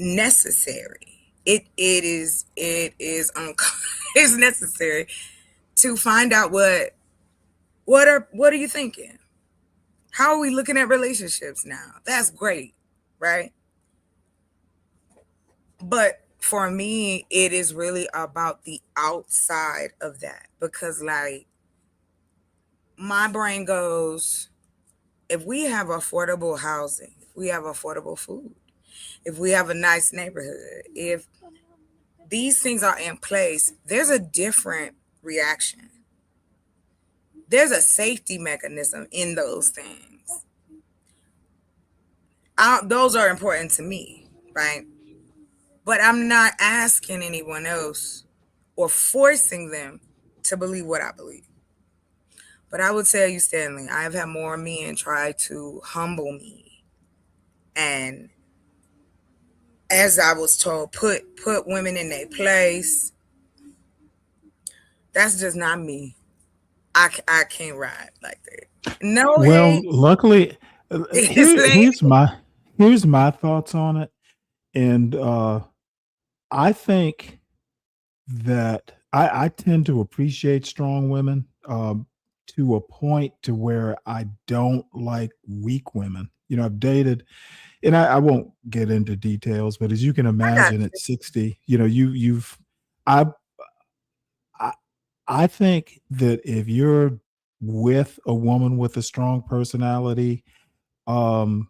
necessary. It's necessary to find out what are you thinking? How are we looking at relationships now? That's great, right? But for me, it is really about the outside of that because, like, my brain goes, if we have affordable housing, if we have affordable food, if we have a nice neighborhood, if these things are in place, there's a different reaction. There's a safety mechanism in those things. Those are important to me, right? But I'm not asking anyone else or forcing them to believe what I believe. But I would tell you, Stanley, I have had more men try to humble me and, as I was told, put women in their place. That's just not me. I can't ride like that. No Well, hate. luckily, It's like, here's my thoughts on it, and I think that I tend to appreciate strong women to a point to where I don't like weak women. You know, I've dated, and I won't get into details, but as you can I got imagine, at you. 60, you know, I I I think that if you're with a woman with a strong personality, um,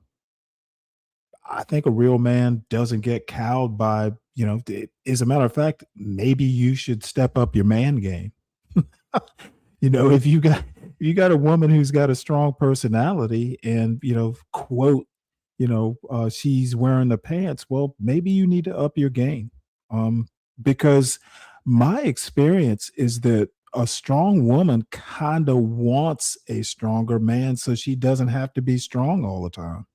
I think a real man doesn't get cowed by, as a matter of fact, maybe you should step up your man game. If you got a woman who's got a strong personality and, quote, she's wearing the pants, well, maybe you need to up your game. Because my experience is that a strong woman kind of wants a stronger man so she doesn't have to be strong all the time.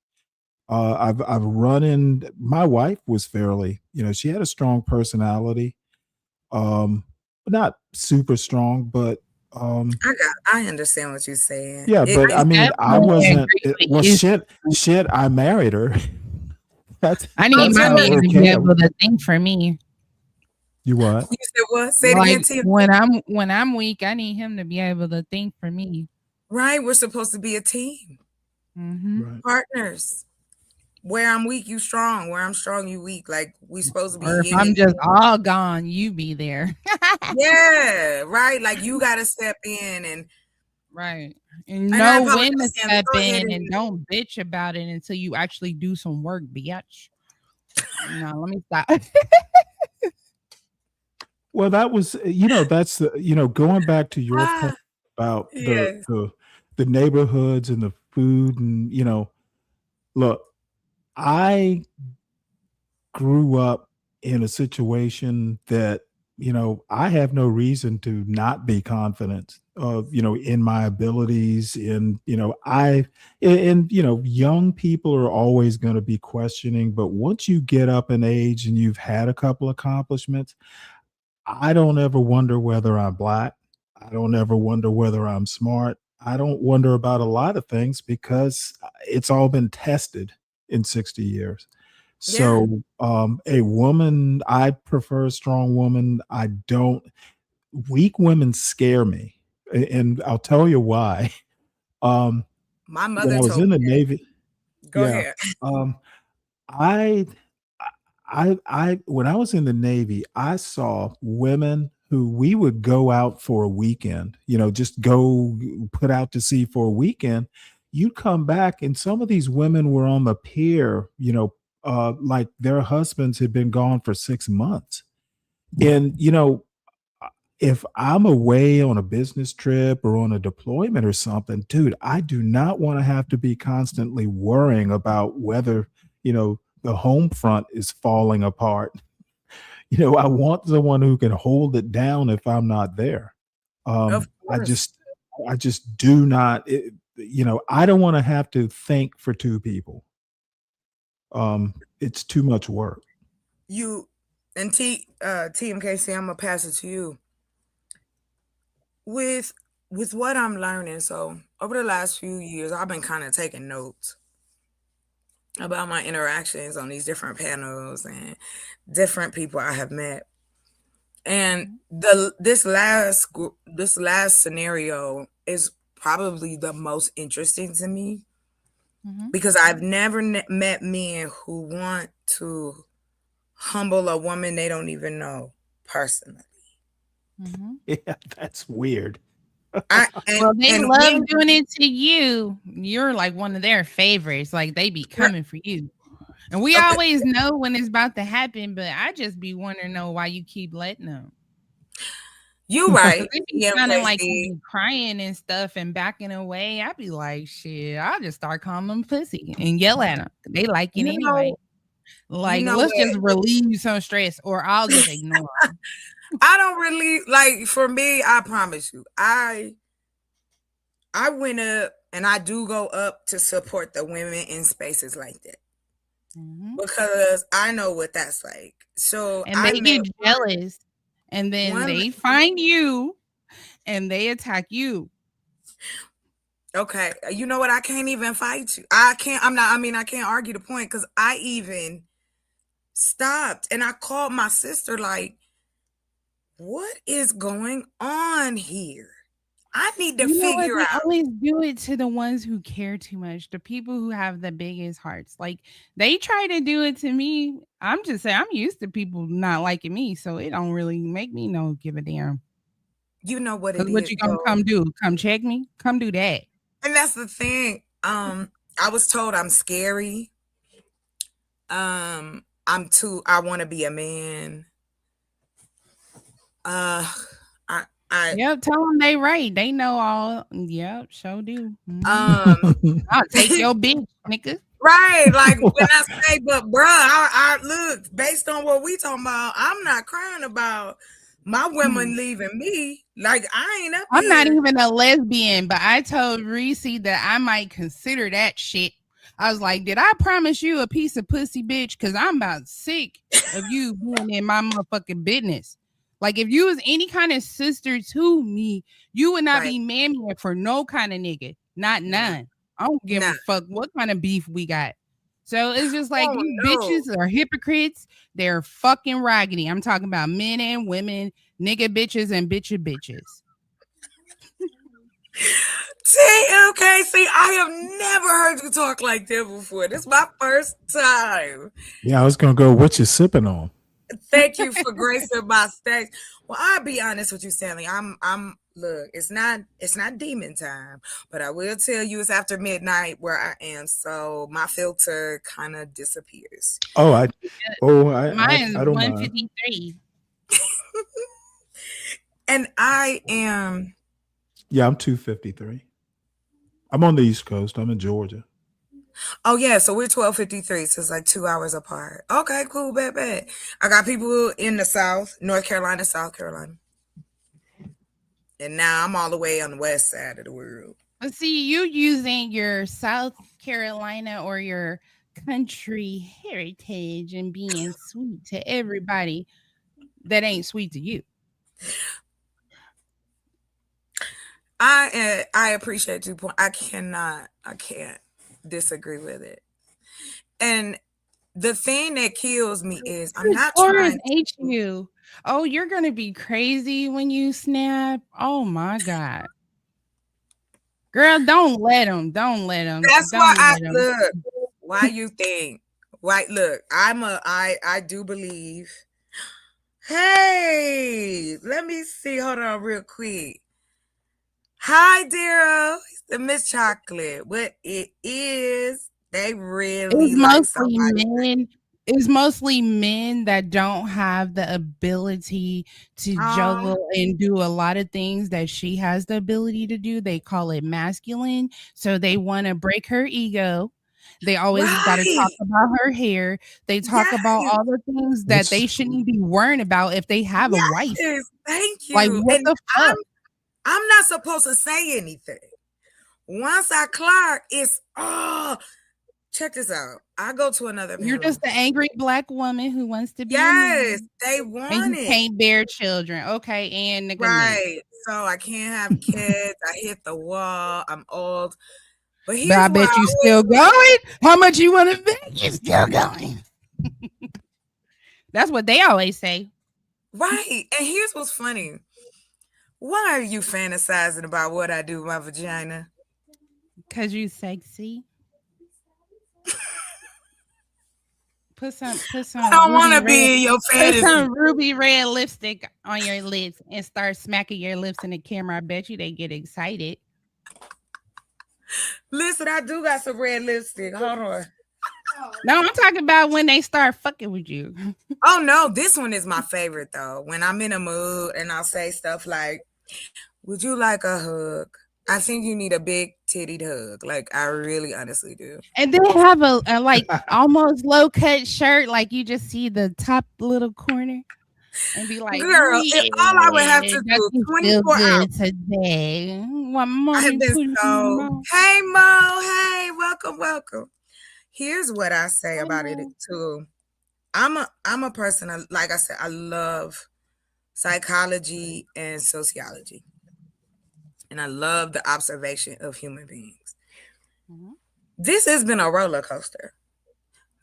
I've run in my wife was fairly, she had a strong personality, but not super strong, but I understand what you're saying. yeah, It, but I it mean, I Definitely wasn't. agree with Well, you. shit, I married her. That's I I'm need that's my how telling it man you. to worked be out. able to think for me. You what? You said what? Say it again, Like Tim. when I'm weak, I need him to be able to think for me. Right? We're supposed to be a team, Hmm. Right. partners. Where I'm weak, you strong. Where I'm strong, you weak. Like we supposed to be Or if yin I'm and just yang. all gone, you be there. Yeah, right. Like you got to step in Right. And and I know apologize, when to Stanley. step Go ahead in and and don't bitch about it until you actually do some work, bitch. No, let me stop. Well, that was, that's going back to your point ah about yes. the neighborhoods and the food, and look, I grew up in a situation that, I have no reason to not be confident of, in my abilities. And, young people are always going to be questioning. But once you get up in age and you've had a couple accomplishments, I don't ever wonder whether I'm black. I don't ever wonder whether I'm smart. I don't wonder about a lot of things because it's all been tested in 60 years. Yeah. So, a woman, I prefer a strong woman. I don't, weak women scare me. And I'll tell you why. Um, My when mother I was told in me the that. Navy, Go yeah, ahead. um, I when I was in the Navy, I saw women who we would go out for a weekend, just go put out to sea for a weekend. You'd come back, and some of these women were on the pier, like their husbands had been gone for 6 months. And, if I'm away on a business trip or on a deployment or something, dude, I do not want to have to be constantly worrying about whether, the home front is falling apart. I want someone who can hold it down if I'm not there. Of I course. just, do not, I don't want to have to think for two people. It's too much work. You and TMKC, I'm gonna pass it to you. With with what I'm learning, so over the last few years, I've been kind of taking notes. about my interactions on these different panels and different people I have met. And Mhm. this last scenario is probably the most interesting to me Mhm. because I've never met men who want to humble a woman they don't even know personally. Mhm. Yeah, that's weird. I Well, they and love when doing it to you. You're like one of their favorites. Like they be coming for you. And we okay, always know when it's about to happen, but I just be wanting to know why you keep letting them. you Cause right, they be sounding like you CMKC. be crying and stuff and backing away. I be like, shit, I'll just start calling them pussy and yell at them. They like it You anyway. know, you Like, know let's what? just relieve some stress, or I'll just ignore them. I don't really like for me, I promise you. I went up and I do go up to support the women in spaces like that Mhm. because I know what that's like. So And I they met get jealous, and then one they find you and they attack you. okay, you know what? I can't even fight you. I can't I'm not I mean I can't argue the point cuz I even stopped and I called my sister like what is going on here? I need to You know what? figure They out. always do it to the ones who care too much, the people who have the biggest hearts. Like they try to do it to me. I'm just saying I'm used to people not liking me, so it don't really make me no give a damn. You know what Cause it what is you gonna though. come do? Come check me? Come do that. And that's the thing. I was told I'm scary. I want to be a man. Uh I I Yep, tell them they right. They know all. Yep, sure do. um I'll take your bitch, nigga. right, like when I say but bruh, I look, based on what we talking about, I'm not crying about my women leaving me. Like I ain't up I'm not here. even a lesbian, but I told Reese that I might consider that shit. I was like, did I promise you a piece of pussy, bitch? Because I'm about sick of you being in my motherfucking business. Like, if you was any kind of sister to me, you would not Right. be mammying for no kind of nigga. Not Nah. none. I don't give Nah. a fuck what kind of beef we got. So it's just like Oh you no. bitches are hypocrites. They're fucking raggedy. I'm talking about men and women, nigga bitches and bitches. See, okay, see, I have never heard you talk like that before. This is my first time. Yeah, I was gonna go. What you sipping on? Thank you for gracing my stage. Well, I'll be honest with you, Stanley. I'm look, it's not demon time, but I will tell you it's after midnight where I am, so my filter kind of disappears. Oh, Mine's I don't mind. 153. And I am Yeah, I'm 253. I'm on the East Coast. I'm in Georgia. oh yeah, so we're 12:53, so it's like 2 hours apart. Okay, cool, bad. I got people in the South, North Carolina, South Carolina. And now I'm all the way on the west side of the world. But see, you using your South Carolina or your country heritage and being sweet to everybody that ain't sweet to you. I appreciate you point. I can't disagree with it. And the thing that kills me is I'm It's not Taurus trying to HU. Oh, you're gonna be crazy when you snap. Oh my god. Girl, don't let them. Don't let them. that's why Don't I let them. look. Why you think? Why look, I do believe. Hey, let me see. Hold on real quick. Hi, Daryl. It's the Miss Chocolate. What it is, they It's really like mostly somebody. men. It's mostly men that don't have the ability to Oh, juggle and do a lot of things that she has the ability to do. They call it masculine. So they want to break her ego. They always got to talk right. about her hair. They talk about Yes. all the things that they It's shouldn't be worrying about if they have a wife. Yes. Thank Like, you. what And the fuck? I'm not supposed to say anything. Once I clock, it's oh, check this out. I go to another You're just panel. an angry black woman who wants to be a Yes, man. they And want you it. can't bear children. Okay, and nigga next. Right. So I can't have kids. I hit the wall. I'm old. But But I here's where bet I you still was going. How much you want to bet? You still going. That's what they always say. right. And here's what's funny. Why are you fantasizing about what I do with my vagina? Cause you sexy. Put I some don't want ruby to red. be in your Put fantasy. some ruby red lipstick on your lips and start smacking your lips in the camera. I bet you they get excited. Listen, I do got some red lipstick. Hold on. No, I'm talking about when they start fucking with you. Oh no, this one is my favorite though. When I'm in a mood and I'll say stuff like, "Would you like a hug? I think you need a big tittied hug." Like I really honestly do. And they have a like almost low cut shirt, like you just see the top little corner, and be like, Girl, all I would have yeah, to does do you feel 24 hours. good today? Want I have mommy been put in your so, mouth? hey Mo, hey, welcome, welcome. Here's what I say I about it know. too. I'm a person, like I said, I love psychology and sociology. And I love the observation of human beings. Mhm. This has been a roller coaster.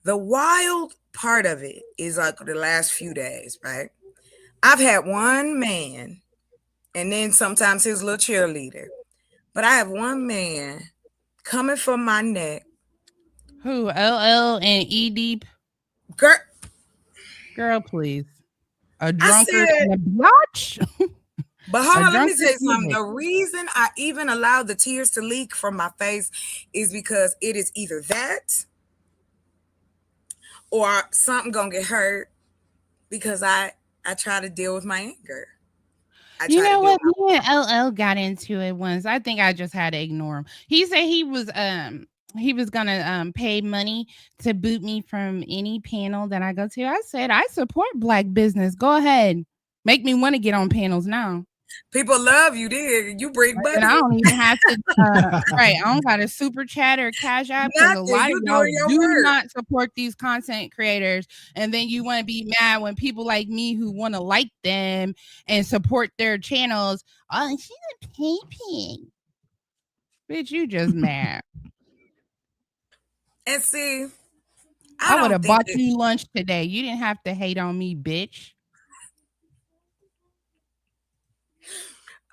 The wild part of it is like the last few days, right? I've had one man and then sometimes his little cheerleader, but I have one man coming from my neck. Who? LL and E Deep? Girl, Girl, please. A I drunkard said, and a biatch? but hold A on, let me tell drunkard you and a something. bitch. The reason I even allowed the tears to leak from my face is because it is either that or something gonna get hurt because I try to deal with my anger. I You try to know deal with what? Me and LL got into it once. I think I just had to ignore him. He said he was gonna pay money to boot me from any panel that I go to. I said I support black business. Go ahead. Make me want to get on panels now. people love you, then you bring And I money. don't even have to right. I don't got a super chat or cash app because a Nothing. lot of You y'all doing your do work. not support these content creators. And then you want to be mad when people like me who want to like them and support their channels. Oh, she's a pay pig. Bitch, you just mad. And see, I I would don't have think bought it, you lunch today. You didn't have to hate on me, bitch.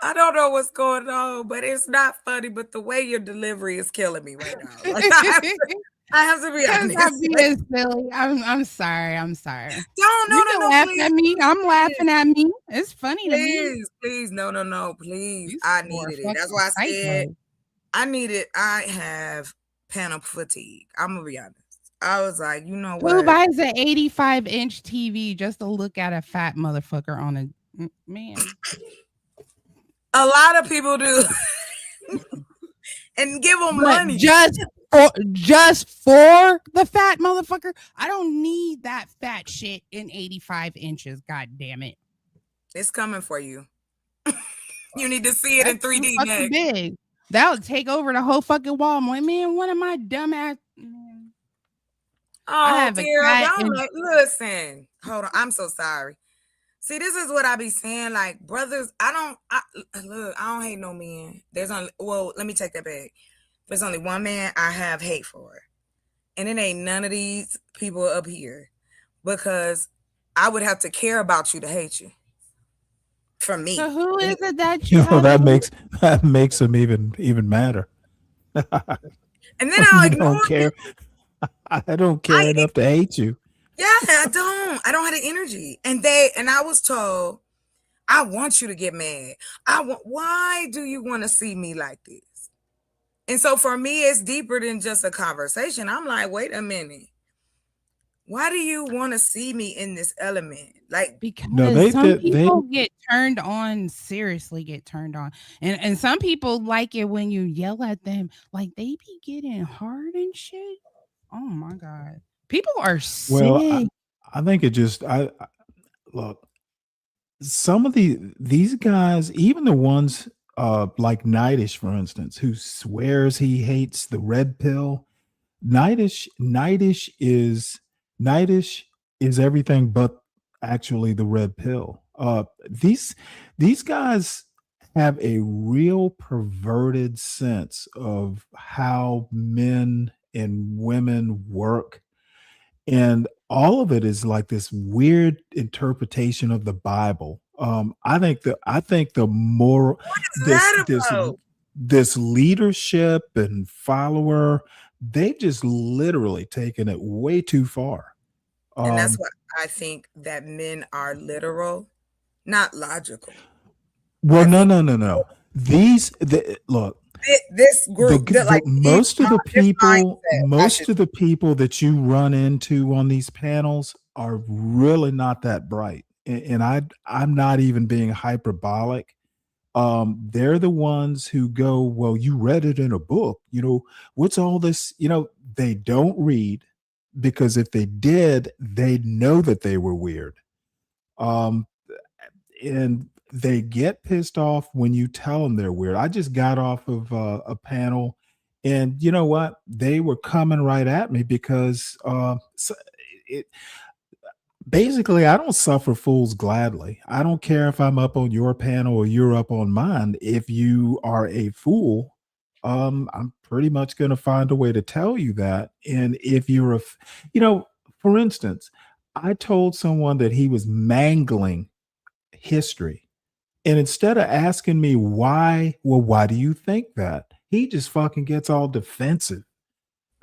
I don't know what's going on, but it's not funny. But the way your delivery is killing me right now. Like I have to be Cause I'm honest. Like, being silly. I'm sorry. I'm sorry. don't, no, You no, can no, laugh please, at me. I'm please, laughing at me. It's funny to me. please, please, no, no, no, please. You I for a needed it. That's fucking why I said psycho. I needed. I have panic fatigue. I'm gonna be honest. I was like, you know Who what? buys an 85-inch TV just to look at a fat motherfucker on a man? A lot of people do, and give them But money. just for the fat motherfucker, I don't need that fat shit in 85 inches. God damn it. It's coming for you. You need to see it in That's too 3D fucking next. big. That would take over the whole fucking wall. I'm like, man, what am I dumbass? Man, I Oh, have a dear, cat don't and listen. Hold on, I'm so sorry. See, this is what I be saying. Like, brothers, look, I don't hate no man. There's only, well, let me take that back. There's only one man I have hate for, and it ain't none of these people up here because I would have to care about you to hate you. From so me, who and is it that you You know have a hate? that makes him even madder. then I'll You don't ignore care. you. I don't I care enough to hate you. Yeah, I don't. I don't have the energy, and I was told I want you to get mad. Why do you want to see me like this? And so for me, it's deeper than just a conversation. I'm like, wait a minute. Why do you want to see me in this element? Like, No, Because they some did. They people get turned on, seriously get turned on. And some people like it when you yell at them, like they be getting hard and shit. Oh my God. People are well, sick. I think it just. Look. Some of these guys, even the ones like Nightish, for instance, who swears he hates the red pill. Nightish is everything but actually the red pill. These guys have a real perverted sense of how men and women work, and all of it is like this weird interpretation of the Bible. I think the more What's this that this about? this leadership and follower, they've just literally taken it way too far. And that's Um, what I think, that men are literal, not logical. well, I no, think no, no, no. Look, this group, the like these, most of the this people mindset, I should. most of the people that you run into on these panels are really not that bright, and I'm not even being hyperbolic. They're the ones who go, well, you read it in a book, what's all this, they don't read, because if they did, they'd know that they were weird. um and they get pissed off when you tell them they're weird. I just got off of a panel, and you know what? They were coming right at me because it, basically, I don't suffer fools gladly. I don't care if I'm up on your panel or you're up on mine. If you are a fool, I'm pretty much going to find a way to tell you that. And if you're you know, for instance, I told someone that he was mangling history. And instead of asking me why, well, why do you think that? He just fucking gets all defensive.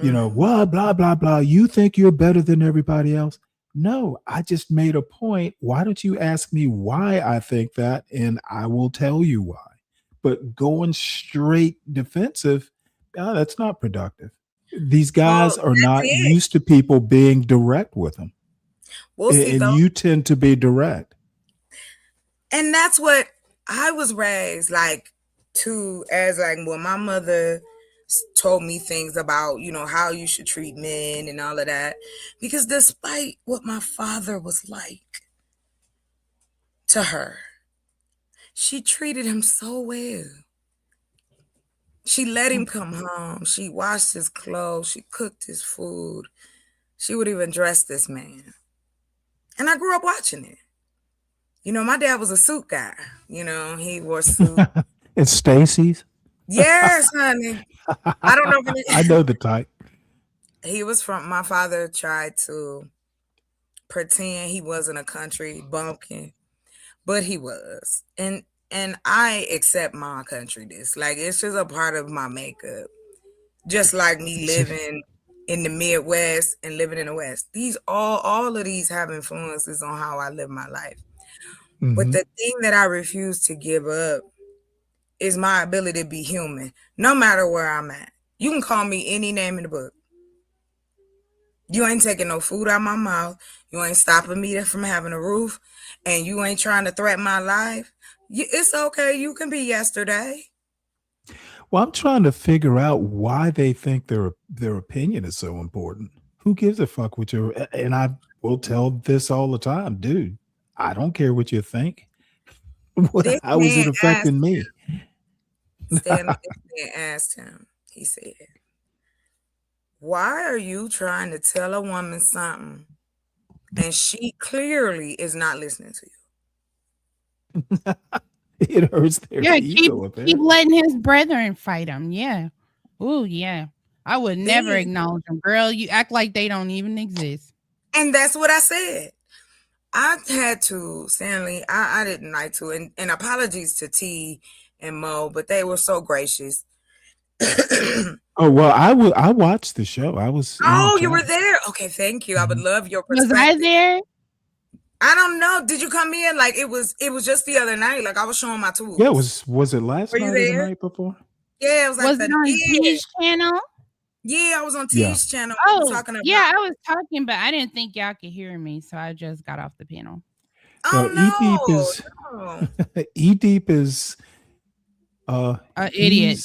Mhm. Blah, blah, blah, blah. You think you're better than everybody else? No, I just made a point. Why don't you ask me why I think that? And I will tell you why. But going straight defensive, that's not productive. These Well, guys are that's not it. used to people being direct with them. We'll see And those, you tend to be direct. and that's what I was raised like, to, as like when my mother told me things about, how you should treat men and all of that, because despite what my father was like to her, she treated him so well. She let him come home. She washed his clothes. She cooked his food. She would even dress this man. And I grew up watching it. My dad was a suit guy. He wore suit. It's Stacy's. Yes, honey. I don't know I if know the type. he was from, my father tried to pretend he wasn't a country bumpkin, but he was. And I accept my countryness. Like, it's just a part of my makeup. Just like me living in the Midwest and living in the West. These all of these have influences on how I live my life. But Mhm. the thing that I refuse to give up is my ability to be human, no matter where I'm at. You can call me any name in the book. You ain't taking no food out my mouth. You ain't stopping me from having a roof, and you ain't trying to threaten my life. It's okay. You can be yesterday. Well, I'm trying to figure out why they think their opinion is so important. Who gives a fuck what your and I will tell this all the time, dude. I don't care what you think. This How is man it asked affecting me? Stanley. This man asked him. He said, "Why are you trying to tell a woman something, and she clearly is not listening to It hurts their Yeah, keep ego, keep apparently. letting his brethren fight him. Yeah. Oh yeah. I would never you?" acknowledge them. Girl, you act like they don't even exist. And that's what I said. I had to, Stanley, I didn't like to, and apologies to T and Mo, but they were so gracious. Oh well, I watched the show. I was in the Oh, you were chat. there? Okay, thank you. I would Mhm. love your Was I perspective. there? I don't know. Did you come in? Like, it was just the other night. Like, I was showing my Yeah, tools. was it last Were you night or the there? night before? Yeah, it was like Was it the on yeah. T's channel? Yeah, I was on Yeah. T's channel. We were Oh, talking about, yeah, I was talking, but I didn't think y'all could hear me, so I just got off the panel. No, E Deep oh is no, no. E Deep is uh Idiot.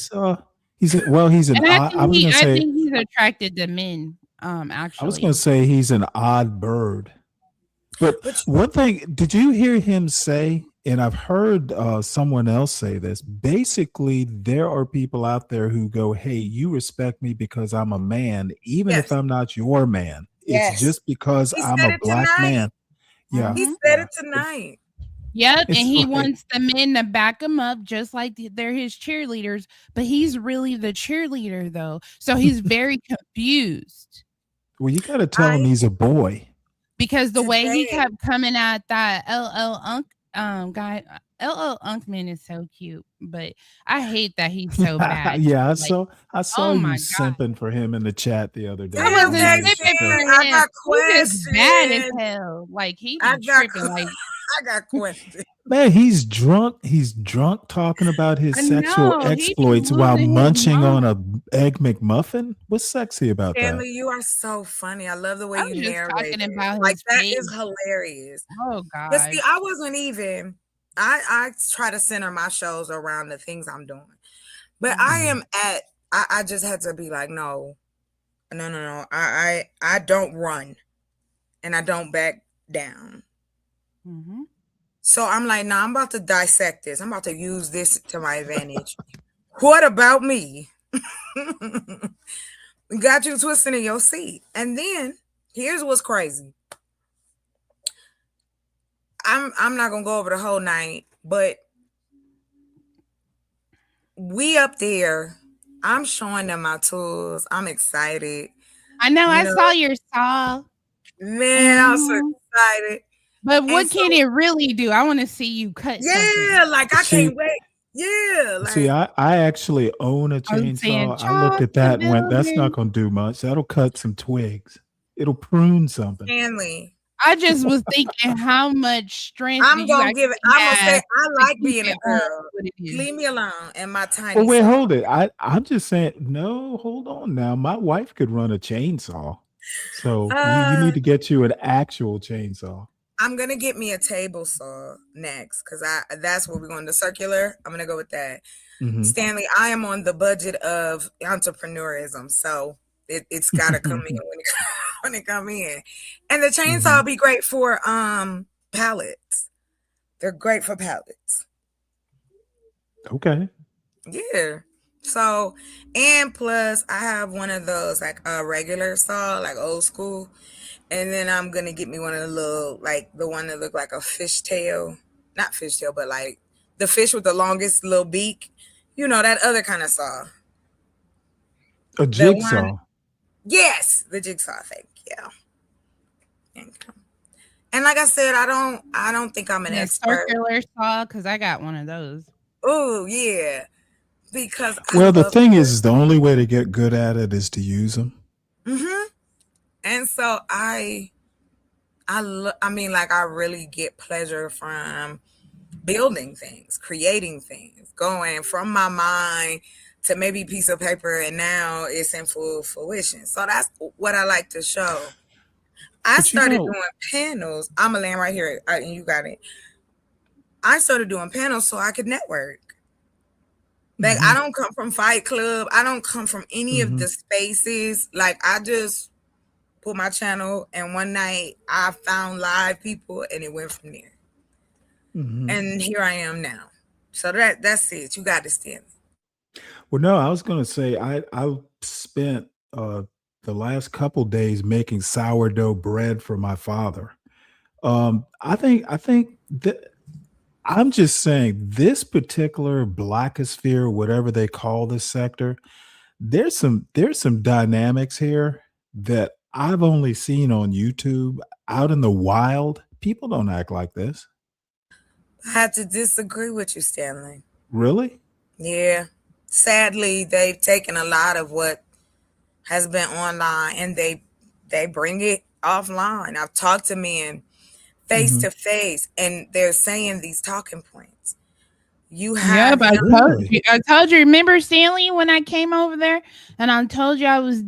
he's an And I odd, think he's attracted to men, I was gonna actually. say he's an odd bird. But But one thing, did you hear him say, and I've heard someone else say this, basically there are people out there who go, hey, you respect me because I'm a man, even if yes, I'm not your man. It's yes. just because He I'm said a it black tonight. man. Yeah, He Mhm. said yeah. it tonight. Yep, and It's he like, wants the men to back him up just like they're his cheerleaders, but he's really the cheerleader though. So he's very confused well, you got to tell him I he's a boy. because the way he today kept coming at that LL Unk guy, LL Unkman is so cute, but I hate that he's so bad. Yeah, Like, I saw oh you my god. simping for him in the chat the other I day. I wasn't Damn, noticed tripping that. for I him. got He just bad as questions. hell. Like he I be got tripping. Like I got questions. Man, he's drunk. He's drunk talking about his I sexual know he be exploits while losing his munching on mind. a egg McMuffin. What's sexy about that? Stanley, you are so funny. I love the way I you was just narrate talking it. about Like his that face. is hilarious. Oh But see, god. I wasn't even. I try to center my shows around the things I'm doing, but I Mhm. Mhm. am at. I just had to be like, no, no, no, no. I don't run and I don't back down. Mhm. So I'm like, nah, I'm about to dissect this. I'm about to use this to my advantage. What about me? Got you twisting in your seat. And then here's what's crazy. I'm not gonna go over the whole night, but we up there. I'm showing them my tools. I'm excited. I know You I know, saw your saw. man, I'm so Mhm. excited. But And what so can it really do? I want to see you cut something. yeah, like I See, can't wait. Yeah, see, like I actually own a I was saying chainsaw. I looked chop at the that and went, that's not building. going to do much. That'll cut some twigs. It'll prune something. Stanley. I just was thinking how much strength do I'm you gonna give it. actually I'm gonna say have I to like keep being a it on girl. what it is. Leave me alone and my Well, tiny wait, saw. hold it. I'm just saying, no, hold on now. My wife could run a chainsaw. So you Uh, need to get you an actual chainsaw. I'm gonna get me a table saw next because I that's where we're going to circular. I'm gonna go with that. Hmm. Stanley, I am on the budget of entrepreneurism, so it's gotta come in when it when it come in. And the chainsaw Hmm. will be great for pallets. They're great for pallets. Okay. Yeah. So and plus I have one of those like a regular saw, like old school. And then I'm gonna get me one of the little, like the one that look like a fishtail, not fishtail, but like the fish with the longest little beak. You know that other kind of saw. A The one, jigsaw. yes, the jigsaw thing. Yeah. And like I said, I don't think I'm an And a expert. circular saw, because I got one of those. Oh yeah, because I Well, the love thing to. is, the only way to get good at it is to use them. Hmm. And so I mean, like I really get pleasure from building things, creating things, going from my mind to maybe piece of paper, and now it's in full fruition. So that's what I like to show. I But you started know, doing panels. I'm gonna land right here, and you got it. I started doing panels so I could network. Like I hmm don't come from Fight Club. I don't come from any of hmm the spaces. Like I just put my channel, and one night I found live people, and it went from there. hmm And here I am now. So that's it. You got to stand. well, no, I was going to say I spent the last couple days making sourdough bread for my father. I think that I'm just saying this particular blackosphere, whatever they call this sector, there's some dynamics here that I've only seen on YouTube. Out in the wild, people don't act like this. I have to disagree with you, Stanley. Really? Yeah. Sadly, they've taken a lot of what has been online and they bring it offline. I've talked to men face Hmm. to face and they're saying these talking points. You Yep, have I young told Really? you. I told you. Remember Stanley when I came over there, and I told you I was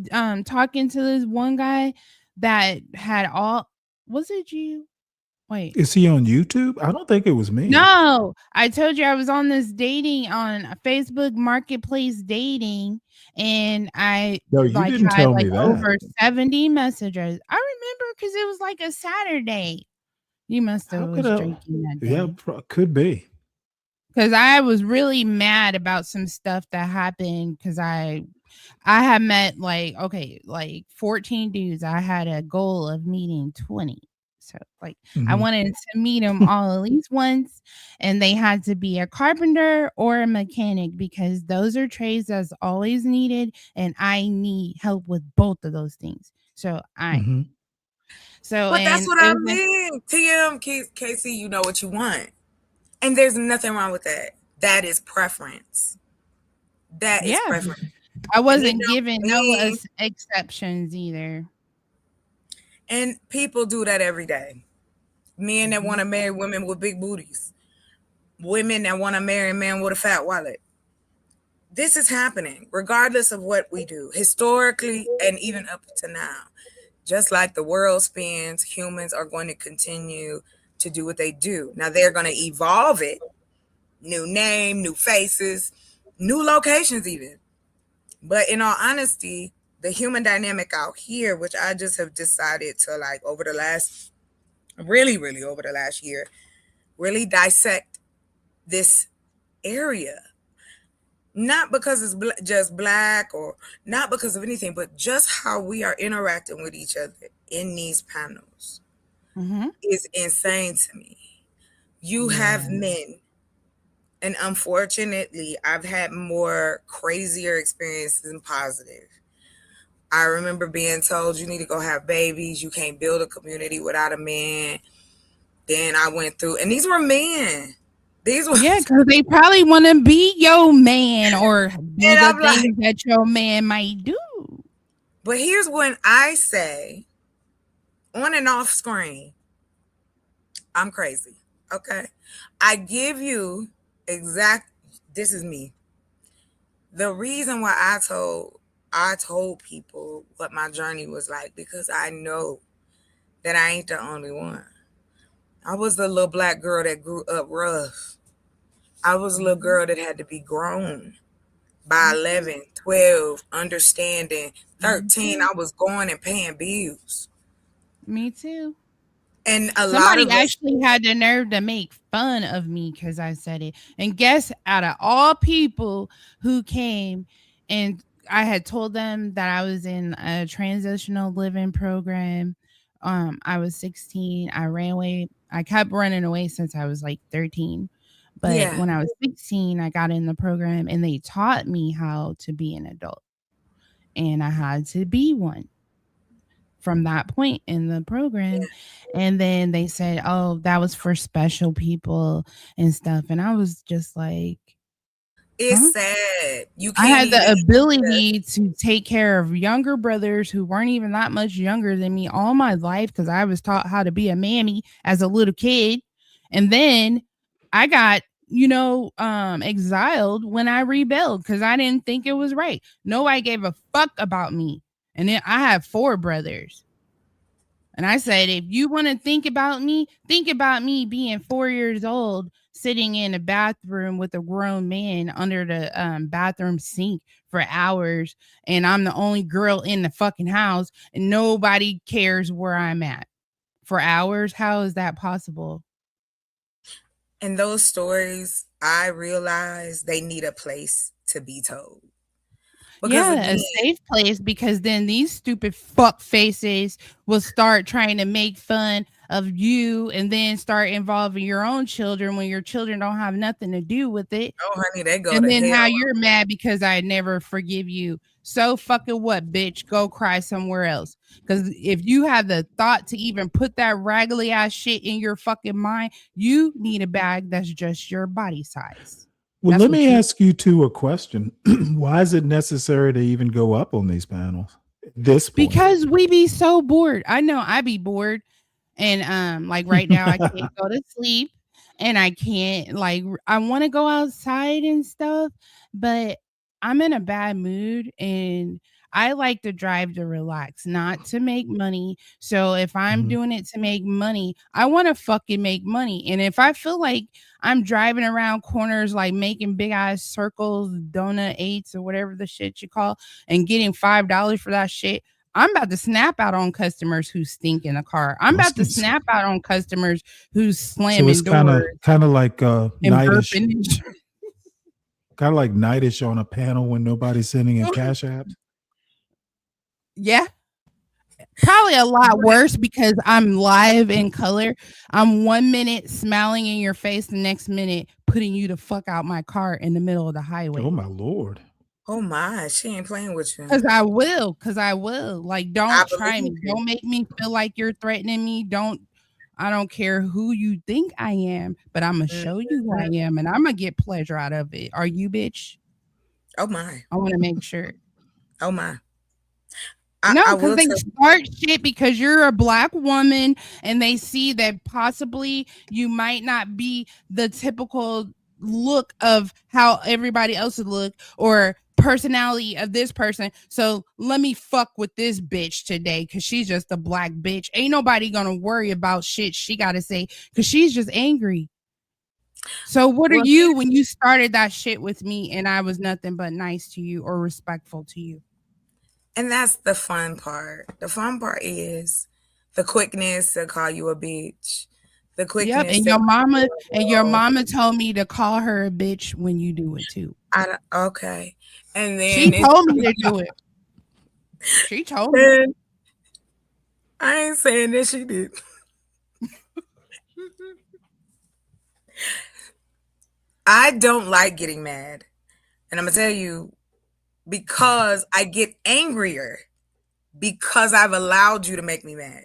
talking to this one guy that had all. Was it you? Wait, Is he on YouTube? I don't think it was me. no. I told you I was on this dating on Facebook Marketplace dating, and I No, you like didn't had tell like me that. over 70 messages. I remember because it was like a Saturday. You must have How could was I? drinking that Yeah, day. could be. Cause I was really mad about some stuff that happened. Cause I had met like okay, like 14 dudes. I had a goal of meeting 20. So, like, I Mhm. wanted to meet them all at least once, and they had to be a carpenter or a mechanic because those are trades that's always needed, and I need help with both of those things. Mhm. But that's And what it I was a mean. Casey, you know what you want. And there's nothing wrong with that. That is preference. That is yeah, preference. I And it wasn't don't given no mean, exceptions either. and people do that every day. Men that want Mhm. to marry women with big booties. Women that want to marry a man with a fat wallet. This is happening regardless of what we do historically and even up to now. Just like the world spins, humans are going to continue to do what they do. Now they're going to evolve it, new name, new faces, new locations, even. But in all honesty, the human dynamic out here, which I just have decided to like over the last, really over the last year, really dissect this area. Not because it's just black or not because of anything, but just how we are interacting with each other in these panels Mhm. is insane to me. You have Yeah. men, and unfortunately, I've had more crazier experiences than positive. I remember being told you need to go have babies, you can't build a community without a man. Then I went through, and these were men. These were, Yeah, because they probably wanna be your man or do and the I'm things like, that your man might do. but here's when I say on and off screen, I'm crazy. Okay. I give you exact, this is me. The reason why I told people what my journey was like because I know that I ain't the only one. I was the little black girl that grew up rough. I was a little Mhm. girl that had to be grown by Me too. 11, 12, understanding. Me 13, too. I was going and paying bills. Me too. And a lot Somebody of us, actually had the nerve to make fun of me because I said it. And guess out of all people who came and I had told them that I was in a transitional living program. I was 16. I ran away. I kept running away since I was like 13. But yeah, when I was 16, I got in the program and they taught me how to be an adult. And I had to be one from that point in the program. And then they said, "Oh, that was for special people and stuff." And I was just like, it's "Huh?" sad. You I can't had the even. ability to take care of younger brothers who weren't even that much younger than me all my life because I was taught how to be a mammy as a little kid. And then I got, exiled when I rebelled because I didn't think it was right. Nobody gave a fuck about me. And then I have 4 brothers. And I said, if you want to think about me being 4 years old, sitting in a bathroom with a grown man under the bathroom sink for hours. And I'm the only girl in the fucking house and nobody cares where I'm at for hours. How is that possible? And those stories, I realize they need a place to be told. Because Yeah, a again, safe place because then these stupid fuck faces will start trying to make fun of you and then start involving your own children when your children don't have nothing to do with it. oh honey, they go And to then now hell. you're mad because I never forgive you. So fucking what, bitch? Go cry somewhere else. Because if you have the thought to even put that raggedy ass shit in your fucking mind, you need a bag that's just your body size. Well, That's let what me you ask you two a question. Why is it necessary to even go up on these panels at this point? because we be so bored. I know I be bored. And like right now I can't go to sleep and I can't I want to go outside and stuff, but I'm in a bad mood and I like to drive to relax, not to make money. So if I'm Mhm. doing it to make money, I want to fucking make money. And if I feel like I'm driving around corners like making big ass circles, donut eights or whatever the shit you call, and getting $5 for that shit, I'm about to snap out on customers who stink in the car. I'm about to snap out on customers who's So it's slamming kind doors of kind of like and nightish, burping. kind of like nightish on a panel when nobody's sending in cash apps. Yeah. Probably a lot worse because I'm live in color. I'm 1 minute smiling in your face, the next minute putting you the fuck out my car in the middle of the Oh highway. my lord. Oh my, she ain't playing with you. Cause I will. Cause I will. Like, I don't try believe me. you. Don't make me feel like you're threatening me. I don't care who you think I am, but I'm gonna show you who I Mhm. am and I'm gonna get pleasure out of it. Are you, bitch? Oh my. I wanna make sure. Oh my. I No, because will they tell you. start shit because you're a black woman and they see that possibly you might not be the typical look of how everybody else would look or personality of this person. So let me fuck with this bitch today because she's just a black bitch. Ain't nobody gonna worry about shit she gotta say because she's just angry. So what are Well, you when you started that shit with me and I was nothing but nice to you or respectful to you? and that's the fun part. The fun part is the quickness to call you a bitch. The Yep, quickness to call you and a your hoe. mama told me to call her a bitch when you do it too. Okay. And She then it's told me to do it. She told me. and I ain't saying that she did. I don't like getting mad. And I'm gonna tell you, because I get angrier because I've allowed you to make me mad.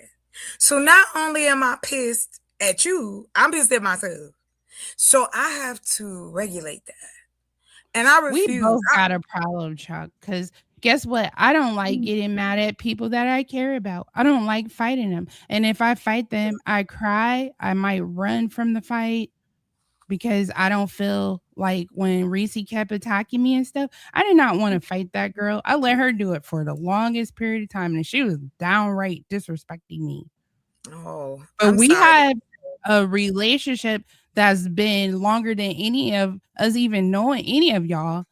So not only am I pissed at you, I'm pissed at myself. So I have to regulate that. And I We refuse. both got a problem, Chuck, because guess what? I don't like getting mad at people that I care about. I don't like fighting them. And if I fight them, I cry. I might run from the fight because I don't feel like when Reese kept attacking me and stuff, I did not want to fight that girl. I let her do it for the longest period of time, and she was downright disrespecting me. Oh, But I'm we sorry. have a relationship that's been longer than any of us even knowing any of y'all.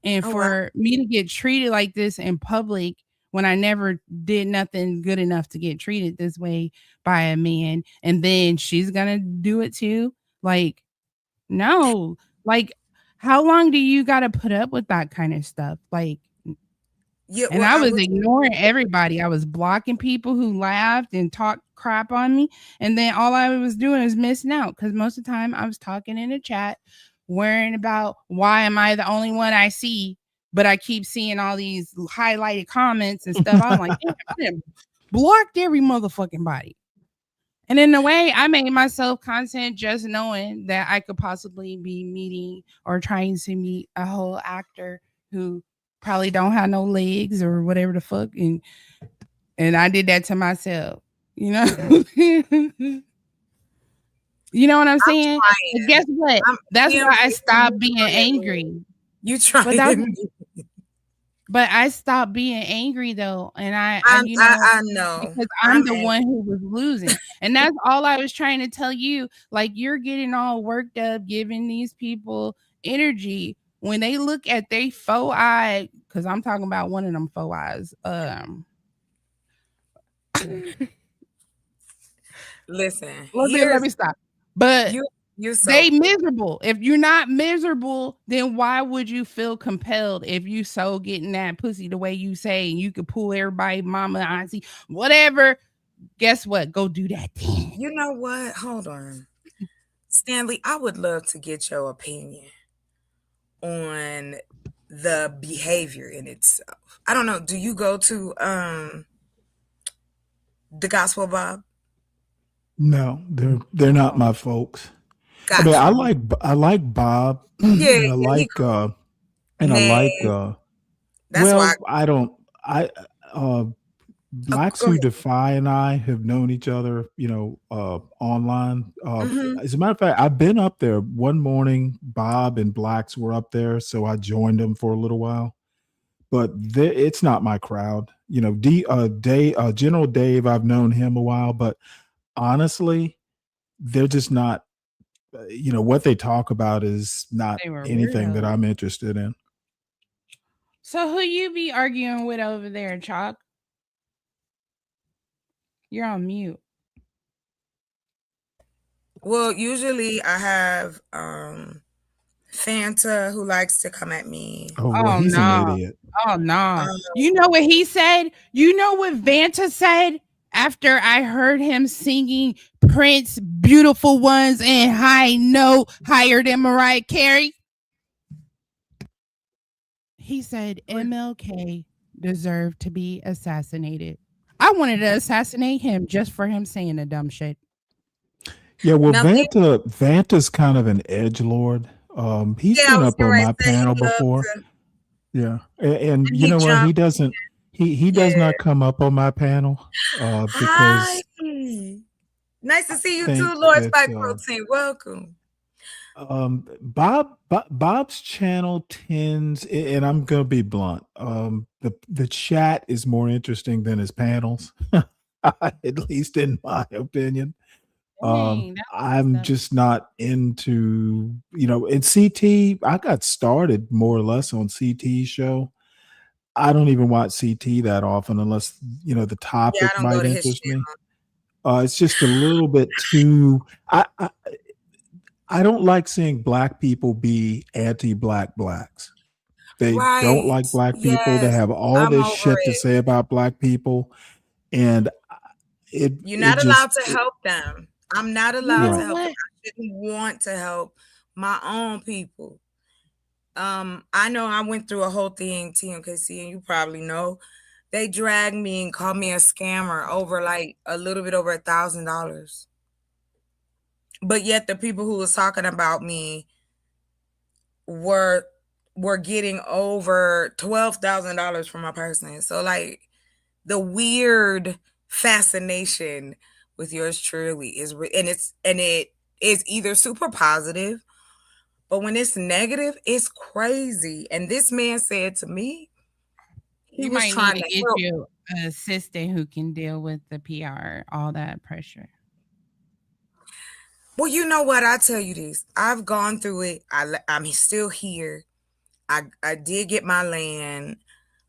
And Oh wow. for me to get treated like this in public when I never did nothing good enough to get treated this way by a man, and then she's gonna do it too. Like, no. Like, how long do you gotta put up with that kind of stuff? Like, Yeah, and well, I I was will. ignoring everybody. I was blocking people who laughed and talked crap on me. And then all I was doing is missing out because most of the time I was talking in a chat, worrying about why am I the only one I see, but I keep seeing all these highlighted comments and stuff. I'm like, damn, I done blocked every motherfucking body. And in a way, I made myself content just knowing that I could possibly be meeting or trying to meet a whole actor who probably don't have no legs or whatever the fuck. And I did that to myself, you know? You know what I'm I'm saying? But trying. guess what? I'm That's Kim, why I you stopped being trying. angry. You But that's trying. But I stopped being angry though, and I I know. because I'm I'm the angry. one who was losing, and that's all I was trying to tell you. Like you're getting all worked up, giving these people energy when they look at they faux eye. Because I'm talking about one of them faux eyes. Listen, Let here's me stop. But you you're so they miserable. If you're not miserable, then why would you feel compelled if you so getting that pussy the way you say and you could pull everybody, mama, auntie, whatever. Guess what? Go do that then. you know what? Hold on. Stanley, I would love to get your opinion on the behavior in itself. I don't know. Do you go to the gospel Bob? No, they're not my folks. I mean, Got you. I like Bob, Yeah, and yeah, he cool. I Nah, like that's why. well, I don't I Blacks Go Who ahead. Defy and I have known each other, online. Hmm. As a matter of fact, I've been up there one morning. Bob and Blacks were up there, so I joined them for a little while. But it's not my crowd. General Dave, I've known him a while, but honestly, they're just not. What they talk about is not They were anything that weirdos. I'm interested in. So who you be arguing with over there, Chalk? You're on mute. Well, usually I have Fanta, who likes to come at me. Oh well, Oh he's an no. idiot. Oh no. Um, You know what he said? You know what Vanta said after I heard him singing Prince Beautiful Ones and High Note higher than Mariah Carey? He said MLK deserved to be assassinated. I wanted to assassinate him just for him saying the dumb shit. Yeah, well, now, think, Vanta's kind of an edge lord. He's yeah, I been was up gonna on my say he panel loved before. to, Yeah, and and you he know what? jumped. He does Yeah. not come up on my panel Hi. because Nice to see you too, think Lord that Spike Protein. Welcome. Bob's channel tends, and I'm gonna be blunt. The chat is more interesting than his panels, at least in my opinion. Dang, that's I'm messed up. just not into, in CT. I got started more or less on CT's show. I don't even watch CT that often unless, the Yeah, I topic don't go might to his interest me. channel. It's just a little bit too. I don't like seeing black people be anti-black blacks. They don't Right. like black people. They Yes. have all I'm this over shit to it. say about black people, and it You're it not allowed just to help them. I'm not You allowed know to right. help them. what? I shouldn't want to help my own people. I know I went through a whole thing, TMKC, and you probably know. They dragged me and called me a scammer over like a little bit over $1,000. But yet the people who was talking about me were were getting over $12,000 from my person. So like the weird fascination with yours truly and it is either super positive, but when it's negative, it's crazy. And this man said to me, he He was might need trying to to get help. you an assistant who can deal with the PR, all that pressure. Well, you know what? I tell you this. I've gone through it. I'm still here. I did get my land.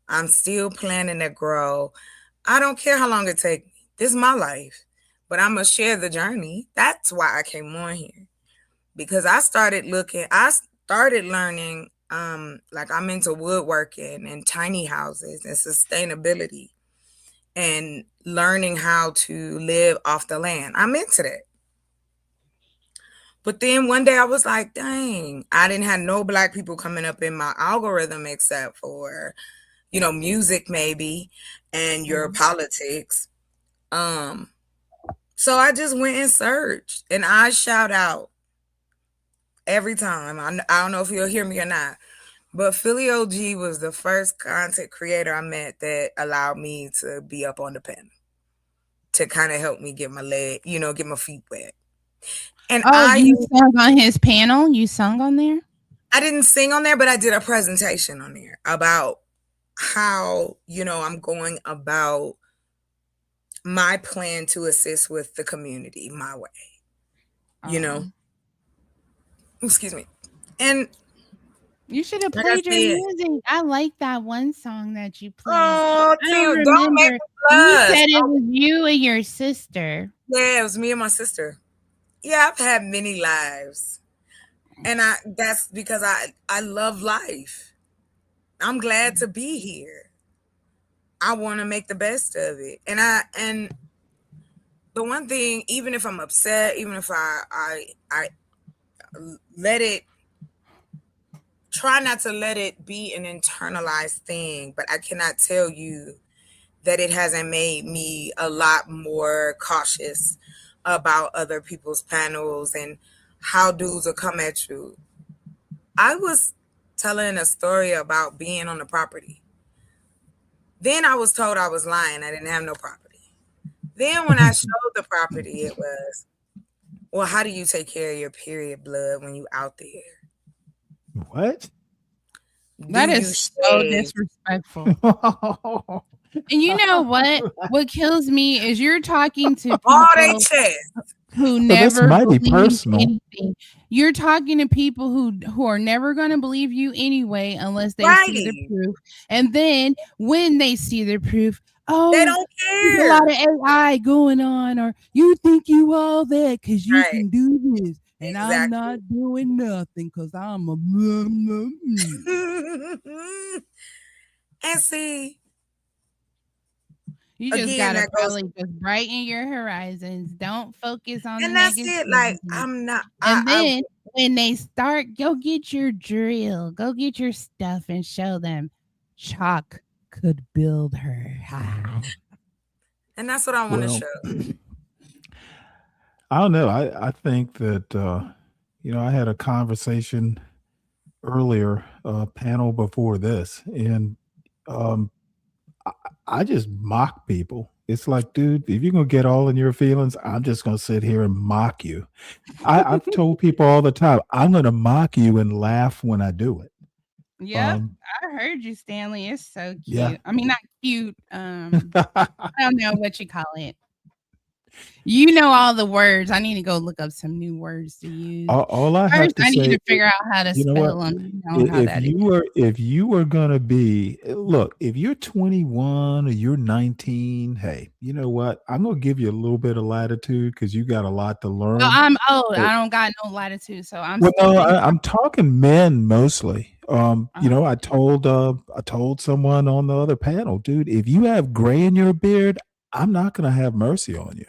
I'm still planning to grow. I don't care how long it takes me. This is my life. But I'm going to share the journey. That's why I came on here. Because I started learning, like I'm into woodworking and tiny houses and sustainability and learning how to live off the land. I'm into that. But then one day I was like, dang, I didn't have no black people coming up in my algorithm except for, music maybe and your Mhm. politics. Um, so I just went and searched and I shout out every time. I don't know if you'll hear me or not, but Philly OG was the first content creator I met that allowed me to be up on the panel to kind of help me get my get my feet wet. And Oh, you sung on his panel? You sung on there? I didn't sing on there, but I did a presentation on there about how, I'm going about my plan to assist with the community my way, you know. Oh. Excuse me. And You should have like I played your said, music. I like that one song that you played. oh, I don't Tim, don't make remember. me You blush. said it Oh, was you and your sister. yeah, it was me and my sister. Yeah, I've had many lives. And that's because I love life. I'm glad to be here. I want to make the best of it. And the one thing, even if I'm upset, even if I let it try not to let it be an internalized thing, but I cannot tell you that it hasn't made me a lot more cautious about other people's panels and how dudes will come at you. I was telling a story about being on the property. Then I was told I was lying. I didn't have no property. Then when I showed the property, it was, well, how do you take care of your period blood when you out there? What? Do That you is so shave? disrespectful. And you know what? What kills me is you're talking to All they people chest. who Well, that's never mighty believe personal. anything. You're talking to people who are never going to believe you anyway unless they see the Righty. proof. And then when they see the proof, They oh, don't there's a lot care. of AI going on, or you think you all that because you Right. can do this. and I'm Exactly. not doing nothing because I'm a blah, blah, blah. And see, You just again, gotta that goes, probably just brighten your horizons. Don't focus on the and that's it. Like, negativity. I'm not, And then when they start, go get your drill, go get your stuff and show them chalk could build her. and that's what I want to Well, show. I don't know. I think that I had a conversation earlier, panel before this, and um, I, I just mock people. It's like, dude, if you're gonna get all in your feelings, I'm just gonna sit here and mock you. I've told people all the time, I'm gonna mock you and laugh when I do it. Yep, Um, I heard you, Stanley. It's so yeah. cute. I mean, not cute. I don't know what you call it. You know all the words. I need to go look up some new words to use. All I have First, to I need say, to figure out how to you know what? spell them. You know how that is. If you were gonna be look, if you're 21 or you're 19, hey, you know what? I'm gonna give you a little bit of latitude because you got a lot to Well, learn. I'm old. But I don't got no latitude, so I'm well, no, stepping. I'm talking men mostly. Uh, I told someone on the other panel, dude, if you have gray in your beard, I'm not gonna have mercy on you.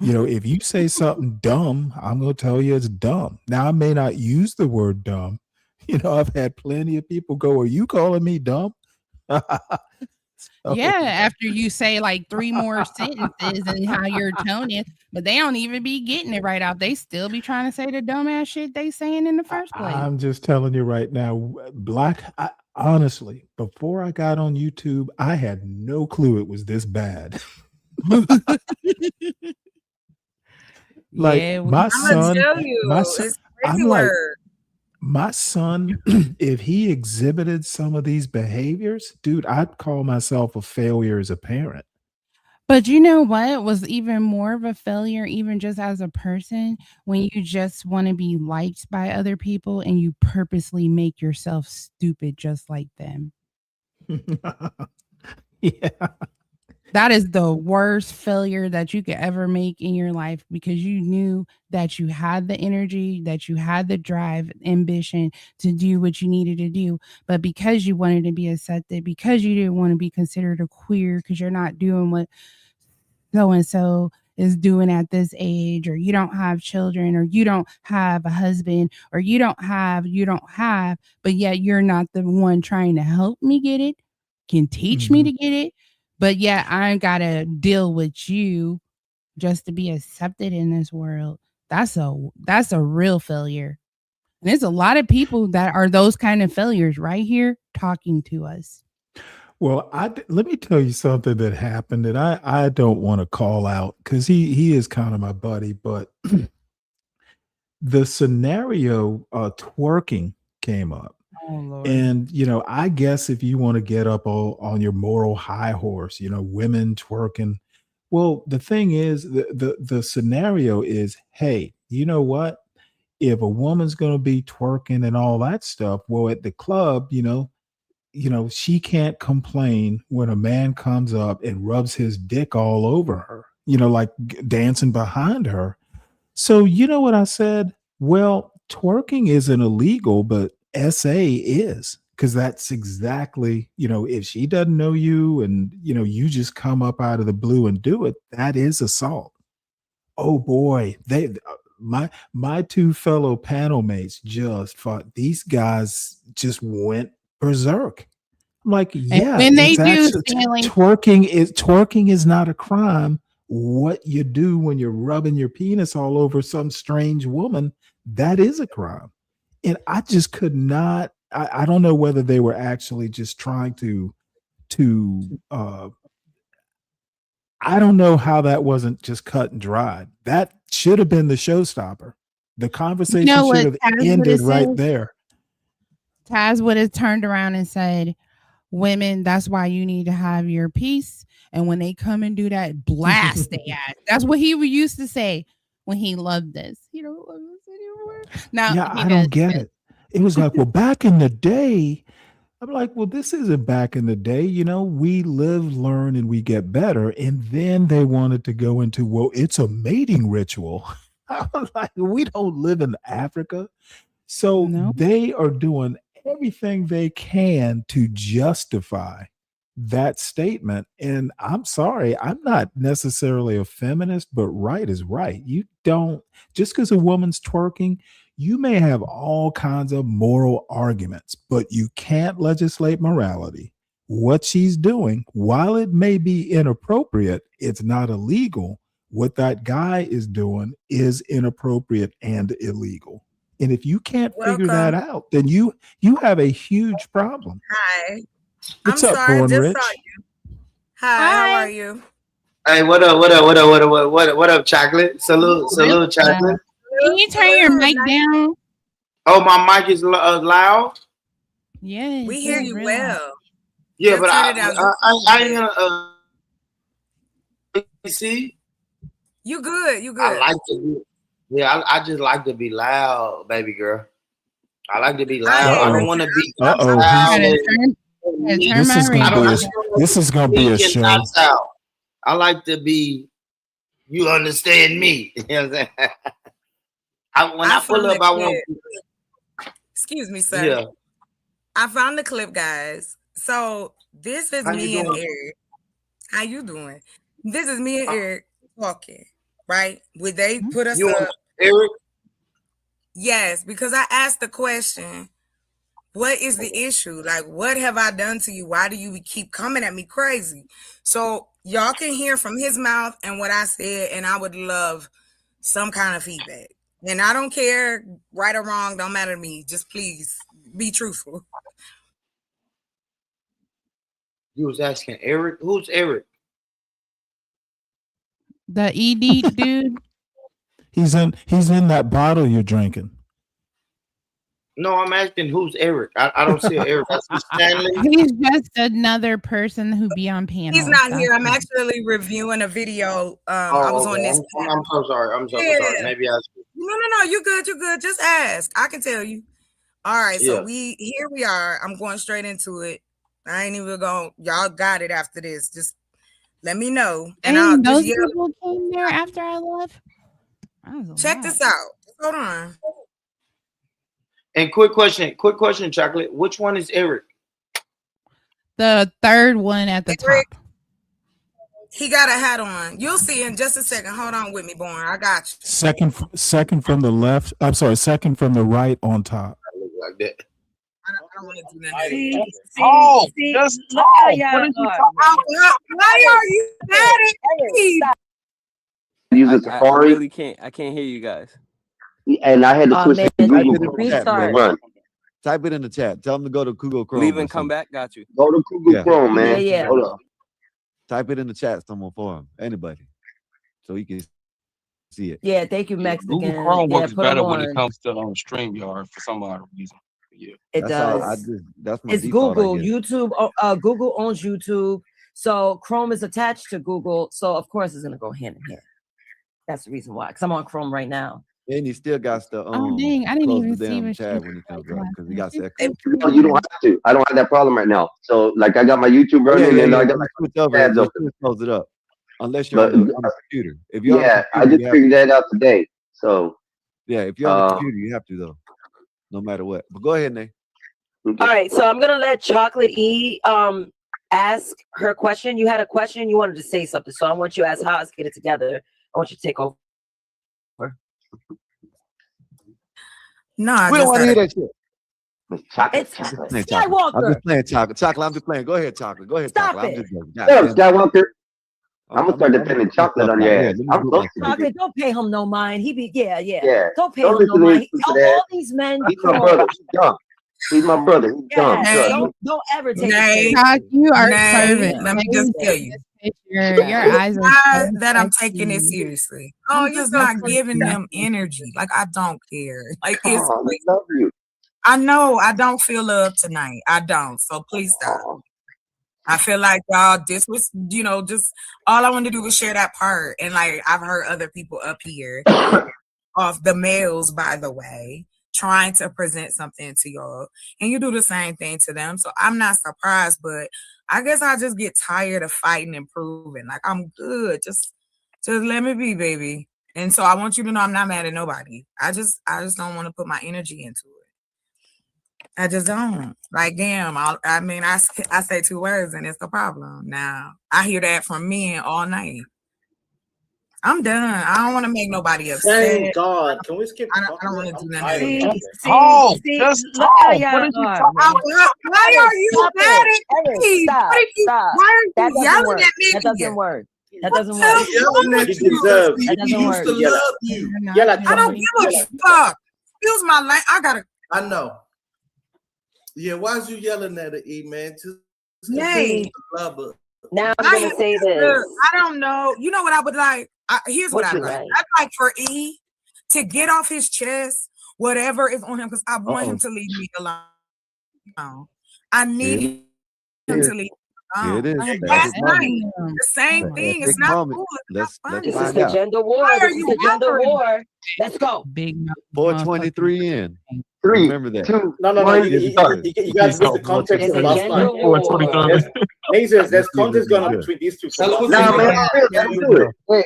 If you say something dumb, I'm going to tell you it's dumb. Now, I may not use the word dumb. I've had plenty of people go, "Are you calling me dumb?" So, yeah, after you say like 3 more sentences and how your tone is, but they don't even be getting it right out. They still be trying to say the dumbass shit they saying in the first place. I'm just telling you right now, honestly, before I got on YouTube, I had no clue it was this bad. Like Yeah, we my I'm gonna son, tell my you, son, it's I'm crazy like, word. my son, if he exhibited some of these behaviors, dude, I'd call myself a failure as a parent. but you know what was even more of a failure, even just as a person, when you just wanna be liked by other people and you purposely make yourself stupid just like them. Yeah. That is the worst failure that you could ever make in your life because you knew that you had the energy, that you had the drive, ambition to do what you needed to do. But because you wanted to be accepted, because you didn't want to be considered a queer, because you're not doing what so and so is doing at this age, or you don't have children, or you don't have a husband, or you don't have, but yet you're not the one trying to help me get it, can teach me Mhm. to get it, but yet I gotta deal with you just to be accepted in this world. That's a real failure. And there's a lot of people that are those kind of failures right here talking to us. Well, let me tell you something that happened that I don't want to call out because he is kind of my buddy, but the scenario twerking came up. Oh Lord. And, I guess if you want to get up on your moral high horse, women twerking. Well, the thing is, the scenario is, hey, you know what? If a woman's going to be twerking and all that stuff, well, at the club, she can't complain when a man comes up and rubs his dick all over her, like dancing behind her. So, you know what I said? Well, twerking isn't illegal, but SA is. Because that's exactly, if she doesn't know you and, you just come up out of the blue and do it, that is assault. Oh boy, my two fellow panel mates just fought. These guys just went berserk. I'm like, And yeah, when they it's do, actually Stanley, twerking is not a crime. What you do when you're rubbing your penis all over some strange woman, that is a crime. And I just could not. I don't know whether they were actually just trying to I don't know how that wasn't just cut and dried. That should have been the showstopper. The you conversation know should what have Taz would have ended said? right there. Taz would have turned around and said, women, that's why you need to have your peace. And when they come and do that, blast they ass. That's what he would used to say when he loved this. He don't love this anymore. Now Yeah, he I does. don't get it. It was like, well, back in the day, I'm like, well, this isn't back in the day. We live, learn, and we get better. And then they wanted to go into, well, it's a mating ritual. I was like, we don't live in Africa. So No. they are doing everything they can to justify that statement. And I'm sorry, I'm not necessarily a feminist, but right is right. You don't, just because a woman's twerking, you may have all kinds of moral arguments, but you can't legislate morality. What she's doing, while it may be inappropriate, it's not illegal. What that guy is doing is inappropriate and illegal. And if you can't figure that Welcome. out, then you have a huge problem. Hi. I'm What's up, sorry, Born just saw Rich? you. Hi, how are you? Hey, what up? What up? What up? What up? What up, chocolate? Salute, salute, chocolate. Can you turn your mic down? Oh, my mic is loud. Yes. We hear you well. Yeah, Just but turn it down. I ain't gonna. See, You good? You I good? like to be. Yeah, I just like to be loud, baby girl. I like to be loud. I don't want to be Uh-oh. loud. This is gonna be this is gonna be a show. Out. I like to be. You understand me? You know what I'm saying? When I pull up, I want. Excuse me, sir. Yeah. I found the clip, guys. So this is How me you and doing? Eric. How you doing? This is me and Eric talking, right? Would they put us You up? want Eric? Yes, because I asked the question, what is the issue? Like, what have I done to you? Why do you keep coming at me crazy? So y'all can hear from his mouth and what I said, and I would love some kind of feedback. And I don't care, right or wrong, don't matter to me. Just please be truthful. You was asking Eric. Who's Eric? The ED dude. He's in that bottle you're drinking. No, I'm asking who's Eric. I don't see Eric. I see Stanley. He's just another person who be on panels. He's not here. I'm actually reviewing a video. I was on this. I'm so sorry. I'm so sorry. Maybe I. No. You good. You good. Just ask. I can tell you. All right. So here we are. I'm going straight into it. I ain't even going. Y'all got it after this. Just let me know. And I'll those just people came there after I left. Check this out. Hold on. And quick question, chocolate. Which one is Eric? The third one at the top. He got a hat on. You'll see in just a second. Hold on with me, Born. I got you. Second from the left. I'm sorry, second from the right on top. I look like that. I don't want to do that. Just talk. What are you talking Why are you mad at me? Use a Safari. I really can't. I can't hear you guys. And I had to switch to Google Restart. Run. Type it in the chat. Tell them to go to Google Chrome. Leave and come back. Got you. Go to Google Chrome, man. Yeah. Hold up. Type it in the chat. Someone for him. Anybody. So he can see it. Yeah, thank you, Mexican. Google Chrome works put better them when it on. comes to StreamYard for some odd reason. Yeah, It does. That's my It's default, Google. I guess. YouTube. Google owns YouTube, so Chrome is attached to Google. So of course it's gonna go hand in hand. That's the reason why. Because I'm on Chrome right now. And he still got the Oh dang! I didn't close even the see damn what tab she when he comes was up because he got that. No, you don't have to. I don't have that problem right now. So like I got my YouTube running and I got my switch over. tabs You open. still close it up unless you're on the computer. If you're on Yeah, the I computer, just figured that out today. So yeah, if you're on the computer, you have to though, no matter what. But go ahead, Nate. All right, so I'm gonna let Chocolate E ask her question. You had a question. You wanted to say something, so I want you to ask how let's get it together. I want you to take over. No, I We don't want to hear that shit. It's I'm just Skywalker. playing chocolate. Chocolate, I'm just playing. Go ahead, chocolate. Go ahead, Stop chocolate. it. I'm just joking. Shut up, Skywalker. I'm gonna start defending chocolate on your ass. I'm close to Chocolate, don't pay him no mind. He be Yeah. Don't pay Don't him no listen to mind. his stupid ass. All these men. He's my brother. He's dumb. He's my brother. He's dumb. Yeah, Trust me. don't ever take Nay, it. Talk, you are Nay, servant. let me just tell you. Your eyes are Why so that I'm sexy. taking it seriously. I'm you're just so not funny. giving them energy. Like I don't care. Like it's. Oh, I love you. I know I don't feel love tonight. I don't. So please stop. Oh, I feel like y'all. This was, just all I wanted to do was share that part. And like I've heard other people up here, of the males, by the way, trying to present something to y'all, and you do the same thing to them. So I'm not surprised, but I guess I just get tired of fighting and proving. Like I'm good. Just let me be, baby. And so I want you to know I'm not mad at nobody. I just don't want to put my energy into it. I just don't. Like, damn, I say 2 words and it's the problem. Now, I hear that from men all night. I'm done. I don't want to make nobody upset. Thank God. Can we skip? I don't want to do none of tired of that. this. Talk. See, Just look talk. how What y'all is you are, talking man. Why are you Stop mad it. at Eric, me? stop, What are you? stop. Why are That you doesn't yelling work. at me? That doesn't work. That What doesn't the work. hell is wrong with You you? deserve. That doesn't work. to You're love you. not Yell at doing I don't it. give a fuck. Excuse my language. I gotta. I know. Yeah, why's you yelling at her, E, man? Just Nay. to love her. Now I'm gonna say this. I don't know. You know what I would like? Here's what What I'd you like. like? I'd like for E to get off his chest whatever is on him because I want him to leave me alone. I need him to leave me Here it alone. is. Last Epic moment. night, the same thing. It's Epic not moment. cool. It's Let's not This funny. is find the out. gender war. Why are This is you the gender hollering? war. Let's go. Big mouth 423 in. 3, Remember that. 2, No. 1. You guys missed the context It's of a last gender night. war. There's context going on between these two. Nah, man, let's do it. Hey,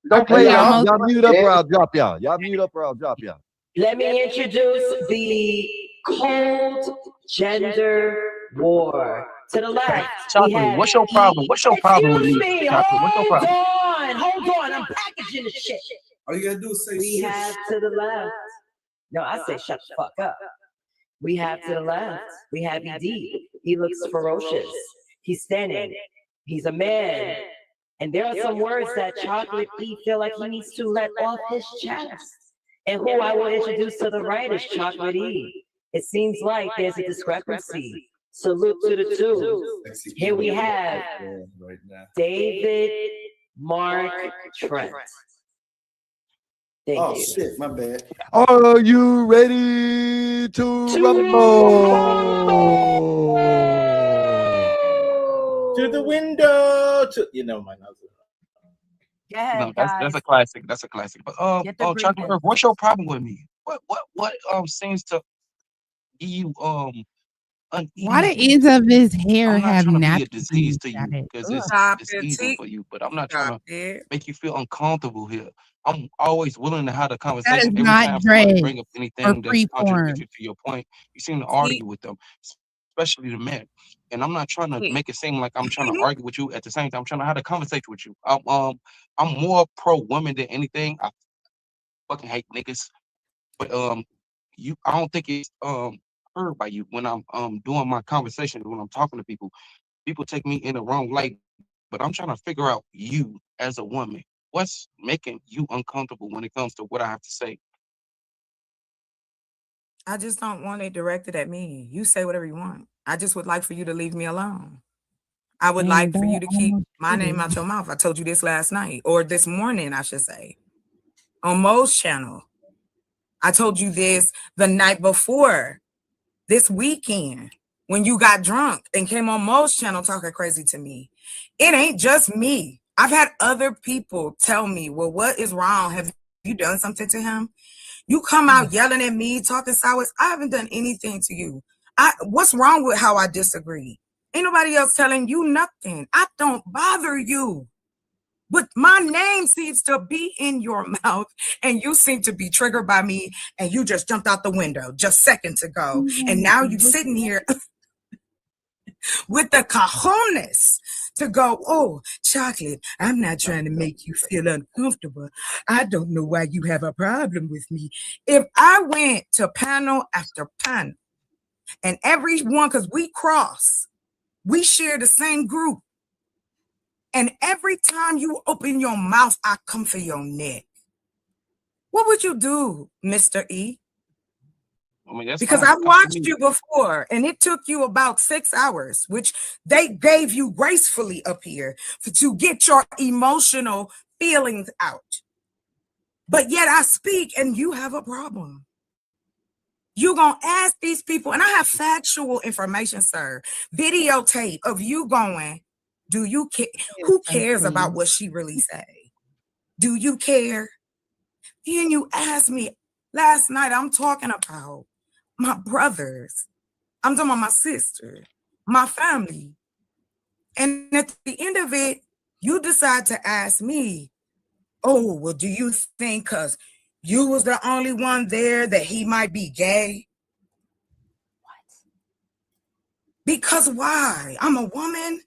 don't play Hey, it off. y'all mute up or I'll drop y'all. Y'all mute up or I'll drop y'all. Let me introduce the cold gender war. To the left, we Chocolate, have what's your problem? What's your problem with Excuse me? me. Chocolate, what's your problem? Hold on. I'm packaging the shit. All you gotta do is say We have to the left. No, I say shut the fuck up. We have to the left. We have ED. He looks ferocious. He's standing. He's a man. And there are some words that Chocolate E feel like he needs to let off his chest. And who I will introduce to the right is Chocolate E. It seems like there's a discrepancy. Salute to the two. Here we have right now. David Mark Trent. Thank Oh you. shit, my bad. Are you ready to rumble? To the window. Never mind. Go ahead, No, guys. that's a classic. That's a classic. But Get the Chocolate greetings. Earth, what's your problem with me? What seems to give you unease? Why the ends of his hair I'm not have trying to be a napkins disease to you inside it? because Ugh. Stop it's it. easy for you, but I'm not trying Stop to it. make you feel uncomfortable here. I'm always willing to have a That is conversation every not time somebody dread bring up or anything that's free contradictory form. to your point. You seem to See, argue with them, especially the men. And I'm not trying to see. make it seem like I'm trying to argue with you. At the same time, I'm trying to have a conversation with you. I'm more pro woman than anything. I fucking hate niggas, but I don't think it's heard by you when I'm doing my conversation when I'm talking to people. People take me in the wrong light, but I'm trying to figure out you as a woman. What's making you uncomfortable when it comes to what I have to say? I just don't want it directed at me. You say whatever you want. I just would like for you to leave me alone. I would And like for don't you to keep almost my do name it. out your mouth. I told you this last night, or this morning, I should say, on Mo's channel. I told you this the night before, this weekend, when you got drunk and came on Mo's channel talking crazy to me. It ain't just me. I've had other people tell me, well, what is wrong? Have you done something to him? You come out yelling at me, talking sideways. I haven't done anything to you. What's wrong with how I disagree? Ain't nobody else telling you nothing. I don't bother you. But my name seems to be in your mouth, and you seem to be triggered by me, and you just jumped out the window just seconds ago. And now you sitting here with the cojones to go, oh, Chocolate, I'm not trying to make you feel uncomfortable. I don't know why you have a problem with me. If I went to panel after panel, and everyone, because we share the same group, and every time you open your mouth, I come for your neck. What would you do, Mr. E? I mean, that's Because fine. I've Come to watched me. you before, and it took you about 6 hours, which they gave you gracefully up here to get your emotional feelings out. But yet I speak, and you have a problem. You're going to ask these people, and I have factual information, sir, videotape of you going, do you care? Who cares about what she really say? Do you care? Then you ask me, last night I'm talking about my brothers. I'm talking about my sister, my family. And at the end of it, you decide to ask me, oh, well, do you think because you was the only one there that he might be gay? Because why? I'm a woman.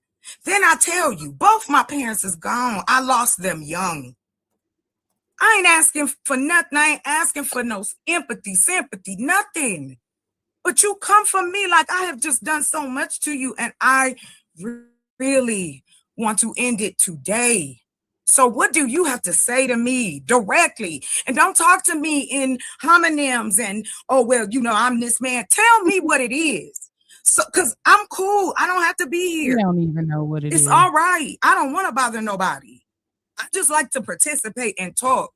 Then I tell you, both my parents is gone. I lost them young. I ain't asking for nothing. I ain't asking for no empathy, sympathy, nothing. But you come from me like I have just done so much to you, and I really want to end it today. So what do you have to say to me directly? And don't talk to me in homonyms and, oh, well, you know, I'm this man. Tell me what it is. So, because I'm cool. I don't have to be You here. don't even know what it is. It's all right. I don't want to bother nobody. I just like to participate and talk.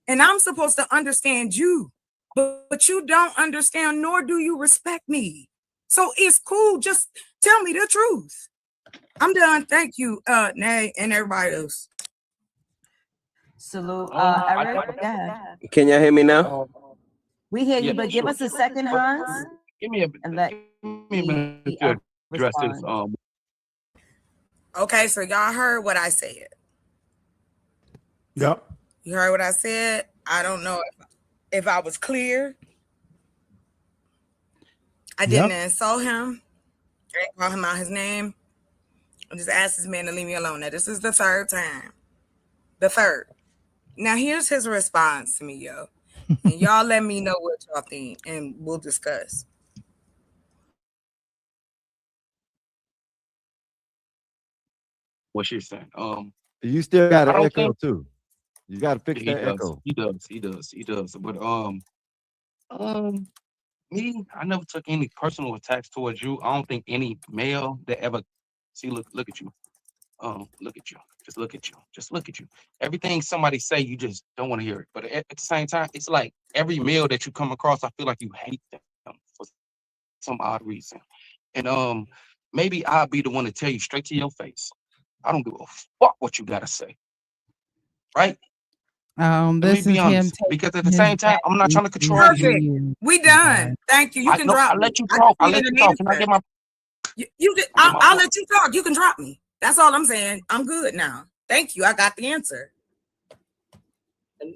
And I'm supposed to understand you, but you don't understand, nor do you respect me. So it's cool. Just tell me the truth. I'm done. Thank you, Nay, and everybody else. Salute, Eric. Yeah. Can y'all hear me now? We hear you, Yeah, but give sure. us a second, Hans. Give me a minute to address this. Okay, so y'all heard what I said. Yep. You heard what I said? I don't know if I was clear. I didn't insult him. I didn't call him out his name. I just asked this man to leave me alone. Now, this is the third time. The third. Now, here's his response to me, yo. And y'all let me know what y'all think, and we'll discuss. What she's saying. You still got an I don't echo think too. You got to fix he that does. echo. He does. But me, I never took any personal attacks towards you. I don't think any male that ever look at you. Look at you. Just look at you. Just look at you. Everything somebody say, you just don't want to hear it. But at the same time, it's like every male that you come across, I feel like you hate them for some odd reason. And maybe I'll be the one to tell you straight to your face. I don't give a fuck what you gotta say. Right? Let me This be is him honest. Because at the taking his same time, I'm not trying to control Perfect. you. We done. Thank you. You can drop I'll me. let you talk. I'll let you talk. Can I get my I'll let you talk. You can drop me. That's all I'm saying. I'm good now. Thank you. I got the answer.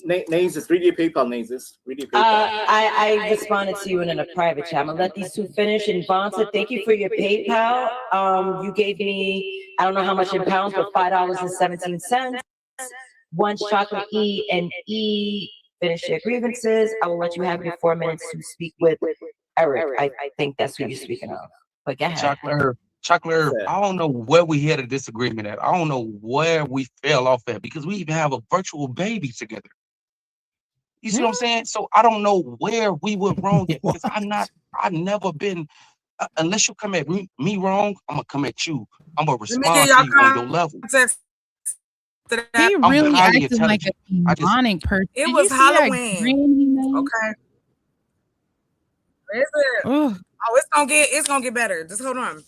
Names this. Read your PayPal, names this. Read your PayPal. I responded to you in a private chat. I'm gonna let these two finish. And Vonta, thank you for your PayPal. You gave me, I don't know how much in pounds, but $5.17. Once Chocolate E and E finish their grievances, I will let you have your 4 minutes to speak with Eric. I think that's who you're speaking of. But go ahead. Chocolate Herb, I don't know where we had a disagreement at. I don't know where we fell off at because we even have a virtual baby together. You see what I'm saying? So I don't know where we went wrong at because I've never been, unless you come at me wrong, I'm going to come at you. I'm going to respond to you on your level. He really acted like a demonic person. It was Halloween. Okay. Is it? Oh, it's gonna get better. Just hold on.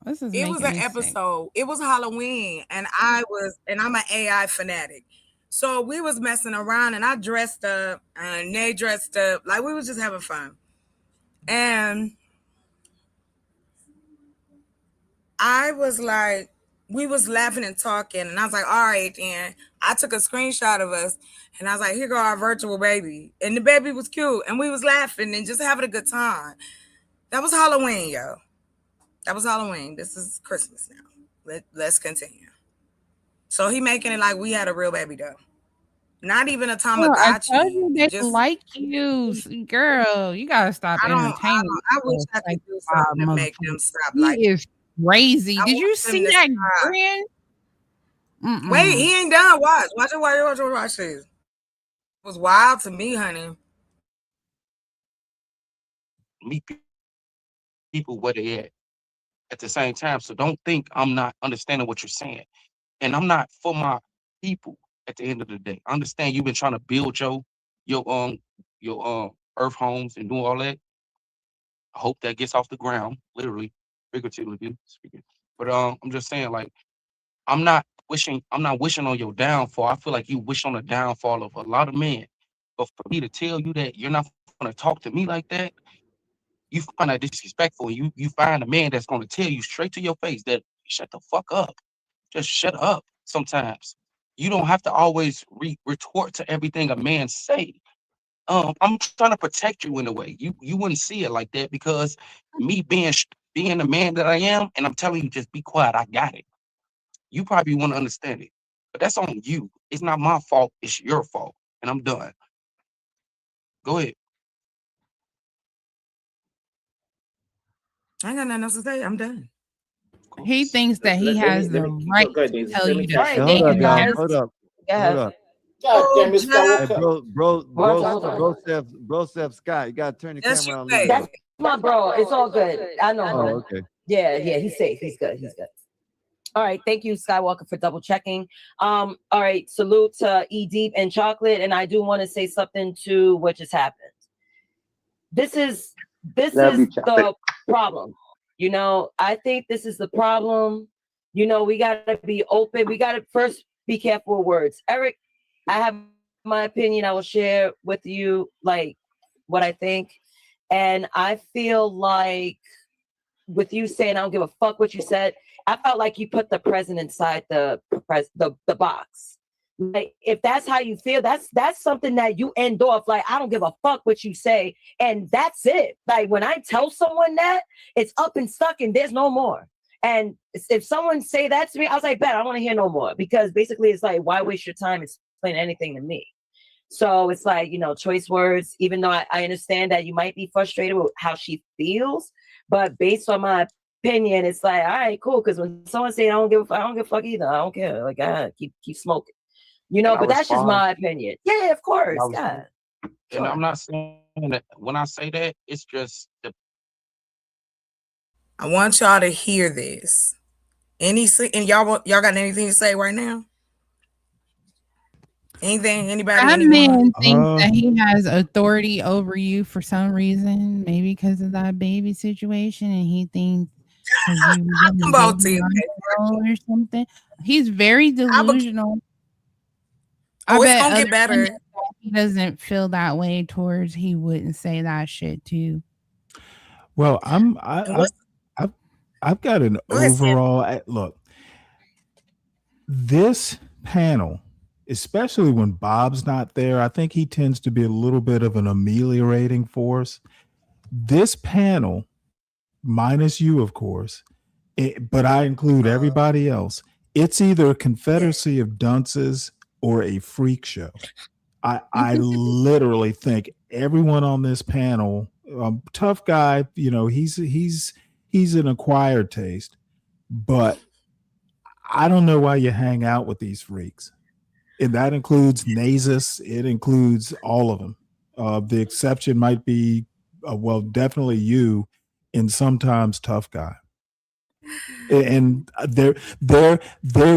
It was an episode. It was Halloween, and I'm an AI fanatic. So we was messing around, and I dressed up, and they dressed up. Like, we was just having fun. And I was like, we was laughing and talking, and I was like, all right, then. I took a screenshot of us, and I was like, here go our virtual baby. And the baby was cute, and we was laughing and just having a good time. That was Halloween, yo. That was Halloween. This is Christmas now. Let's continue. So he making it like we had a real baby, though. Not even a Tamagotchi. I told you they like you, girl. You gotta stop entertaining. I wish I could do something to make them stop. He is crazy. Did you see that grin? Wait, he ain't done. Watch this. It was wild to me, honey. Meet people where they at the same time. So don't think I'm not understanding what you're saying. And I'm not for my people at the end of the day. I understand you've been trying to build your earth homes and do all that. I hope that gets off the ground, literally, figuratively speaking. But I'm just saying, like, I'm not wishing on your downfall. I feel like you wish on the downfall of a lot of men. But for me to tell you that you're not gonna talk to me like that, you find that disrespectful. And you find a man that's gonna tell you straight to your face that shut the fuck up. Just shut up sometimes. You don't have to always retort to everything a man say. I'm trying to protect you in a way. You wouldn't see it like that because me being the man that I am, and I'm telling you, just be quiet. I got it. You probably want to understand it, but that's on you. It's not my fault. It's your fault, and I'm done. Go ahead. I ain't got nothing else to say. I'm done. Cool. He thinks that he has the right to tell you to All right, shut thank you it down. guys. Hold up. Go Hold ahead. up. God damn it, Hey, Skywalker. bro, Seth Scott, you gotta turn the That's you, camera on a little baby. That's bit. my bro. It's all good. I know Oh, him. okay. Yeah, he's safe. He's good. He's good. All right, thank you, Skywalker, for double checking. All right, salute to E Deep and Chocolate, and I do want to say something to what just happened. This is Love you, the chocolate. problem. You know, I think this is the problem. You know, we gotta be open. We gotta first be careful with words. Eric, I have my opinion. I will share with you like what I think, and I feel like with you saying I don't give a fuck what you said, I felt like you put the president inside the box. Like if that's how you feel, that's something that you end off. Like I don't give a fuck what you say, and that's it. Like when I tell someone that, it's up and stuck, and there's no more. And if someone say that to me, I was like, bet I don't want to hear no more because basically it's like, why waste your time explaining anything to me? So it's like, you know, choice words, even though I understand that you might be frustrated with how she feels, but based on my opinion, it's like, all right, cool. Because when someone say I don't give a fuck either, I don't care. Like, keep smoking. You know, Can I but that's just respond? my opinion. Yeah, of course. Can I God. respond? And I'm not saying that when I say that, it's just the I want y'all to hear this. And y'all got anything to say right now? Anything? Anybody? That Anyone? man thinks that he has authority over you for some reason, maybe because of that baby situation, and he thinks because you I'm want about baby to. on the roll or something. He's very delusional. Oh, I it's bet gonna other get better. women that he doesn't feel that way towards, he wouldn't say that shit too. Well, And what's I've got an Go ahead, Sam. overall look. This panel, especially when Bob's not there, I think he tends to be a little bit of an ameliorating force. This panel, minus you, of course, but I include everybody else. It's either a confederacy of dunces or a freak show. I literally think everyone on this panel, tough guy, you know, he's an acquired taste, but I don't know why you hang out with these freaks. And that includes Nasus. It includes all of them. The exception might be, well, definitely you, and sometimes tough guy. And there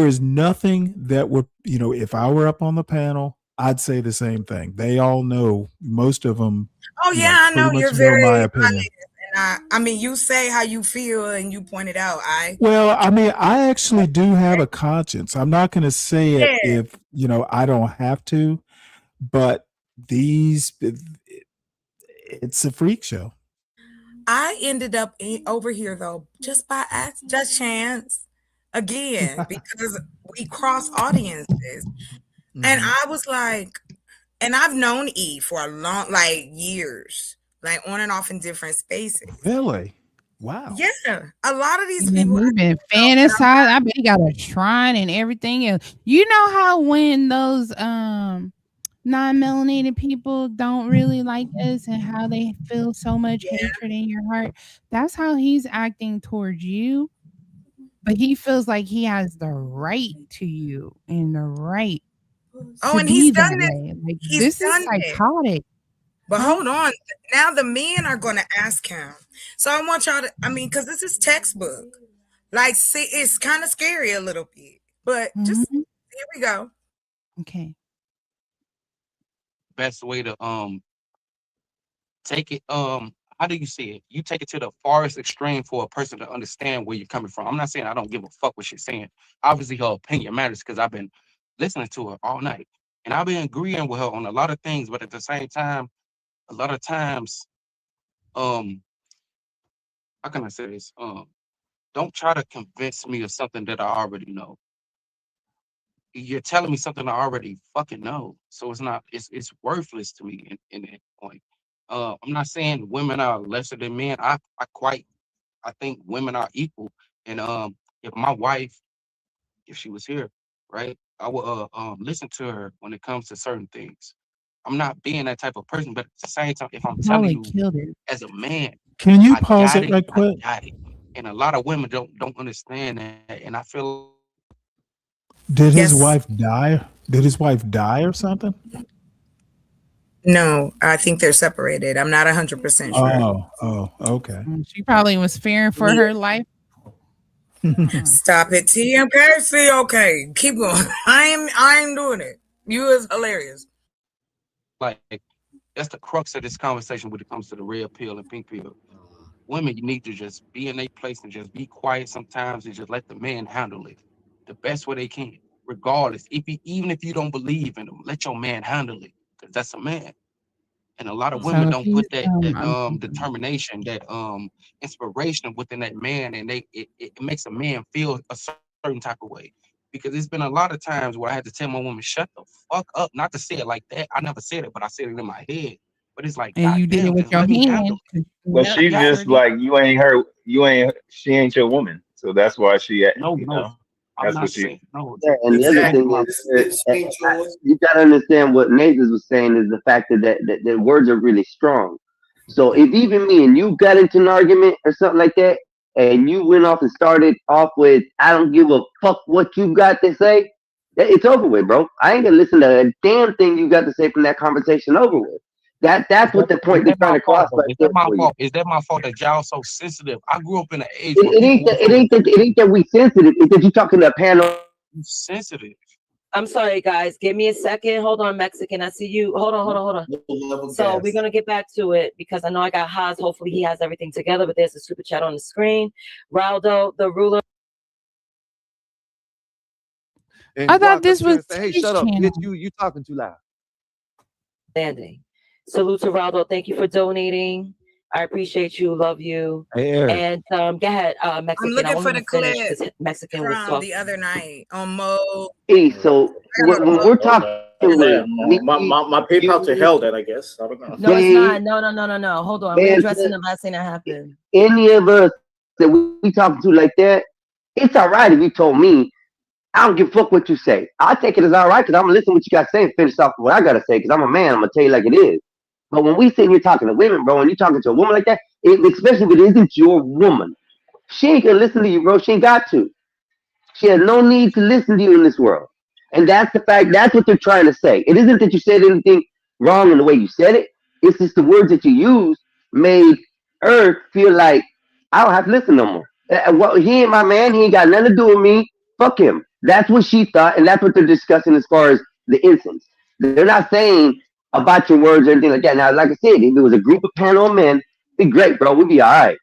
is nothing that would, you know, if I were up on the panel, I'd say the same thing. They all know, most of them. Oh yeah, I know pretty you're much know my very opinion. honest. And I mean, you say how you feel, and you point it out. Well, I mean, I actually do have a conscience. I'm not going to say it Yeah. if, you know, I don't have to, but it's a freak show. I ended up over here though, just just chance, again because we cross audiences, and I was like, and I've known E for a long, like years, like on and off in different spaces. Really? Wow. Yeah, a lot of these And people. he been fantasized. I bet he got a shrine and everything else. You know how when those non-melanated people don't really like us and how they feel so much hatred in your heart, that's how he's acting towards you. But he feels like he has the right to you and the right to And be he's that done it. way. Like He's this is done it. psychotic. But hold on. Now the men are going to ask him. So I want y'all to, I mean, because this is textbook. Like, see, it's kind of scary a little bit. But just, here we go. Okay. best way to take it. How do you see it? You take it to the farthest extreme for a person to understand where you're coming from. I'm not saying I don't give a fuck what she's saying. Obviously, her opinion matters because I've been listening to her all night, and I've been agreeing with her on a lot of things. But at the same time, a lot of times, how can I say this? Don't try to convince me of something that I already know. you're telling me something I already fucking know. So it's worthless to me in that point. I'm not saying women are lesser than men. I think women are equal. And if my wife, if she was here, right, I would listen to her when it comes to certain things. I'm not being that type of person, but at the same time, if I'm telling Probably you killed it. as a man, Can you I pause got it it, right I quick? got it. And a lot of women don't understand that. And I feel Did his Yes. wife die? Did his wife die or something? No, I think they're separated. I'm not 100% sure. Oh, okay. She probably was fearing for Yeah. her life. Stop it, TMK. Okay, keep going. I ain't doing it. You is hilarious. like that's the crux of this conversation when it comes to the red pill and pink pill. Women, you need to just be in their place and just be quiet sometimes and just let the man handle it the best way they can, regardless. Even if you don't believe in them, let your man handle it because that's a man. And a lot of So women if don't he's put that determination, that inspiration within that man, and it makes a man feel a certain type of way. Because it's been a lot of times where I had to tell my woman, shut the fuck up. Not to say it like that. I never said it, but I said it in my head. But it's like, and God you did it damn, with just your let me handle hand. it. But she Yeah, just like you ain't her. She ain't your woman. So that's why she, no, you no. know, I'm that's not what she. saying no. Yeah, and the other That's Exactly. thing my is, She ain't yours. you got to understand what Nathan was saying is the fact that words are really strong. So if even me and you got into an argument or something like that, and you went off and started off with, I don't give a fuck what you got to say, it's over with, bro. I ain't gonna listen to a damn thing you got to say from that conversation over with. That's what the is point they're that trying my to fault cross though? right Is there that my for you. fault? Is that my fault that y'all so sensitive? I grew up in an age where It people ain't were that so it ain't that we sensitive. It's that you talking to a panel. sensitive. I'm sorry, guys. Give me a second. Hold on, Mexican. I see you. Hold on, hold on, hold on. Level So we're gas. gonna get back to it because I know I got Haas. Hopefully he has everything together, but there's a super chat on the screen. Raldo, the ruler. And I thought Guac up this here was and say, hey, T's shut up, bitch. channel. You talking too loud. Standing. Salute to Raldo. Thank you for donating. I appreciate you. Love you. Hey, Eric. And go ahead, I'm Mexican. I looking want for him the to finish clip because Mexican was from talking. the other night on Mo. Hey, so I gotta go to when Mo. we're talking with me, My PayPal to you, hell then I guess. I don't know. No, it's Dave, not. No. Hold on. We're addressing Manson, the last thing that happened. any of us that we talking to like that, it's all right if you told me. I don't give a fuck what you say. I take it as all right because I'm gonna listen to what you got to say and finish off what I gotta say because I'm a man. I'm gonna tell you like it is. But when we sitting here talking to women, bro, and you talking to a woman like that, especially if it isn't your woman, she ain't gonna listen to you, bro. She ain't got to. She has no need to listen to you in this world. And that's the fact, that's what they're trying to say. It isn't that you said anything wrong in the way you said it. It's just the words that you used made her feel like I don't have to listen no more. Well, he ain't my man. He ain't got nothing to do with me. Fuck him. That's what she thought, and that's what they're discussing as far as the instance. They're not saying about your words or anything like that. Now, like I said, if it was a group of panel of men, it'd be great, bro. We'd be all right.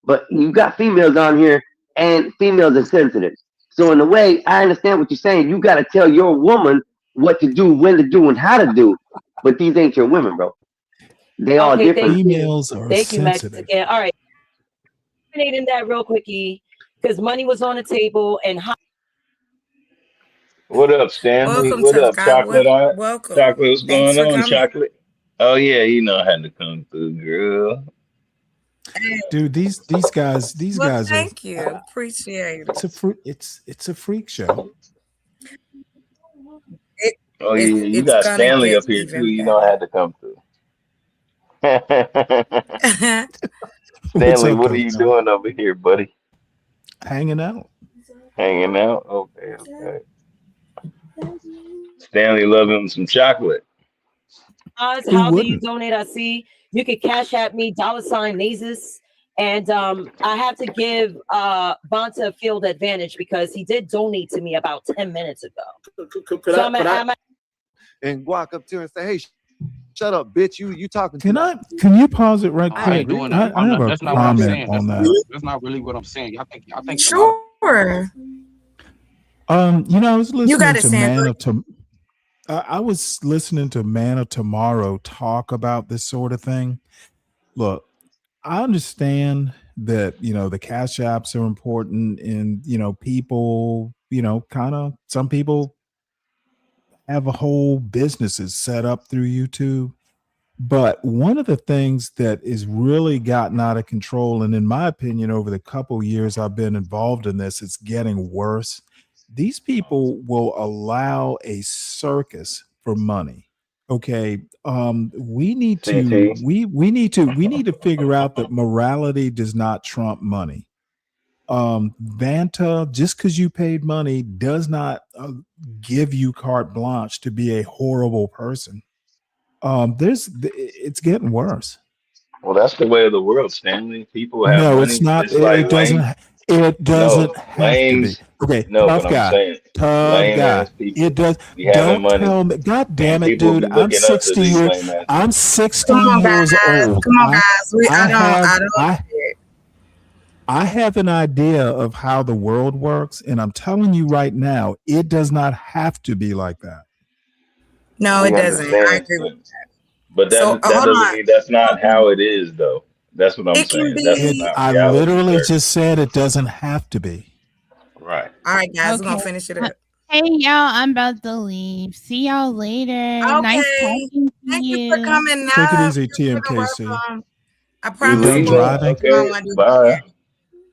But you got females on here, and females are sensitive. So in a way, I understand what you're saying. You got to tell your woman what to do, when to do, and how to do. But these ain't your women, bro. They all Okay, thank different. you. Females are Thank you, sensitive. Mexican. All right. Terminating that real quickie because money was on the table and What up, Stanley? Welcome, What tough up, guy. Chocolate Art? Welcome. Chocolate, what's Thanks going for on, coming. Chocolate? Oh yeah, you know how to come through, girl. Dude, these guys Well, are thank you. Appreciate it. it's a freak show. it Oh it's yeah, you it's got gonna Stanley get up here too. even You know how better. to come through. What's Stanley, up, what are tough you guy? doing over here, buddy? Hanging out. Hanging out? Okay, okay. Stanley loving some chocolate. Who how do you wouldn't? donate? I see you can cash at me $Nasus. And I have to give Bonta field advantage because he did donate to me about 10 minutes ago. And Guac up here and say, hey, shut up, bitch. You talking too Can loud. you pause it right I quick? ain't doing that. I have a That's not what I'm comment saying. on that. That's not really what I'm saying. I think a lot of Sure. I was You got listening it, to Sandra. I was listening to Man of Tomorrow talk about this sort of thing. Look, I understand that, the cash apps are important and, people, kind of some people have a whole businesses set up through YouTube. But one of the things that is really gotten out of control, and in my opinion, over the couple years I've been involved in this, it's getting worse. These people will allow a circus for money. Okay, we need to CT. we need to figure out that morality does not trump money. Vanta, just because you paid money does not give you carte blanche to be a horrible person. It's getting worse. Well, that's the way of the world, Stanley. People have No, it's money, not. just like It doesn't. lame. It doesn't No, have to be. lames. Okay, No, tough but I'm guy. saying Tough lame guy. ass people It does. be having Don't money, tell me. God and damn it, people dude. be looking up to these lame ass I'm people. 60 Come on, years guys. old. Come on, guys. I have an idea of how the world works, and I'm telling you right now, it does not have to be like that. No, it We doesn't. I understand, agree with that. but So that hold doesn't on. mean that's not how it is, though. That's what I'm It can saying. That's be. not I reality, literally sir. just said it doesn't have to be. Right. All right, guys. We're Okay. gonna finish it up. Hey, y'all, I'm about to leave. See y'all later. Nice Okay. talking to Thank you for you. coming Take it up. easy, You're TMKC. welcome. I You promise done you, leaving? driving? you don't Okay. want to do Bye. that.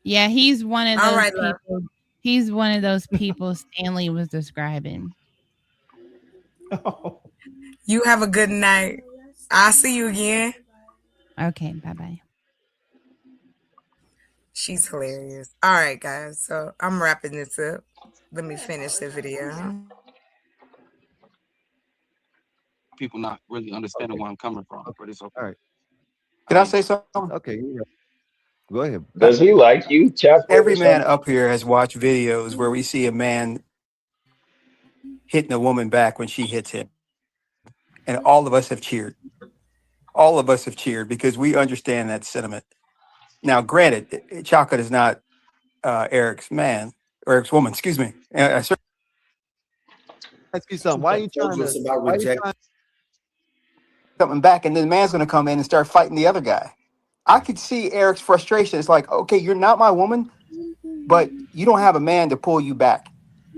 Yeah, he's one of All those right, love. people. He's one of those people Stanley was describing. You have a good night. I'll see you again. Okay, bye-bye. She's hilarious. All right, guys. So I'm wrapping this up. Let me finish the video. People not really understanding where I'm coming from, but it's okay. All right. Can I say something? Okay. You're right. Go ahead. Does he like you, Chocolate, or Every man something? up here has watched videos where we see a man hitting a woman back when she hits him. And all of us have cheered. All of us have cheered because we understand that sentiment. Now, granted, Chocolate is not Eric's man, or Eric's woman, excuse me. Ask you something. Why are you trying to? Why are you trying? Something back, and then the man's going to come in and start fighting the other guy. I could see Eric's frustration. It's like, okay, you're not my woman, but you don't have a man to pull you back.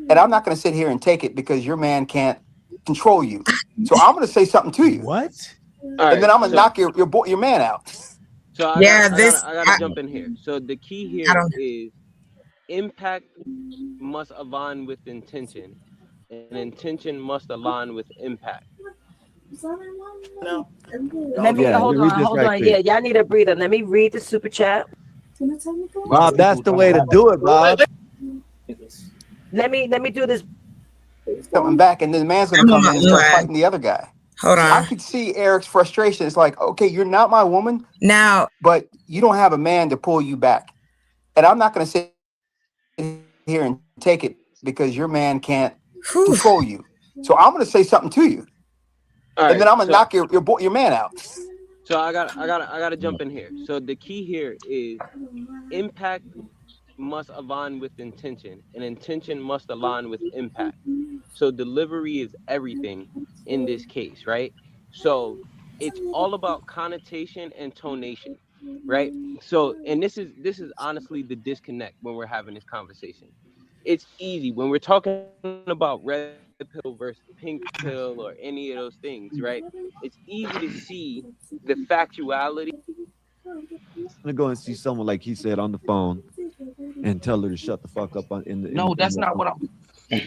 And I'm not going to sit here and take it because your man can't control you. So I'm going to say something to you. What? And then I'm going to knock your man out. So I gotta jump in here. So the key here is impact must align with intention, and intention must align with impact. Let me hold on. Yeah, y'all need a breather. Let me read the super chat. Bob, that's the way to do it, Bob. Let me do this. Something back, and then the man's going to come in and start fighting the other guy. Hold on. I could see Eric's frustration. It's like, okay, you're not my woman now, but you don't have a man to pull you back. And I'm not going to sit here and take it because your man can't control you. So I'm going to say something to you. And then I'm going to knock your man out. So I gotta jump in here. So the key here is impact must align with intention, and intention must align with impact. So delivery is everything in this case, right? So it's all about connotation and tonation, right? So, and this is honestly the disconnect when we're having this conversation. It's easy when we're talking about red pill versus pink pill or any of those things, right? It's easy to see the factuality. I'm gonna go and see someone like he said on the phone and tell her to shut the fuck up in the. No, that's not what I'm.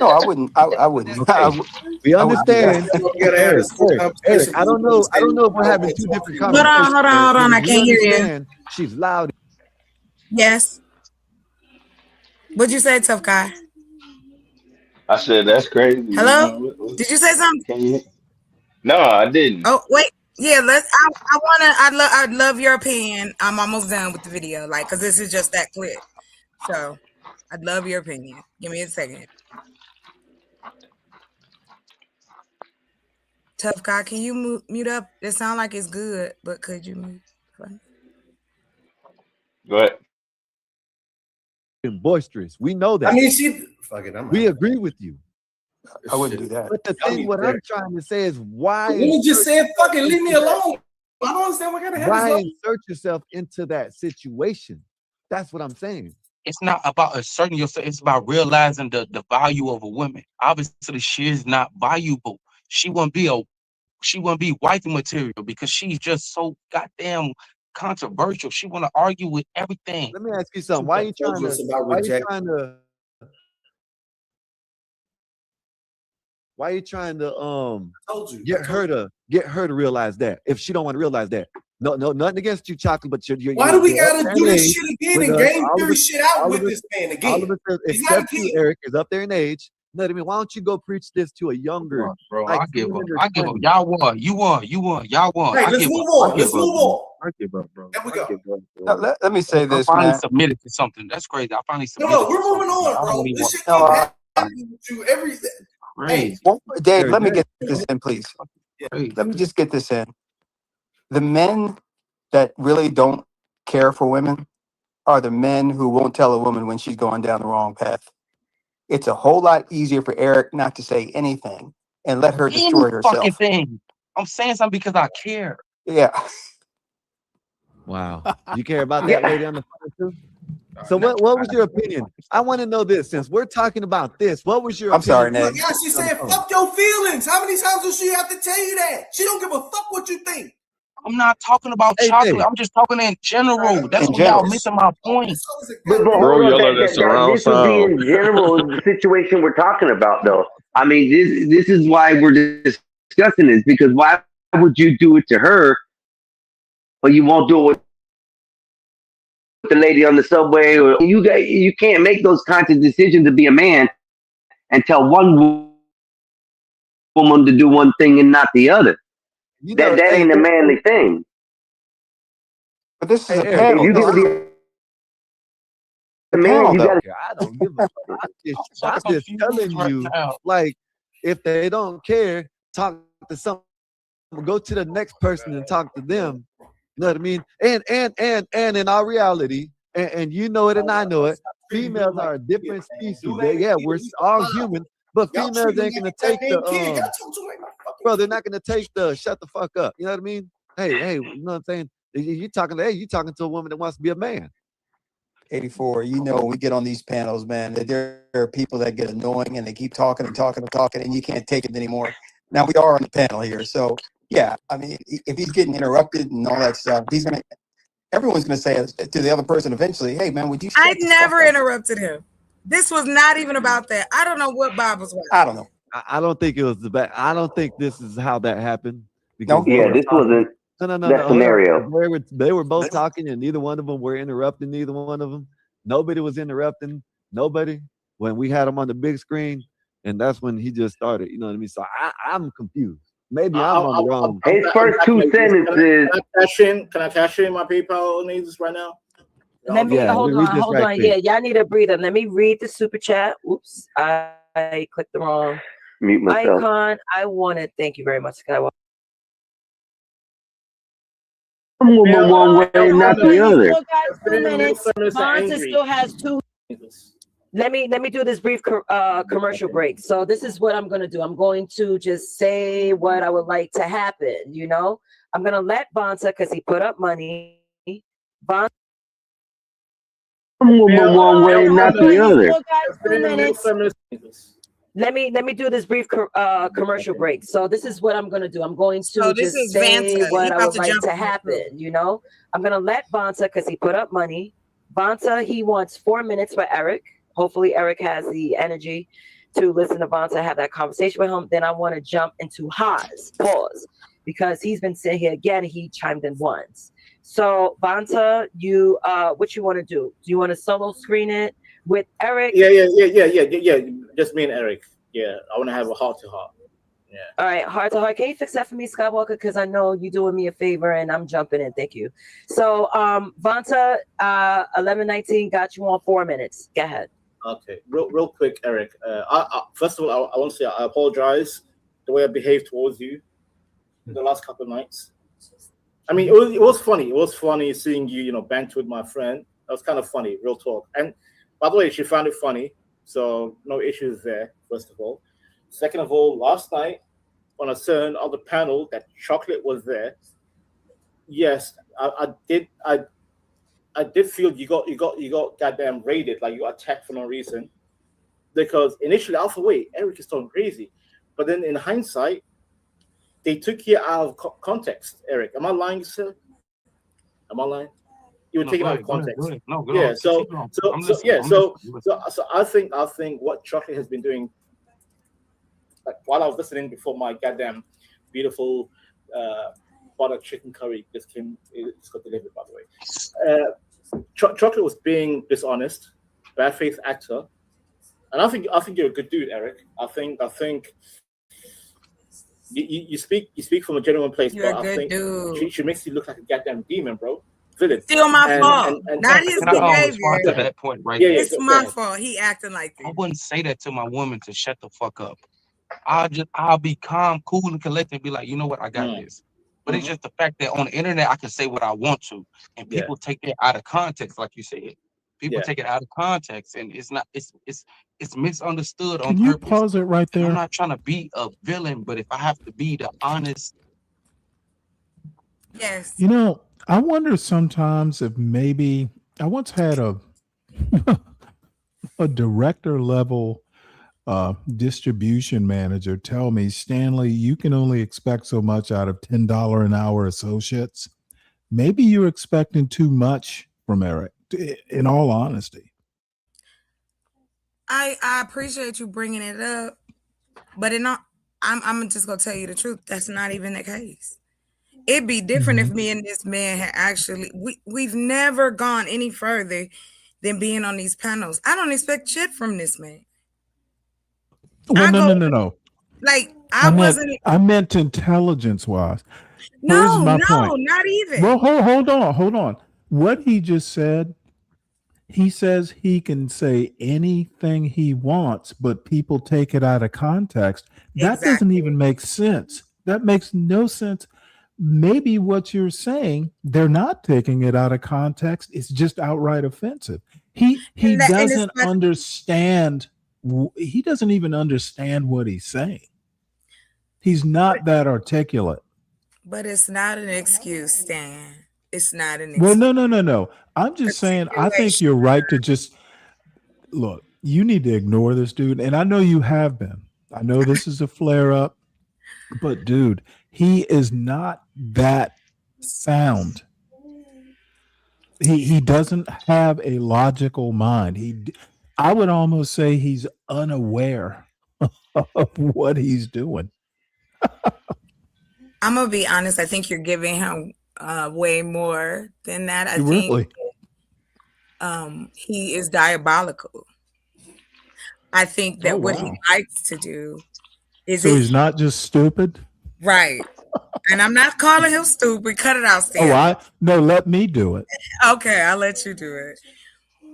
No, I wouldn't. I wouldn't. Okay. We understand. Eric, I don't know. I don't know if we're having two different conversations. Hold on. I can't hear you. She's loud. Yes. What'd you say, tough guy? I said that's crazy. Hello? Did you say something? Can you? No, I didn't. Oh, wait. Yeah, I'd love your opinion. I'm almost done with the video, because this is just that clip. So I'd love your opinion. Give me a second. Tough guy, can you mute up? It sounds like it's good, but could you mute? Go ahead. Boisterous. We know that. I mean, we agree with you. I wouldn't do that. But the thing, what I'm trying to say is why. You just said, "Fucking leave me alone." I don't understand what kind of why insert yourself into that situation. That's what I'm saying. it's not about asserting yourself. It's about realizing the value of a woman. Obviously, she is not valuable. She wouldn't be wifey material because she's just so goddamn controversial. She want to argue with everything. Let me ask you something. Why are you trying to? Why are you trying to get her to realize that if she don't want to realize that? No, nothing against you, Chocolate, but you're Why do we gotta do this shit again and game theory shit out with this man again? All of us, except you, Eric, is up there in age. You know what I mean? Why don't you go preach this to a younger? Bro, like, I give up. Y'all won. You won. Y'all won. Hey, let's move on. Let's move on. I give up, bro. There we go. Let me say this, I finally man. submitted to something. That's crazy. I finally submitted. No, we're moving on, bro. This shit keep happening with you everything. Hey, Well, Dave, let me get this in, please. Let me just get this in. The men that really don't care for women are the men who won't tell a woman when she's going down the wrong path. It's a whole lot easier for Eric not to say anything and let her destroy herself. Fucking thing. I'm saying something because I care. Yeah. Wow. You care about that lady on the phone too? So what was your opinion? I want to know this. Since we're talking about this, what was your opinion? Sorry, Nate. Yeah, she said, fuck your feelings. How many times does she have to tell you that? She don't give a fuck what you think. I'm not talking about chocolate. I'm just talking in general. That's what y'all missing my point. But hold on, this would be in general the situation we're talking about, though. I mean, this is why we're discussing this, because why would you do it to her, but you won't do it with the lady on the subway? Or you can't make those kinds of decisions to be a man and tell one woman to do one thing and not the other. That ain't a manly thing. But this is a panel. You give the man, you gotta. I don't give a fuck. I'm just telling you, like, if they don't care, talk to someone. Go to the next person and talk to them. You know what I mean? And in our reality, and you know it and I know it, females are a different species. We're all human, but females ain't gonna take the bro, they're not gonna take the shut the fuck up. You know what I mean? Hey, you know what I'm saying? You talking to a woman that wants to be a man. 84, you know, we get on these panels, man, that there are people that get annoying and they keep talking and talking and talking and you can't take it anymore. Now we are on the panel here. So yeah, I mean, if he's getting interrupted and all that stuff, everyone's gonna say to the other person eventually, hey man, would you I never interrupted him. This was not even about that. I don't know what Bob was watching. I don't know. I don't think it was the best. I don't think this is how that happened. No, this wasn't that scenario. They were both talking, and neither one of them were interrupting. Neither one of them. Nobody was interrupting. Nobody. When we had him on the big screen, and that's when he just started. You know what I mean? So I'm confused. Maybe I'm on the wrong. His first two sentences. Can I cash in my PayPal needs right now? Let me hold on. Yeah, y'all need a breather. Let me read the super chat. Oops, I clicked the wrong mute myself. Icon. I want to thank you very much, Skywalker. One way, not the other. Still got 2 minutes. Bonta still has 2. Let me do this brief commercial break. So this is what I'm going to do. I'm going to just say what I would like to happen. You know, I'm going to let Bonta, because he put up money. Bonta. One way, not the other. Still got 2 minutes. Let me do this brief commercial break. So this is what I'm going to do. I'm going to just say what I would like to happen. You know, I'm going to let Bonta, because he put up money. Bonta, he wants 4 minutes for Eric. Hopefully Eric has the energy to listen to Bonta, have that conversation with him. Then I want to jump into Haas, pause, because he's been sitting here again. He chimed in once. So Bonta, you what you want to do? Do you want to solo screen it with Eric? Yeah. Just me and Eric. Yeah, I want to have a heart to heart. Yeah. All right, heart to heart. Can you fix that for me, Skywalker? Because I know you're doing me a favor and I'm jumping in. Thank you. So Bonta, 1119 got you on 4 minutes. Go ahead. Okay, real quick, Eric. First of all, I want to say I apologize the way I behaved towards you in the last couple of nights. I mean, it was funny. It was funny seeing you, banter with my friend. That was kind of funny, real talk. And by the way, she found it funny, so no issues there. First of all, second of all, last night on a certain other panel, that Chocolate was there. Yes, I I did feel you got goddamn raided, like you got attacked for no reason. Because initially I thought, wait, Eric is talking crazy, but then in hindsight, they took you out of context. Eric, am I lying, sir? Am I lying? You were taken out of context. No, go Yeah. on. So Keep going. so I'm so listening. yeah. I'm So listening. so I think what Chocolate has been doing, like while I was listening before my goddamn beautiful butter chicken curry just got delivered, by the way. Chocolate was being dishonest, bad faith actor, and I think you're a good dude, Eric. I think you speak from a genuine place, You're but a I good think dude. she makes you look like a goddamn demon, bro. Villain. Still my And fault. Not his Can I behavior. respond to that point right Yeah, there? It's my fault. He acting like I this. wouldn't say that to my woman to shut the fuck up. I'll be calm, cool, and collected and be like, you know what, I got this. But it's just the fact that on the internet I can say what I want to, and people take it out of context, like you said. People take it out of context, and it's not. It's misunderstood on Can you purpose. pause it right And I'm there? not trying to be a villain, but if I have to be the honest, Yes. You know, I wonder sometimes if maybe I once had a director level distribution manager tell me, Stanley, you can only expect so much out of $10 an hour associates. Maybe you're expecting too much from Eric, in all honesty. I appreciate you bringing it up, but I'm just gonna tell you the truth. That's not even the case. It'd be different if me and this man had actually we've never gone any further than being on these panels. I don't expect shit from this man. Well, no. Like I meant intelligence wise. Here's No, my point. not even. Well, hold on. What he just said, he says he can say anything he wants, but people take it out of context. That doesn't even make sense. That makes no sense. Maybe what you're saying, they're not taking it out of context. It's just outright offensive. He doesn't understand. He doesn't even understand what he's saying. He's not that articulate. But it's not an excuse, Stan. It's not an excuse. Well, no. I'm just saying, I think you're right to just look. You need to ignore this dude, and I know you have been. I know this is a flare up, but dude, he is not that sound. He doesn't have a logical mind. I would almost say he's unaware of what he's doing. I'm gonna be honest. I think you're giving him way more than that. I Really? think he is diabolical. I think that what he likes to do is he's not just stupid, right? And I'm not calling him stupid. Cut it out, Stan. No, let me do it. Okay, I'll let you do it.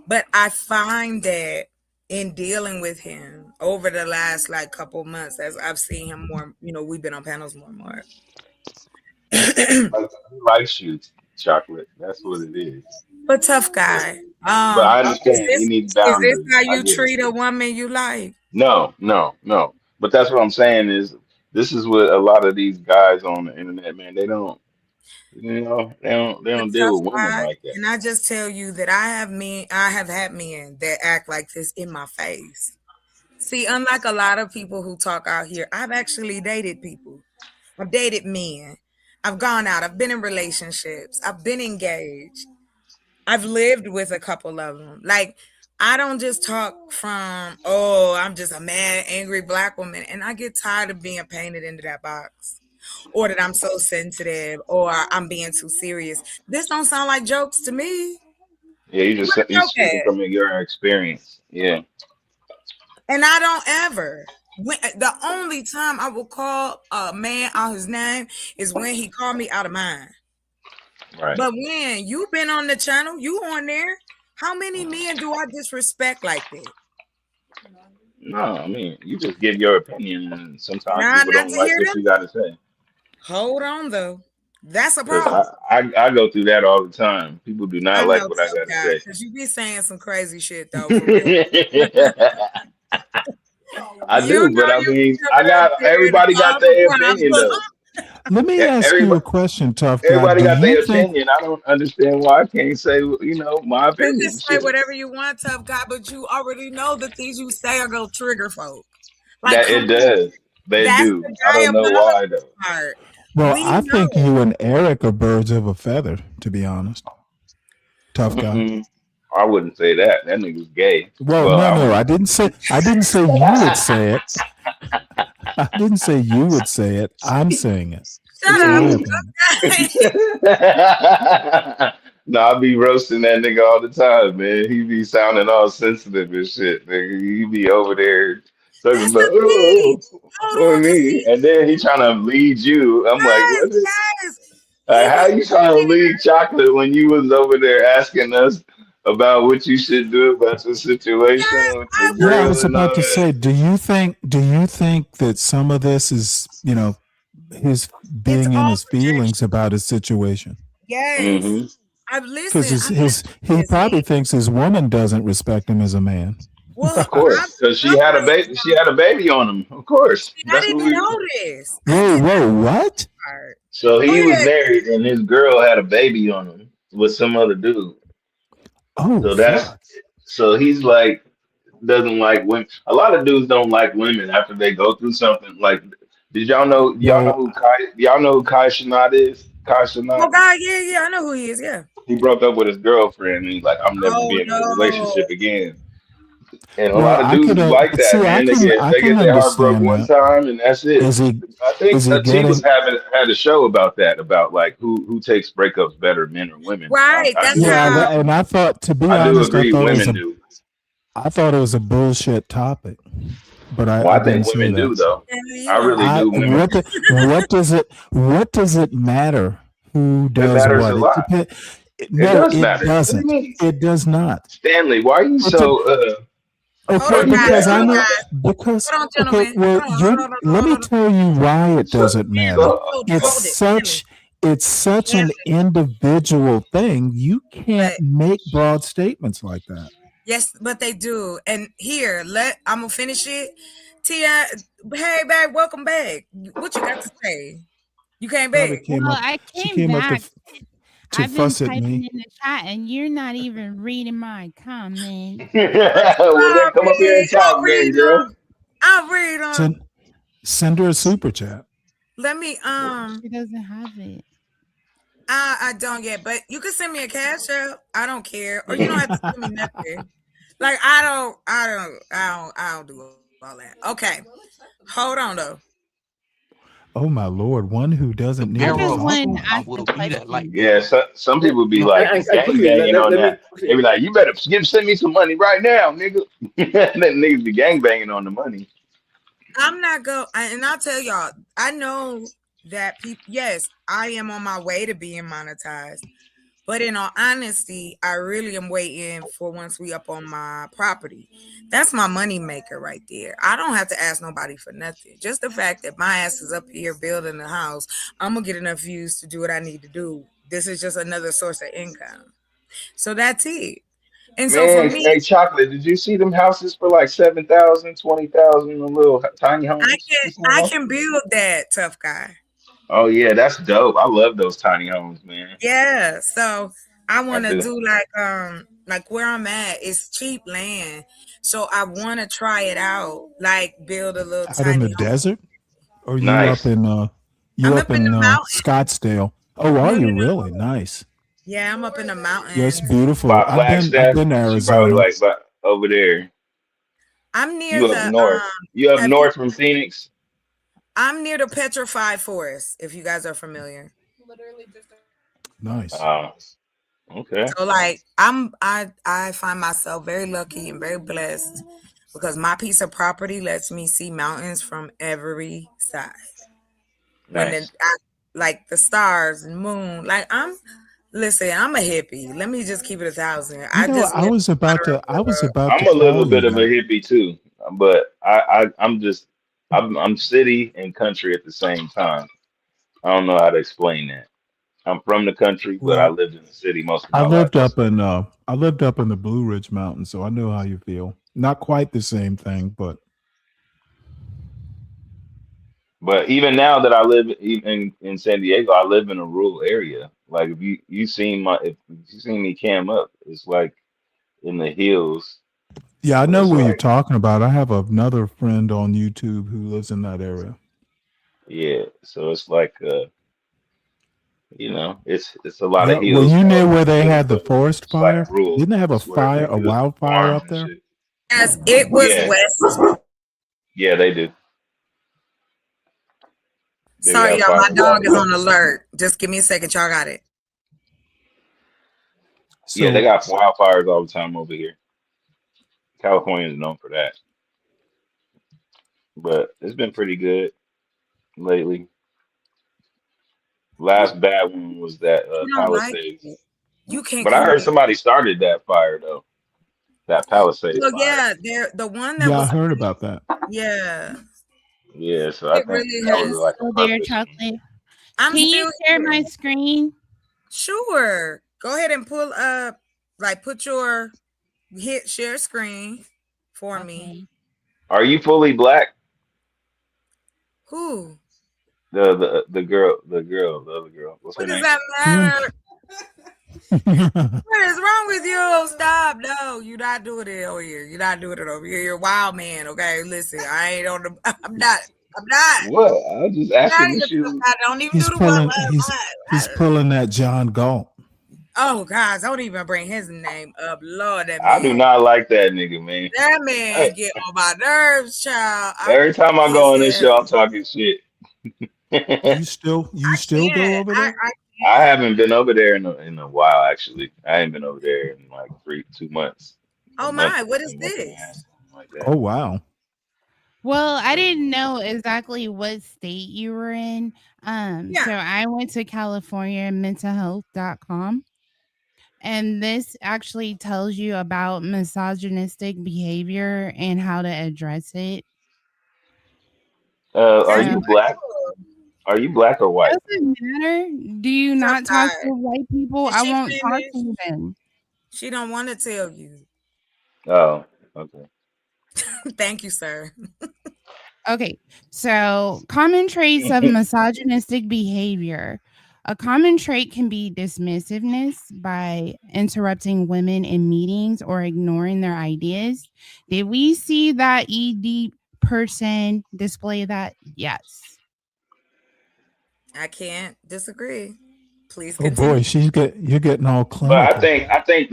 But I find that in dealing with him over the last couple months, as I've seen him more, we've been on panels more and more. He likes you, Chocolate. That's what it is. But tough guy. But I understand you need boundaries. Is this how you treat a woman you like? No. But that's what I'm saying is this is what a lot of these guys on the internet, man, they don't deal with women like that. And I just tell you that I have had men that act like this in my face. See, unlike a lot of people who talk out here, I've actually dated people. I've dated men. I've gone out. I've been in relationships. I've been engaged. I've lived with a couple of them. Like, I don't just talk from, I'm just a mad, angry Black woman. And I get tired of being painted into that box. Or that I'm so sensitive, or I'm being too serious. This don't sound like jokes to me. Yeah, you speaking from your experience. Yeah. And I don't ever. The only time I will call a man out his name is when he called me out of mine. Right. But when you've been on the channel, you on there, how many men do I disrespect like that? No, I mean, you just give your opinion, and sometimes people don't like what you got to say. Hold on, though. That's a problem. I go through that all the time. People do not like what I got to say. Because you be saying some crazy shit, though. I do, but I mean, everybody got their opinion, though. Let me ask you a Everybody, question, tough guy. everybody Do got you their think? opinion. I don't understand why I can't say, my You can opinion. say Shit. whatever you want, tough guy, but you already know the things you say are gonna trigger folk. Like, That come it on, does. They that's do. the I don't know diabolical why though. part. Well, We I think know. you and Eric are birds of a feather. To be honest, tough guy. Mm-mm. I wouldn't say that. That nigga's gay. Well, Well, no, I no, wouldn't. I didn't say. I didn't say you would say it. I didn't say you would say it. I'm saying it. Shut It's up, my Mm. opinion. tough No, I be roasting that nigga all the time, man. He be sounding all sensitive and shit, nigga. He be over there talking That's about, the thing. Hold oh on, cause me, see, and then he trying to lead you. I'm like, yes, what? yes, he How be you trying to lead chocolate when you was over there asking us about what you should do about your situation yes. with I your Yeah, I want. girl was and about all to that? say, do you think that some of this is, his It's being in all his projection. feelings about his situation? Yes, Hmm. I've Because listened. his, I'm not his he this probably me. thinks his woman doesn't respect him as a man. Well, Of course, because she I'm had a raised. baby. She had a baby on him. Of course, I that's what didn't we. know this. I Whoa, did not whoa, know what? this part. So Go he was ahead. married, and his girl had a baby on him with some other dude. Oh, So that's fuck. so he's like doesn't like women. A lot of dudes don't like women after they go through something. Like, did y'all know? Y'all know Well, who Kai? Y'all know who Kai Cenat is? Kai Oh Cenat. God, yeah, yeah, I know who he is. Yeah. He broke up with his girlfriend, and he's like, "I'm never Oh being in a no. relationship again." And a well, lot of I dudes could is like that, see. I man. They can. get I they can get their heart broke understand one that. time, and that's it. Is he? I Is think he T was getting? had a show about that, about like who takes breakups better, men or women. And Right. I That's do Yeah, agree. how. and I thought, to be I do honest, agree. Women do. I thought it was a bullshit topic, but I Well, I think didn't say women that. do though. You I really don't. do. Women. What does it matter who It does matters a what? It lot. depends. It No, does it matter. What do you doesn't. mean, It does not. Stanley? Why are you It de- so? Hold Why okay, are on, you guys. because mad Hold I on, about know, that? guys. because Hold on, okay, gentlemen. well, Hold on, hold on, hold on, let hold me on. tell you why it So, doesn't matter. So, so so It's hold it, gentlemen. such an Gentlemen. individual thing. You can't But make broad statements like that. yes, but they do. And here, I'm gonna finish it. Ti, hey, babe, welcome back. What you got to say? You came Probably back. came Well, up. I She came came up back. to I've been fuss at typing me. in the chat and you're not even reading my comment. well, then come up here and I'll talk, then, read girl. them. I'll read them. Send her a super chat. Let me She doesn't have it. I don't yet, but you can send me a cash app. I don't care. Or you don't have to send me nothing. Like I don't do all that. Okay. Hold on though. Oh my lord! One who doesn't I need to just talk. wanted to I ask will a be that like question. that. Yeah, some people be like And gang quickly, banging on let me that. They be like, "You better send me some money right now, nigga." Then niggas be gang banging on the money. I'm not and I'll tell y'all, I know that people yes, I am on my way to being monetized. But in all honesty, I really am waiting for once we up on my property. That's my money maker right there. I don't have to ask nobody for nothing. Just the fact that my ass is up here building the house, I'm gonna get enough views to do what I need to do. This is just another source of income. So that's it. And so for Man, me, hey, chocolate, did you see them houses for like 7,000, 20,000, the little tiny homes? You seen I them? can build that, tough guy. Oh yeah, that's dope. I love those tiny homes, man. Yeah. So I I want to do. do like where I'm at is cheap land. So I want to try it out, like build a little Out in the tiny home. desert? Or Nice. I'm you up up in in the mountain. Scottsdale? Oh, are No, you no, really? no. Nice. Yeah, I'm up in the Yeah, it's mountains. beautiful. By I've Flagstaff, been to she probably Arizona. like over there. I'm near You up the north. You up have you north from Phoenix? I'm near the petrified forest, if you guys are familiar. Nice. Okay. So like I find myself very lucky and very blessed because my piece of property lets me see mountains from every side. When Nice. like the stars and moon, like I'm a hippie. Let me just keep it 1,000. You I know, just live I was about to I'm a little call you bit of a that. hippie too, but I'm city and country at the same time. I don't know how to explain that. I'm from the country, but I Well, lived in the city most of my life. I lived up in the Blue Ridge Mountains, so I know how you feel. Not quite the same thing, but But even now that I live in San Diego, I live in a rural area. Like if you seen if you seen me cam up, it's like in the hills. Yeah, I So know it's what you're like, talking about. I have another friend on YouTube who lives in that area. yeah. So it's like it's a lot of Yeah, were hills you near all where they together. had the So forest it's like fire? rural. Didn't they have a It's where fire, they a do wildfire farms up and there? shit. Yes, it was Yeah, west. yeah, they do. They Sorry, got y'all. My fires all dog the is time. on alert. Just give me a second. Y'all got it. Yeah, they So got wildfires all the time over here. California is known for that, but it's been pretty good lately. Last bad one was that You don't like Palisades, it. You can't but I come heard back. somebody started that fire though. That Palisades Well, fire. yeah, the one that yeah, I was, heard about that. yeah, Yeah, so I it think really that was has. like a Oh, dear purpose. chocolate. I'm Can you still share here. my screen? Sure. Go ahead and pull up, like hit share screen for me. Okay. Are you fully black? Who? The other girl. What's her What does name? that Yeah. matter? What is wrong with you? Stop. No, you're not doing it over here. You're not doing it over here. You're a wild man, okay? Listen, I ain't on the I'm not. I'm not. What? I was just Not asking even, what you. I don't even he's do the one. pulling he's pulling that John Galt. Oh, guys, don't even bring his name up. Lord, I do not like that nigga, man. that man get on my nerves, child. I Every time I can't go on this stand show, I'm him. talking shit. You still go over there? I haven't been over there in a while, actually. I ain't been over there in like 2 months, Oh my, what is a month and a half, this? something like that. Oh wow. Well, I didn't know exactly what state you were in. So I went to California mentalhealth.com, and this actually tells you about misogynistic behavior and how to address it. Are So you black? Are you black or white? doesn't matter. Do you So not talk to tired. white people? Did I she won't talk to finish? you then. She don't want to tell you. Oh, okay. Thank you, sir. Okay, so common traits of misogynistic behavior. A common trait can be dismissiveness by interrupting women in meetings or ignoring their ideas. Did we see that ED person display that? Yes. I can't disagree. Please Oh boy, continue. you're getting all But clinical. I think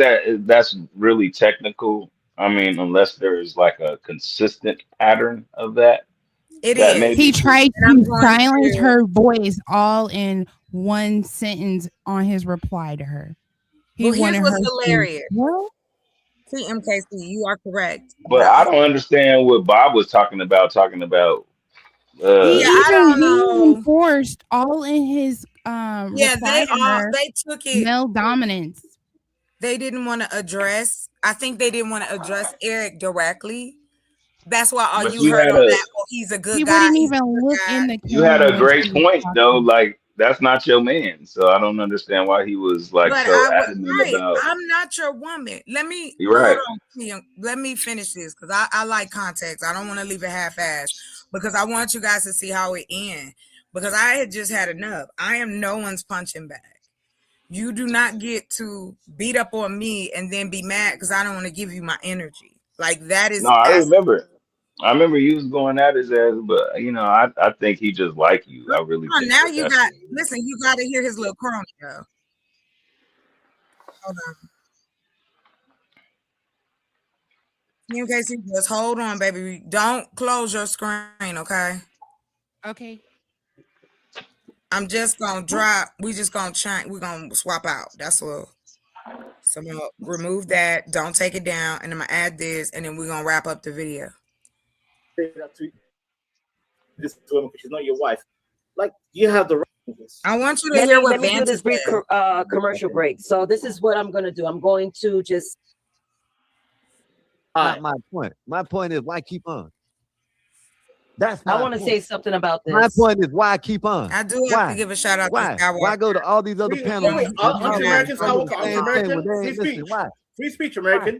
that's really technical. I mean, unless there's like a consistent pattern of that, It that may is. He be true. tried And I'm to going silence to. her voice all in one sentence on his reply to her. He Well, here's wanted what's her to hilarious. See, MKC, you are correct. But I don't understand what Bob was talking about. He Yeah, I don't even know. forced all in his Yeah, reply to her they took it. male dominance. They didn't want to address. I think they didn't want to address Eric directly. That's why all But you heard on that. Oh, he's a good He guy. wouldn't He's a even good look guy. in the you had camera a when she great was point though. talking. Like that's not your man, so I don't understand why he was like But so I would adamant right. about. I'm not your woman. Let me You're hold right. on, Tim. Let me finish this because I like context. I don't want to leave it half-assed because I want you guys to see how it ends. Because I had just had enough. I am no one's punching bag. You do not get to beat up on me and then be mad because I don't want to give you my energy. Like that No, is I as remember. I remember you was going at his ass, but I think he just like you. I really think now that you that's got what it is. listen, you got to hear his little crony though. Hold on. Okay, so just hold on, baby. Don't close your screen, okay? Okay. I'm just gonna drop. We just gonna change. We're gonna swap out. That's all. So I'm gonna remove that. Don't take it down, and I'm gonna add this, and then we're gonna wrap up the video. Say that to this woman because she's not your wife. Like you have the right to this. I want you to Let hear me what let me do Vantage this brief said. commercial break. So this is what I'm going to do. I'm going to just. Not my point. My point is why keep on. That's my I want to point. say something about this. My point is why keep on. I do have Why? to give a shout out Why? to Skywalker. Why go to all these other panels? Wait, and Aren't you talk American, some of Skywalker? the Aren't you same thing American? when they Free ain't listening? speech. Why? Free speech, American.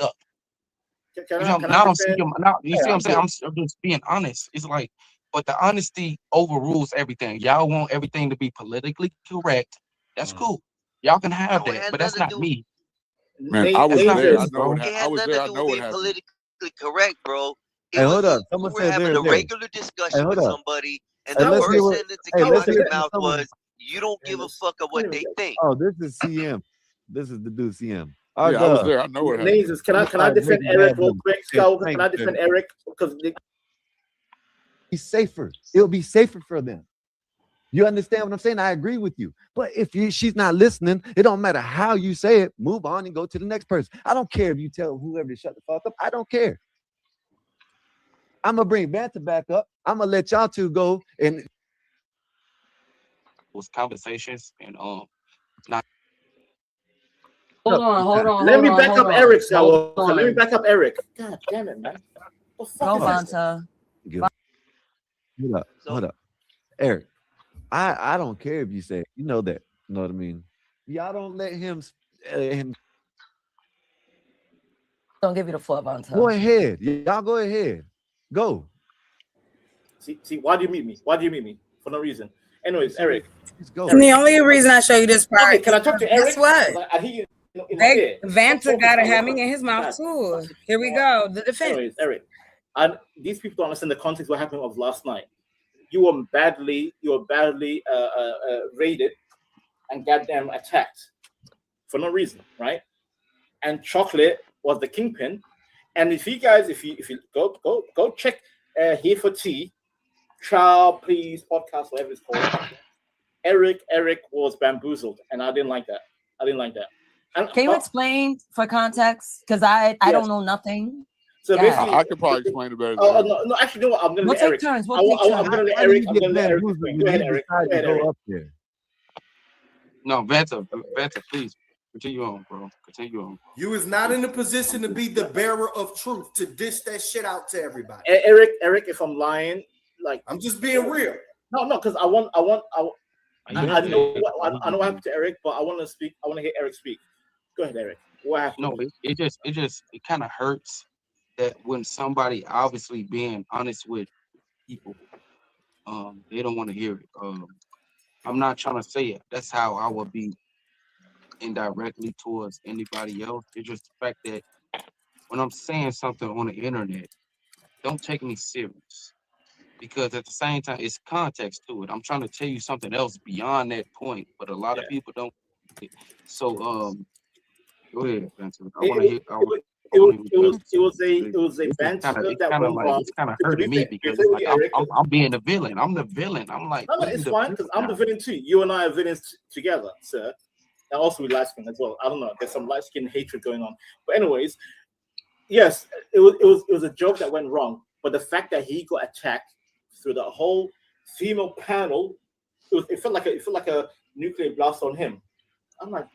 up. Now see what I'm saying? I'm just being honest. It's like, but the honesty overrules everything. Y'all want everything to be politically correct. That's cool. Y'all can have that, but that's not me. Man, I was there. I know what It happened. I had was nothing there. to I do know with what being happened. politically correct, bro. Hey, hold up. Someone You were said having they're a there. regular discussion Hey, with hold up. somebody, and Hey, the let's first hear what. sentence that Hey, came let's out of hear your what mouth someone. was, "You don't give a fuck of what they think." Oh, this is CM. This is the dude CM. Yeah, I was there. I know what happened. Lasers, can I defend Eric real quick? Can I defend Eric? Because be safer. It'll be safer for them. You understand what I'm saying? I agree with you. But if she's not listening, it don't matter how you say it. Move on and go to the next person. I don't care if you tell whoever to shut the fuck up. I don't care. I'm gonna bring Banter back up. I'm gonna let y'all two go and Was conversations and not. Hold on. let me back up Eric, Skywalker. Let me back up Eric. God damn it, man. What the fuck is this? Hold up. Eric, I don't care if you say it. You know that. You know what I mean? Y'all don't let him Don't give you the floor, Vonta. go ahead. Y'all go ahead. Go. See, why do you mute me? Why do you mute me? For no reason. Anyways, Eric. And the only reason I show you this part, Okay, can I talk to Eric? guess what? I hear you in my ear. Vanta gotta have me in his mouth too. Here we go. The defense. Anyways, Eric, and these people don't understand the context of what happened of last night. You were badly raided and goddamn attacked for no reason, right? And Chocolate was the kingpin. And if you go check Here for Tea, Child Please podcast, whatever it's called. Eric was bamboozled, and I didn't like that. And, can you explain for context? Because I don't know nothing. So basically, I could probably explain it better. No, actually, you know what? I'm gonna let Eric. I'm gonna let Eric. Go ahead, Eric. No, Vanta, please continue on, bro. Continue on. You is not in a position to be the bearer of truth to dish that shit out to everybody. Eric, if I'm lying, like I'm just being real. No, because I know what happened to Eric, but I want to speak. I want to hear Eric speak. Go ahead, Eric. What happened? No, it kind of hurts that when somebody obviously being honest with people, they don't want to hear it. I'm not trying to say it. That's how I would be indirectly towards anybody else. It's just the fact that when I'm saying something on the internet, don't take me serious. Because at the same time, it's context to it. I'm trying to tell you something else beyond that point, but a lot of people don't. So, go ahead, Benson. I want to hear. It was a banter that went wrong. It's kind of hurting me because I'm being the villain. I'm the villain. I'm like, no, it's fine because I'm the villain too. You and I are villains together, sir. And also with light skin as well. I don't know. There's some light skin hatred going on. But anyways, yes, it was a joke that went wrong. But the fact that he got attacked through the whole female panel, it felt like a nuclear blast on him. I'm like,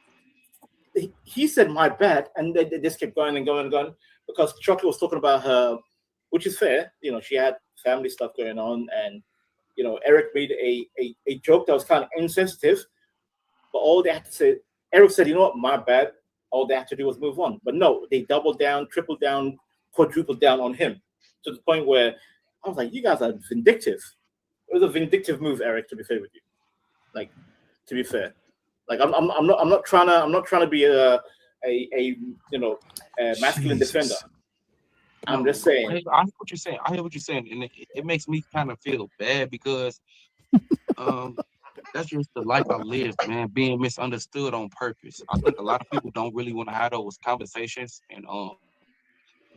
he said my bad, and they just kept going and going and going because Chocolate was talking about her, which is fair. You know, she had family stuff going on, and you know, Eric made a joke that was kind of insensitive. But all they had to say, Eric said, you know what, my bad. All they had to do was move on. But no, they doubled down, tripled down, quadrupled down on him to the point where I was like, you guys are vindictive. It was a vindictive move, Eric, to be fair with you. Like, to be fair. Like I'm not trying to be a masculine defender. I'm just saying. I hear what you're saying. And it makes me kind of feel bad because that's just the life I live, man, being misunderstood on purpose. I think a lot of people don't really want to have those conversations and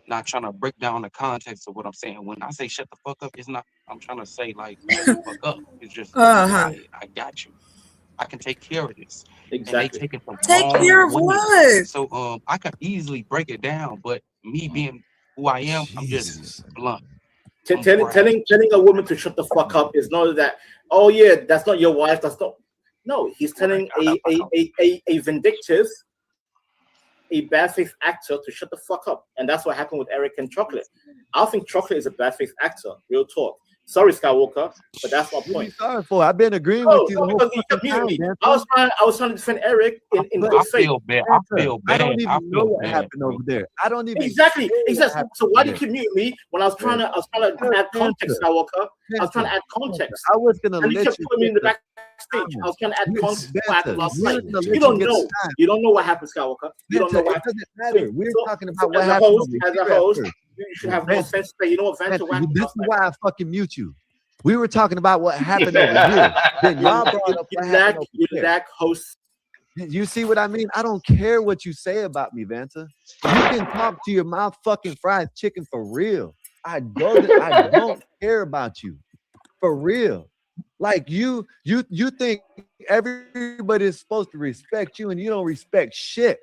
not trying to break down the context of what I'm saying. When I say shut the fuck up, it's not I'm trying to say like shut the fuck up. It's just I got you. I can take care of this. Exactly. And they take it the Take wrong care of way. what? So I could easily break it down, but me being who I am, I'm just blunt. Telling a woman to shut the fuck up is not that, oh yeah, that's not your wife, that's not. No, he's telling a vindictive, a bad faith actor to shut the fuck up. And that's what happened with Eric and Chocolate. I think Chocolate is a bad faith actor, real talk. Sorry, Skywalker, but that's my point. Sorry for. I've been agreeing with you the whole because you kept muting me. I was trying to defend Eric in good faith. I feel bad. I don't even know what happened over there. I don't even exactly. So why did you mute me when I was trying to add context, Skywalker? I was trying to add context. I was gonna and you let kept you putting me in the backstage. I was trying to add context to what happened last night. You don't know. You don't know what happened, Skywalker. You don't know what happened. It doesn't matter. We're talking about what happened. As a host, you should have more sense to say, you know what, Vanta, this is why I fucking mute you. We were talking about what happened over here. Then y'all brought up what happened over there. Lack host. You see what I mean? I don't care what you say about me, Vanta. You can talk to your mouth fucking fried chicken for real. I don't care about you. For real. Like you think everybody is supposed to respect you and you don't respect shit.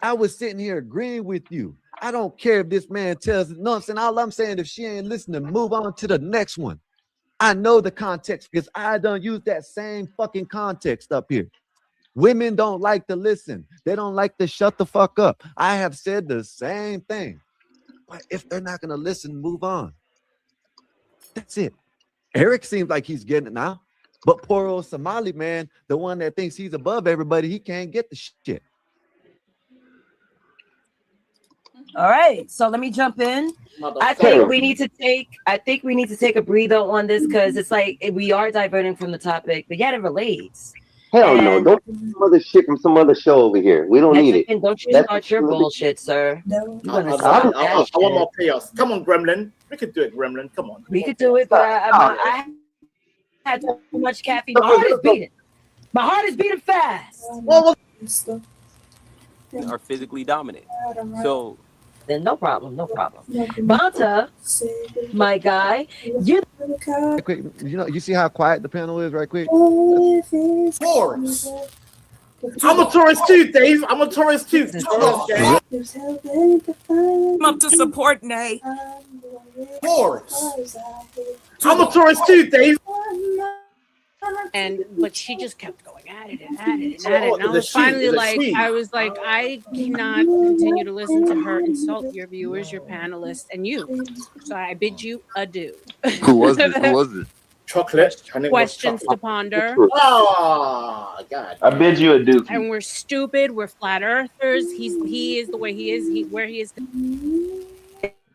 I was sitting here agreeing with you. I don't care if this man tells no. I'm saying all I'm saying, if she ain't listening, move on to the next one. I know the context because I don't use that same fucking context up here. Women don't like to listen. They don't like to shut the fuck up. I have said the same thing. But if they're not gonna listen, move on. That's it. Eric seems like he's getting it now, but poor old Somali man, the one that thinks he's above everybody, he can't get the shit. All right, so let me jump in. I think we need to take a breather on this because it's like we are diverting from the topic, but yet it relates. Hell no, don't do some other shit from some other show over here. We don't need it. And don't you start your bullshit, sir. No. I want more chaos. Come on, Gremlin. We could do it, Gremlin. Come on. We could do it, but I had too much caffeine. My heart is beating. My heart is beating fast. Are physically dominant. So then no problem. Vanta, my guy, you quick, you see how quiet the panel is right quick? Taurus. I'm a Taurus too, Dave. I'm a Taurus too. I'm up to support Nay. Taurus. I'm a Taurus too, Dave. But she just kept going at it. And I was finally I was like, I cannot continue to listen to her insult your viewers, your panelists, and you. So I bid you adieu. Who was it? Chocolate. Questions to ponder. Oh God. I bid you adieu. And we're stupid. We're flat earthers. He is the way he is. Where he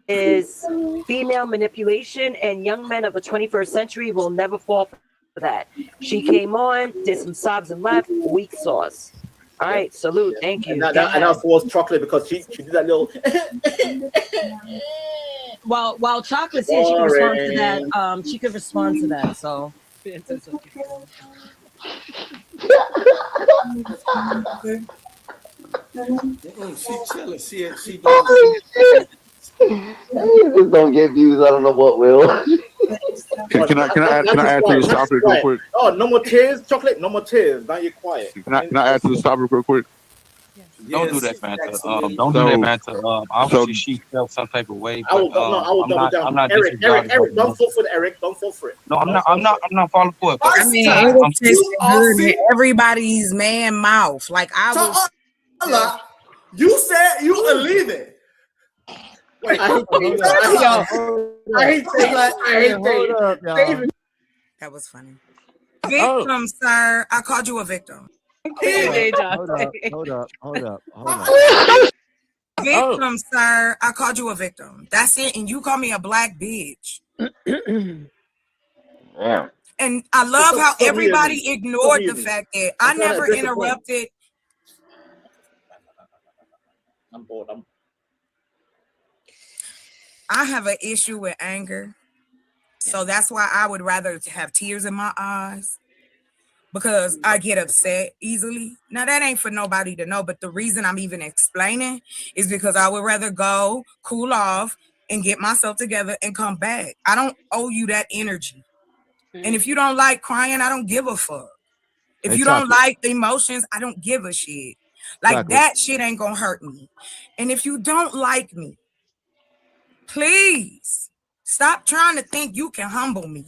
is female manipulation, and young men of the 21st century will never fall for that. She came on, did some sobs and left, weak sauce. All right, salute, thank you. And that was Chocolate because she did that little. While Chocolate's here, she can respond to that. She could respond to that. So. She chilling. She Just don't get views. I don't know what will. Can I add to the topic real quick? Oh, no more tears, Chocolate. No more tears. Now you're quiet. Can I add to the topic real quick? Don't do that, Vanta. Don't do that, Vanta. Obviously, she felt some type of way. I will double down. I'm not Eric, don't fall for it, Eric. Don't fall for it. No, I'm not falling for it. I mean, it was just good in everybody's man mouth. Like I was. You said you believe it. Wait, I hate David. That was funny. Victim, sir. I called you a victim. Hold up. Victim, sir. I called you a victim. That's it. And you call me a black bitch. Yeah. And I love how everybody ignored the fact that I never interrupted. I'm bored. I have an issue with anger. So that's why I would rather have tears in my eyes, because I get upset easily. Now, that ain't for nobody to know, but the reason I'm even explaining is because I would rather go cool off and get myself together and come back. I don't owe you that energy. And if you don't like crying, I don't give a fuck. If you don't like the emotions, I don't give a shit. Like that shit ain't gonna hurt me. And if you don't like me, please stop trying to think you can humble me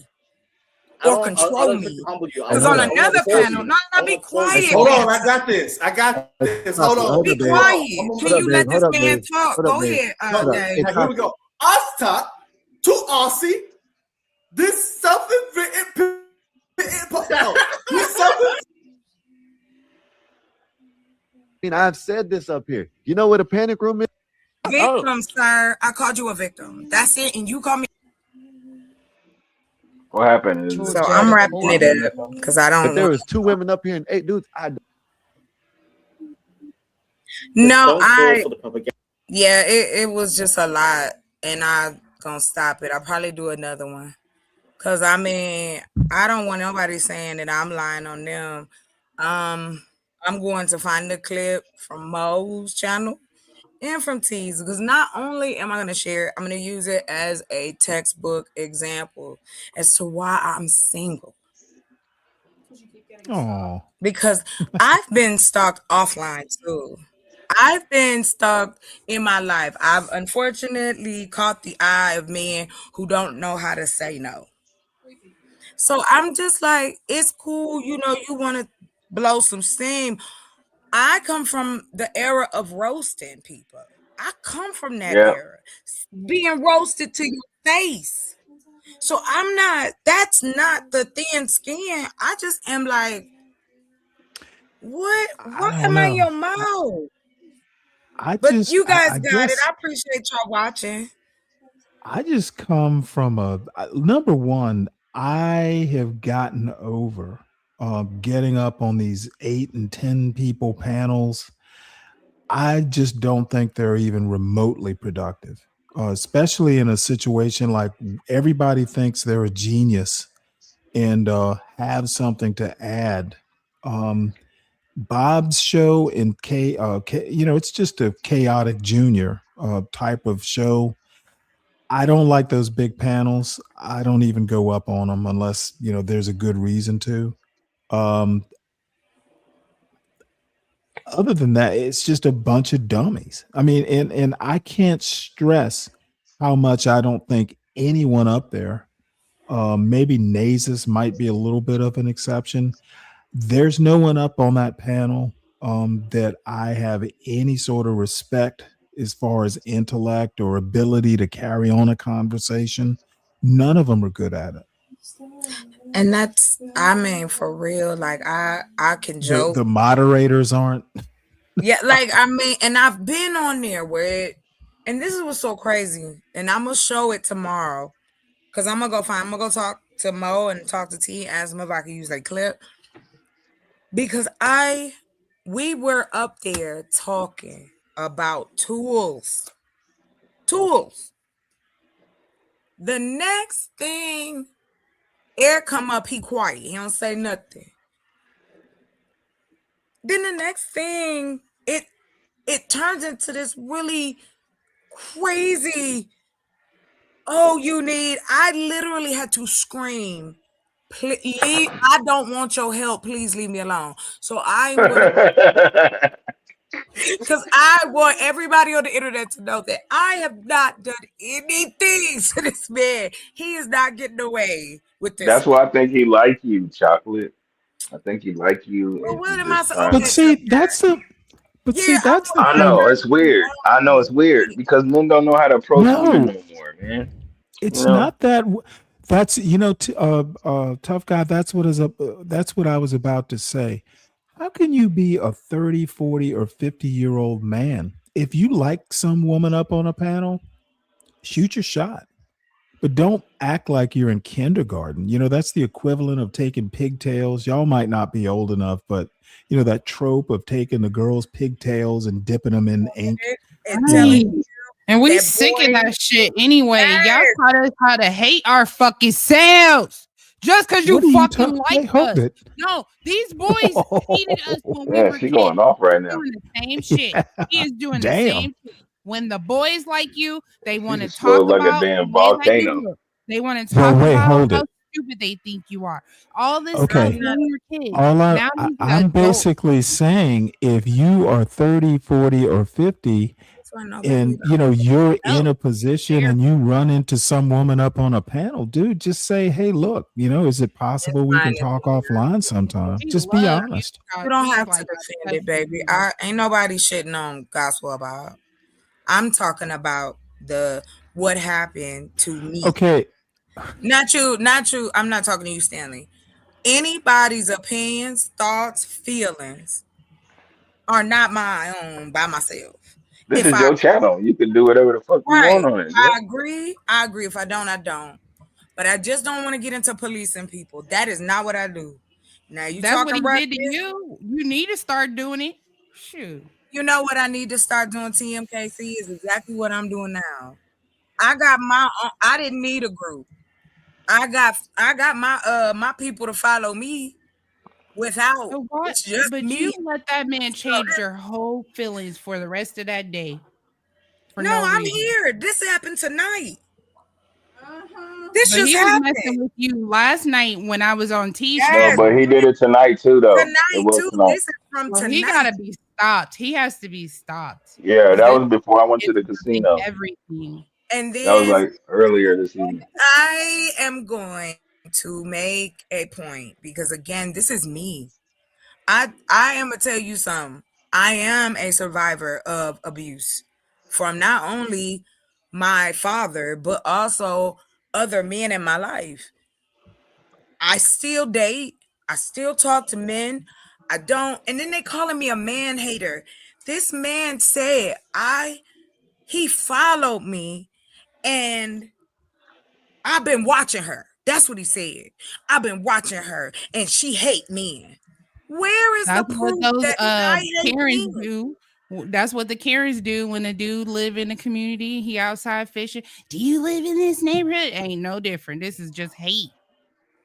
or control me. Because on another panel, be quiet. Hold on, I got this. Hold on. Be quiet. Can you let this man talk? Go ahead. Here we go. Us talk. to Aussie. This self-invented I've said this up here. You know what a panic room is? Victim, sir. I called you a victim. That's it. And you call me. What happened? So I'm wrapping it up because I don't. If there was 2 women up here and 8 dudes, No, yeah, it was just a lot, and I gonna stop it. I'll probably do another one. Cause I mean, I don't want nobody saying that I'm lying on them. I'm going to find the clip from Mo's channel and from T's, because not only am I going to share it, I'm going to use it as a textbook example as to why I'm single. Oh, because I've been stalked offline too. I've been stalked in my life. I've unfortunately caught the eye of men who don't know how to say no. So I'm just like, it's cool, you know, you want to blow some steam. I come from the era of roasting people. I come from that Yeah. era, being roasted to your face. So that's not the thin skin. I just am like, why am I in your mouth? But you guys got it. I appreciate y'all watching. I just come from number one, I have gotten over getting up on these 8 and 10 people panels. I just don't think they're even remotely productive, especially in a situation like everybody thinks they're a genius and have something to add. Bob's show and it's just a chaotic junior type of show. I don't like those big panels. I don't even go up on them unless, there's a good reason to. Other than that, it's just a bunch of dummies. I mean, and I can't stress how much I don't think anyone up there, maybe Nasus might be a little bit of an exception. There's no one up on that panel that I have any sort of respect as far as intellect or ability to carry on a conversation. None of them are good at it. And I mean, for real, like I can joke. The moderators aren't. Yeah, like I mean, and I've been on there and this is what's so crazy. And I'm gonna show it tomorrow. Cause I'm gonna go talk to Mo and talk to T, ask them if I can use that clip. Because we were up there talking about tools. The next thing, Eric come up, he quiet. He don't say nothing. Then the next thing, it turns into this really crazy. I literally had to scream, please, I don't want your help. Please leave me alone. So because I want everybody on the internet to know that I have not done anything to this man. He is not getting away with this. That's why I think he like you, Chocolate. I think he like you. Well, what am I saying? But see, that's the. But see, that's the. I know it's weird. I know it's weird because men don't know how to approach women no more, man. It's not that. That's tough guy. That's what I was about to say. How can you be a 30, 40, or 50-year-old man? If you like some woman up on a panel, shoot your shot. But don't act like you're in kindergarten. That's the equivalent of taking pigtails. Y'all might not be old enough, but that trope of taking the girls' pigtails and dipping them in ink. And we sick of that shit anyway. Y'all taught us how to hate our fucking selves. Just because you fucking like us. No, these boys hated us when we were she's kids. Going off right now. Doing the same shit. He is doing the same shit. When the boys like you, they want to talk like about a damn volcano. They want to talk about how stupid they think you are. All this stuff when you were kids. I'm basically saying if you are 30, 40, or 50, and you're in a position and you run into some woman up on a panel, dude, just say, hey, look, is it possible we can talk offline sometime? Just be honest. You don't have to defend it, baby. Ain't nobody shitting on gospel about. I'm talking about the what happened to me. Okay. Not you, not you. I'm not talking to you, Stanley. Anybody's opinions, thoughts, feelings are not my own by myself. This If is I your channel. You can do whatever the fuck you right, want on it, I bro. agree. I agree. If I don't, I don't. But I just don't want to get into policing people. That is not what I do. Now you That's what talking he did to reckless. you. You need to start doing it. Shoot. You know what I need to start doing, TMKC, is exactly what I'm doing now. I got my own, I didn't need a group. I got my people to follow me without. But what? It's just But me. you let that man So change your whole feelings for the rest of that day for no, no I'm reason. here. This happened tonight. This But just he was happened. messing with you last night when I was on T No, Yes, Street. but he did it tonight too, though. It tonight was too. tonight. This is from Well, he tonight. gotta be stopped. He has to be stopped. Yeah, 'Cause that this was before I went to is the ruining casino. everything. And That was then like earlier this evening. I am going to make a point because again, this is me. I am gonna tell you something. I am a survivor of abuse from not only my father, but also other men in my life. I still date. I still talk to men. I don't. And then they calling me a man hater. This man said he followed me and I've been watching her. That's what he said. I've been watching her and she hate men. Where is the That's what proof those that I hate Karens men? do. That's what the Karens do when a dude live in the community. He outside fishing. Do you live in this neighborhood? Ain't no different. This is just hate.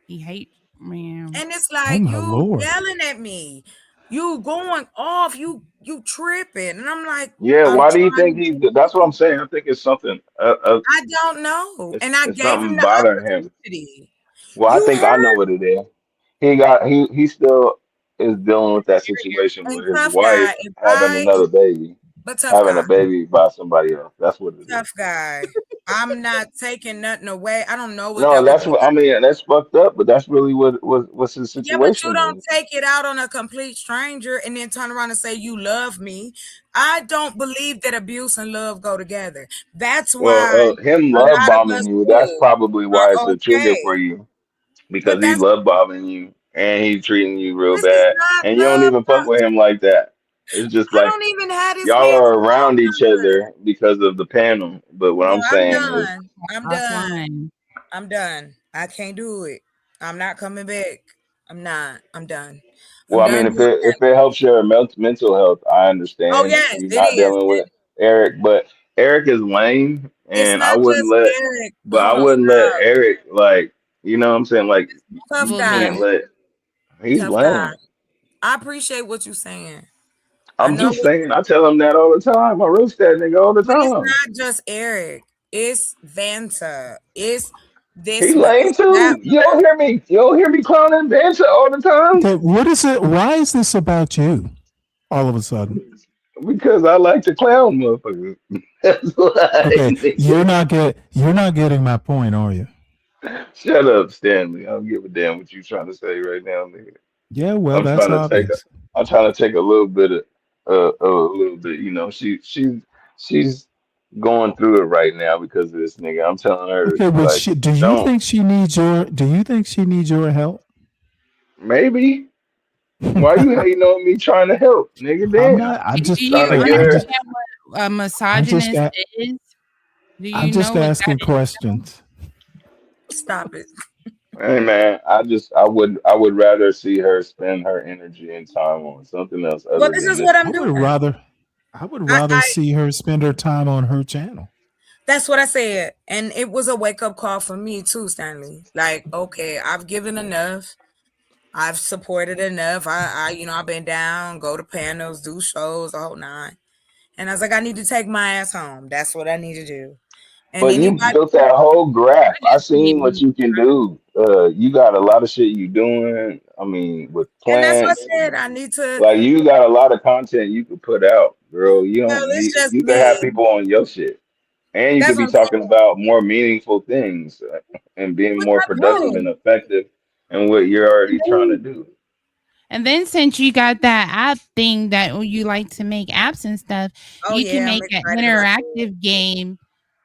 He hates, man. And it's Oh like my you Lord. yelling at me. You going off, you tripping. And I'm like, Yeah, I'm why do you think trying. he's? That's what I'm saying. I think it's something. I don't know. And I It's gave him something the bothering him. opportunity. Well, I You think I know heard what it is. He still is dealing with that situation and with his tough wife guy. If having I another baby, but tough having a guy. baby by somebody else. That's what it is. Tough guy. I'm not taking nothing away. I don't know what No, that was that's what I mean. That's fucked up, but that's really what's his Yeah, but you situation don't is. take it out on a complete stranger and then turn around and say you love me. I don't believe that abuse and love go together. That's why Well, him a love lot of us bombing you. That's who probably why it's are a trigger okay. for you because But he that's love bombing you and he's treating you real this is bad, not and you don't love. even fuck with him like that. It's just I like don't even have this y'all man's are phone around each number. other because of the panel. But what No, I'm I'm saying is, done. I'm done. Offline. I'm done. I can't do it. I'm not coming back. I'm not. I'm done. I'm well, I mean, done doing if it helps your mental health, I Oh understand yes, you're it not is. dealing with Eric, but Eric is lame, It's and not just Eric. I Hold on, wouldn't let stop. Eric like, you know what I'm saying? Like, Tough you guy. can't let he's Tough guy. lame. I appreciate what you're saying. I I'm know just what, saying, I tell him that all the time. I roast that nigga all the but it's time. not just Eric. It's Vanta. It's He this one. lame It's that too. You don't hear me clowning Banter all the time Okay, what is it? Why is this about you all of a sudden? because I like to clown motherfuckers. That's why. Okay, you're not getting my point, are you? Shut up, Stanley. I don't give a damn what you trying to say right now, nigga. Yeah, well, I'm that's trying to obvious. I'm trying to take a little bit of a little bit. You know, she's going through it right now because of this nigga. I'm telling her Okay, but like, don't do you think she needs your help? maybe. Why you hating on me trying to help, nigga? I'm Damn, not. I'm Do just. trying you to get I'm her. just. understand what a I'm just. misogynist is? Do I'm you just know what that asking is? questions. stop it. Hey man, I would rather see her spend her energy and time on something else Well, other this than is what this I'm I nigga. would doing. rather. I would I, rather I see her spend her time on her channel. that's what I said. And it was a wake up call for me too, Stanley. Like, okay, I've given enough. I've supported enough. I've been down, go to panels, do shows, the whole nine. And I was like, I need to take my ass home. That's what I need to do. And But you anybody, built that whole graph. I seen what Maybe. you can do. You got a lot of shit you doing. I mean, with and that's what plants, I said. I need to. like you got a lot of content you could put out, girl. You Well, don't it's need. just You can me. have people on your shit, and you That's could what be I'm saying. talking about more meaningful things and being Which more I productive do. and effective in what you're already trying to do. And then since you got that app thing that you like to make apps and stuff, Oh you can yeah, I'm make an excited about that. interactive game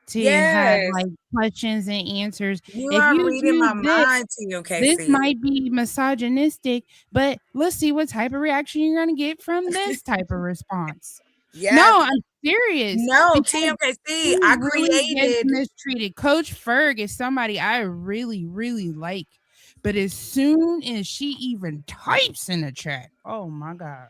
to have Yes. like questions and answers. You If are you reading do my this, mind, this TOKC. might be misogynistic, but let's see what type of reaction you're going to get from this type of response. No, Yes. I'm serious. No, Because TMKC, he I really gets created. mistreated. Coach Ferg is somebody I really, really like. But as soon as she even types in the chat, oh my God.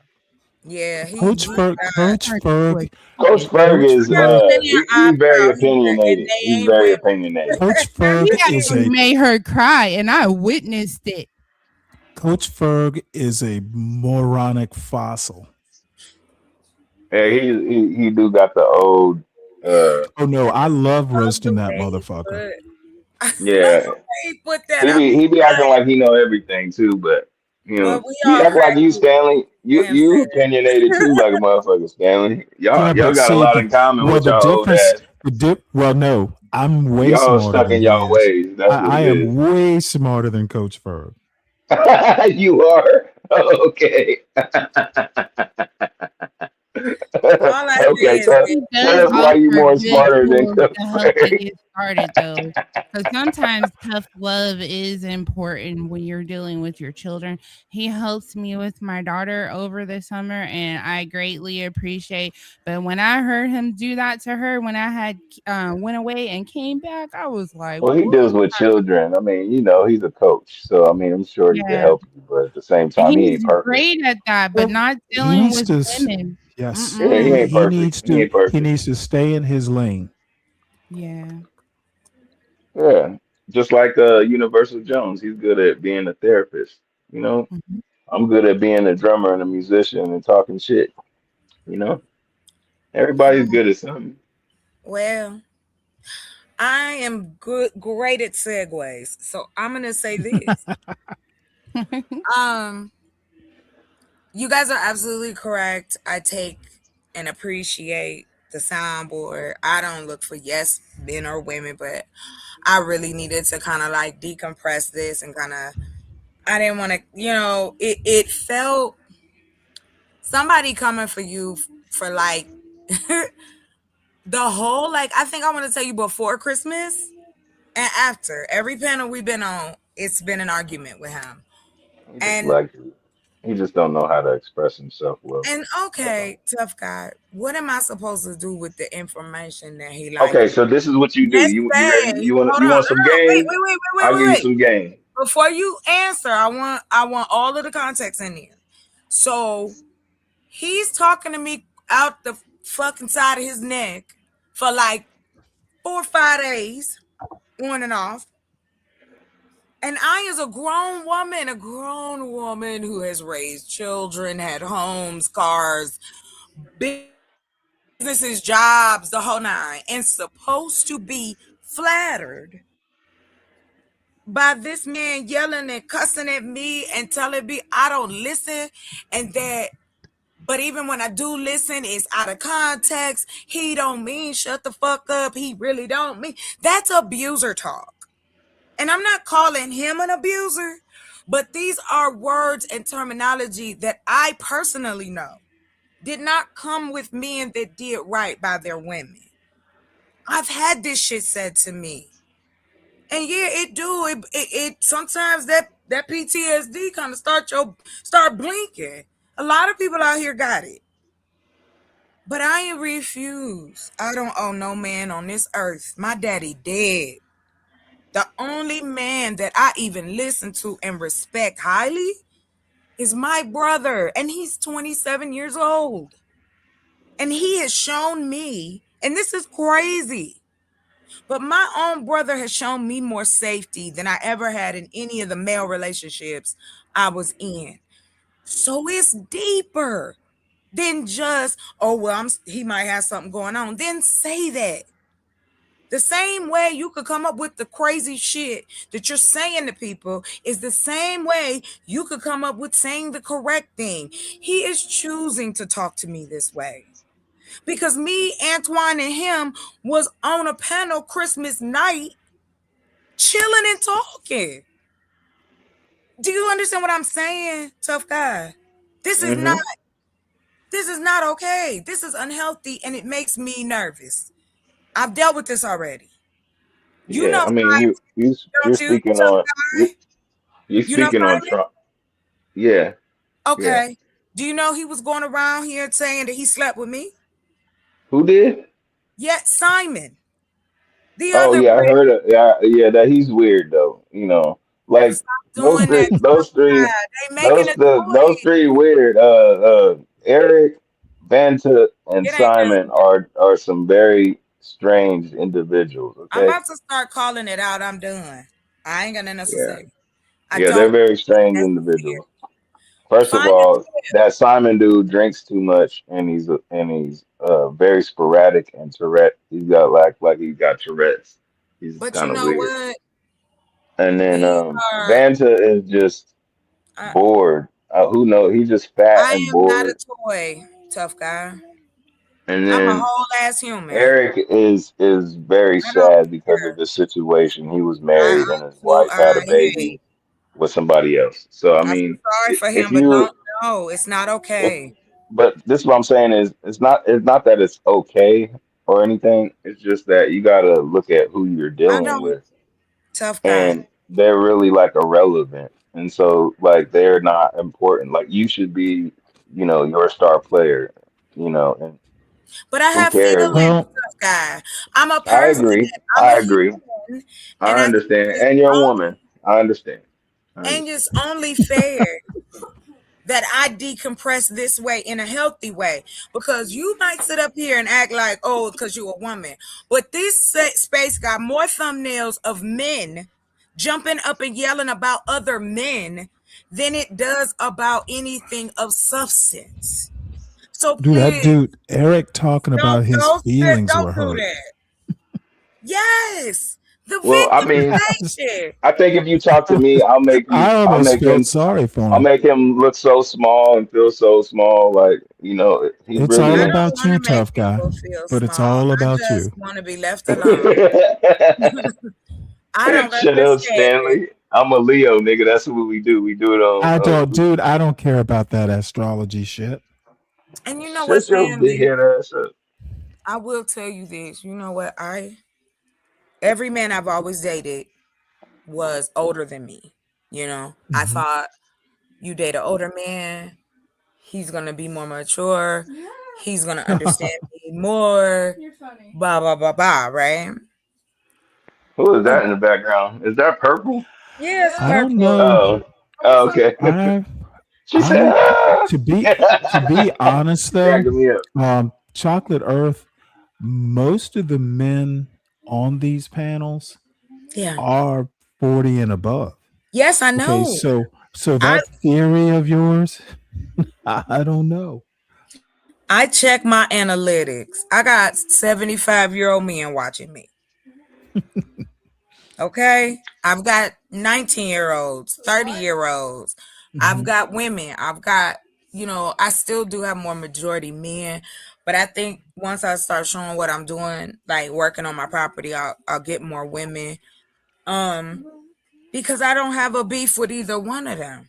Yeah, Coach Ferg, Coach Ferg, Coach Ferg Coach is got Ferg, plenty of he's very eyebrows here, and opinionated. they He's ain't very women. opinionated. Coach He Ferg is actually a made her cry, and I witnessed it. Coach Ferg is a moronic fossil. Yeah, he do got the old Oh no, I love Love the roasting that way he motherfucker. put. I love yeah. the way he put that up. He be acting like he know everything too, but you But know we he all act like crack you, Stanley. him You said. opinionated too, like a motherfucker, Stanley. Yeah, Y'all but got a see, lot in common well, with the y'all old difference, ass. well, no, I'm way Y'all smarter stuck than in he y'all is. ways. That's what I it am is. way smarter than Coach Ferg. You are okay. All I say Okay, is, He tell does us why you offer more good smarter than tools Coach to help you Ferg. get started, though. Because sometimes tough love is important when you're dealing with your children. He helps me with my daughter over the summer, and I greatly appreciate. But when I heard him do that to her when I had went away and came back, I was like, Well, he "What?" deals with children. I mean, you know, he's a coach, so I mean, I'm sure he can Yeah, help you, but at the same and time, he ain't he's perfect. great at that, but not He dealing needs with to, women. yes, Yeah, he ain't perfect. He ain't he perfect. needs to stay in his lane. Yeah. Yeah, just like Universal Jones, he's good at being a therapist. You know, Mhm. I'm good at being a drummer and a musician and talking shit. You know, everybody's good at something. well, I am great at segues, so I'm gonna say this. Um, you guys are absolutely correct. I take and appreciate the soundboard. I don't look for yes men or women, but I really needed to kind of like decompress this and kind of. I didn't want to, it felt somebody coming for you for like the whole, like, I think I want to tell you before Christmas and after every panel we've been on, it's been an argument with him. He just And like he just don't know how to express himself well. That's all. okay, tough guy, what am I supposed to do with the information that he like? Okay, so this is what you do. Let's You say, ready? hold You on, no, want some no, game? I'll give you wait. some game. Before you answer, I want all of the context in there. So he's talking to me out the fucking side of his neck for like 4 or 5 days, on and off. And I, as a grown woman who has raised children, had homes, cars, businesses, jobs, the whole nine, and supposed to be flattered by this man yelling and cussing at me and telling me I don't listen, and that, but even when I do listen, it's out of context. He don't mean shut the fuck up. He really don't mean. That's abuser talk. And I'm not calling him an abuser, but these are words and terminology that I personally know did not come with men that did right by their women. I've had this shit said to me. And yeah, it do. It sometimes that PTSD kind of start blinking. A lot of people out here got it. But I refuse. I don't owe no man on this earth. My daddy dead. The only man that I even listen to and respect highly is my brother, and he's 27 years old. And he has shown me, and this is crazy, but my own brother has shown me more safety than I ever had in any of the male relationships I was in. So it's deeper than just, oh, well, he might have something going on. Then say that. The same way you could come up with the crazy shit that you're saying to people is the same way you could come up with saying the correct thing. He is choosing to talk to me this way. Because me, Antoine, and him was on a panel Christmas night, chilling and talking. Do you understand what I'm saying, tough guy? This is not Mm-hmm. this is not okay. This is unhealthy, and it makes me nervous. I've dealt with this already. You Yeah, know I mean, Simon, you're don't you? speaking Tough on guy. you You know speaking on Simon? Trump. Yeah, yeah. Okay. Do you know he was going around here saying that he slept with me? Who did? Yeah, Simon, the Oh other yeah, I heard British. it. Yeah, yeah. That he's weird though. You know, like Stop doing that. those Tough three, guy. They making a those toy. three weird. Eric, Banta, and It ain't Simon are some very strange individuals. I'm Okay. about to start calling it out. I'm done. I ain't got nothing else to Yeah, say. I yeah. They're don't very strange think it's necessary. individuals. First of Find a all, tip. that Simon dude drinks too much, and he's very sporadic and Tourette. He's got like he's got Tourette's. He's But you kind of know weird. what? And then We are. Vanta is just I, bored. Who knows? He's just fat I and am not a bored. toy, tough guy. And I'm a then whole ass human. Eric is very I don't sad because of care. the situation. He was I married and his wife had a hey, baby with somebody else. So I I feel mean, sorry for if him, but you don't know it's not if okay. but this is what I'm saying is it's not that it's okay or anything. It's just that you got to look at who you're I dealing don't with, tough guy. and they're really like irrelevant, and so like they're not important. Like you should be, your star player, and But I who have cares? feelings, Well, tough guy. I'm a I person. agree. I'm a I agree. human, and I I think understand, it's and you're a only woman. I understand. I and understand. it's only fair that I decompress this way in a healthy way, because you might sit up here and act like, oh, because you're a woman, but this space got more thumbnails of men jumping up and yelling about other men than it does about anything of substance. So dude, that please dude Eric talking about his feelings don't were do hurt. that. Yes, the Well, I mean, victimization. I think if you talk to me, I I'll almost make felt him, sorry for I'll him. make him look so small and feel so small. Like, he It's all I really. don't about want you, to make tough guy, people feel but it's small. all I about just you. want to be left alone. I don't Shut up, understand it. Stanley. I'm a Leo, nigga. That's what we do. We do it on. Dude, I don't care about that astrology shit. And you know what, Shut your big Stanley? head ass up. I will tell you this. You know what? Every man I've always dated was older than me. I Hmm. thought you date an older man, he's gonna be more mature, he's gonna understand me more. Blah blah blah blah. Right? Who is that in the background? Is that purple? Yeah, it's I don't purple. know. Oh, oh okay. I She said, I ah! to be honest though, Cracking me up. Chocolate Earth, most of the men on these panels Yeah. are 40 and above. Yes, I Okay, know. so I that theory of yours, I don't know. I check my analytics. I got 75-year-old men watching me. Okay. I've got 19-year-olds, 30-year-olds. I've Hmm. got women. I've got, I still do have more majority men. But I think once I start showing what I'm doing, like working on my property, I'll get more women. Um, because I don't have a beef with either one of them.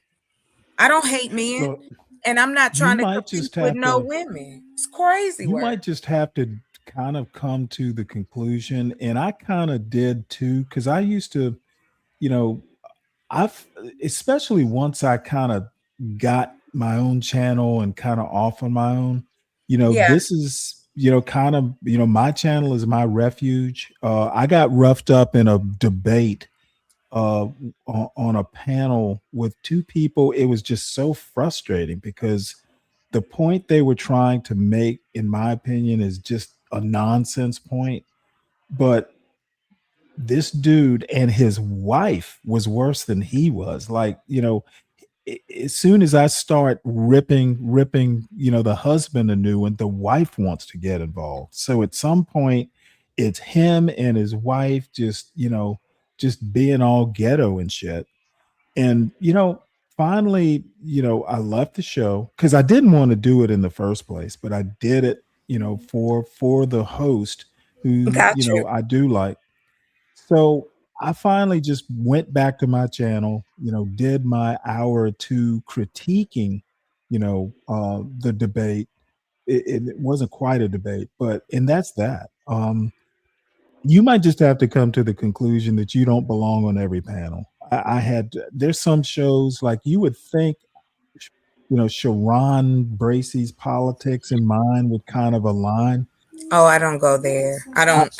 I don't hate men. Well, And I'm not you trying to might compete just with have no to women. It's crazy you work. might just have to kind of come to the conclusion, and I kind of did too, because I used to, you know, I've especially once I kind of got my own channel and kind of off on my own, Yeah. this is, kind of, my channel is my refuge. I got roughed up in a debate on a panel with two people. It was just so frustrating because the point they were trying to make, in my opinion, is just a nonsense point. But this dude and his wife was worse than he was. Like, as soon as I start ripping, the husband a new one, the wife wants to get involved. So at some point, it's him and his wife just being all ghetto and shit. And finally, I left the show because I didn't want to do it in the first place, but I did it, for the host who, Got you. I do like. So I finally just went back to my channel, did my hour or two critiquing, the debate. It wasn't quite a debate, but and that's that. You might just have to come to the conclusion that you don't belong on every panel. There's some shows like you would think, Sharon Bracey's politics and mine would kind of align. Oh, I don't go there. I don't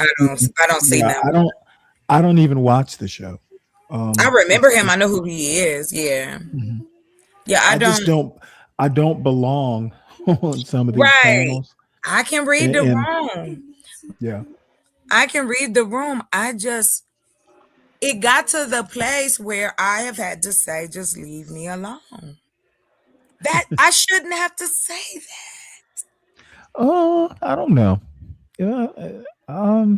see Yeah, them. I don't even watch the show. I remember him. I know who he is. Yeah. Mhm. Yeah, I just don't. don't belong on some of these Right. panels. I can read the And room. yeah. I can read the room. It got to the place where I have had to say, just leave me alone. That I shouldn't have to say Oh, I don't know. Yeah,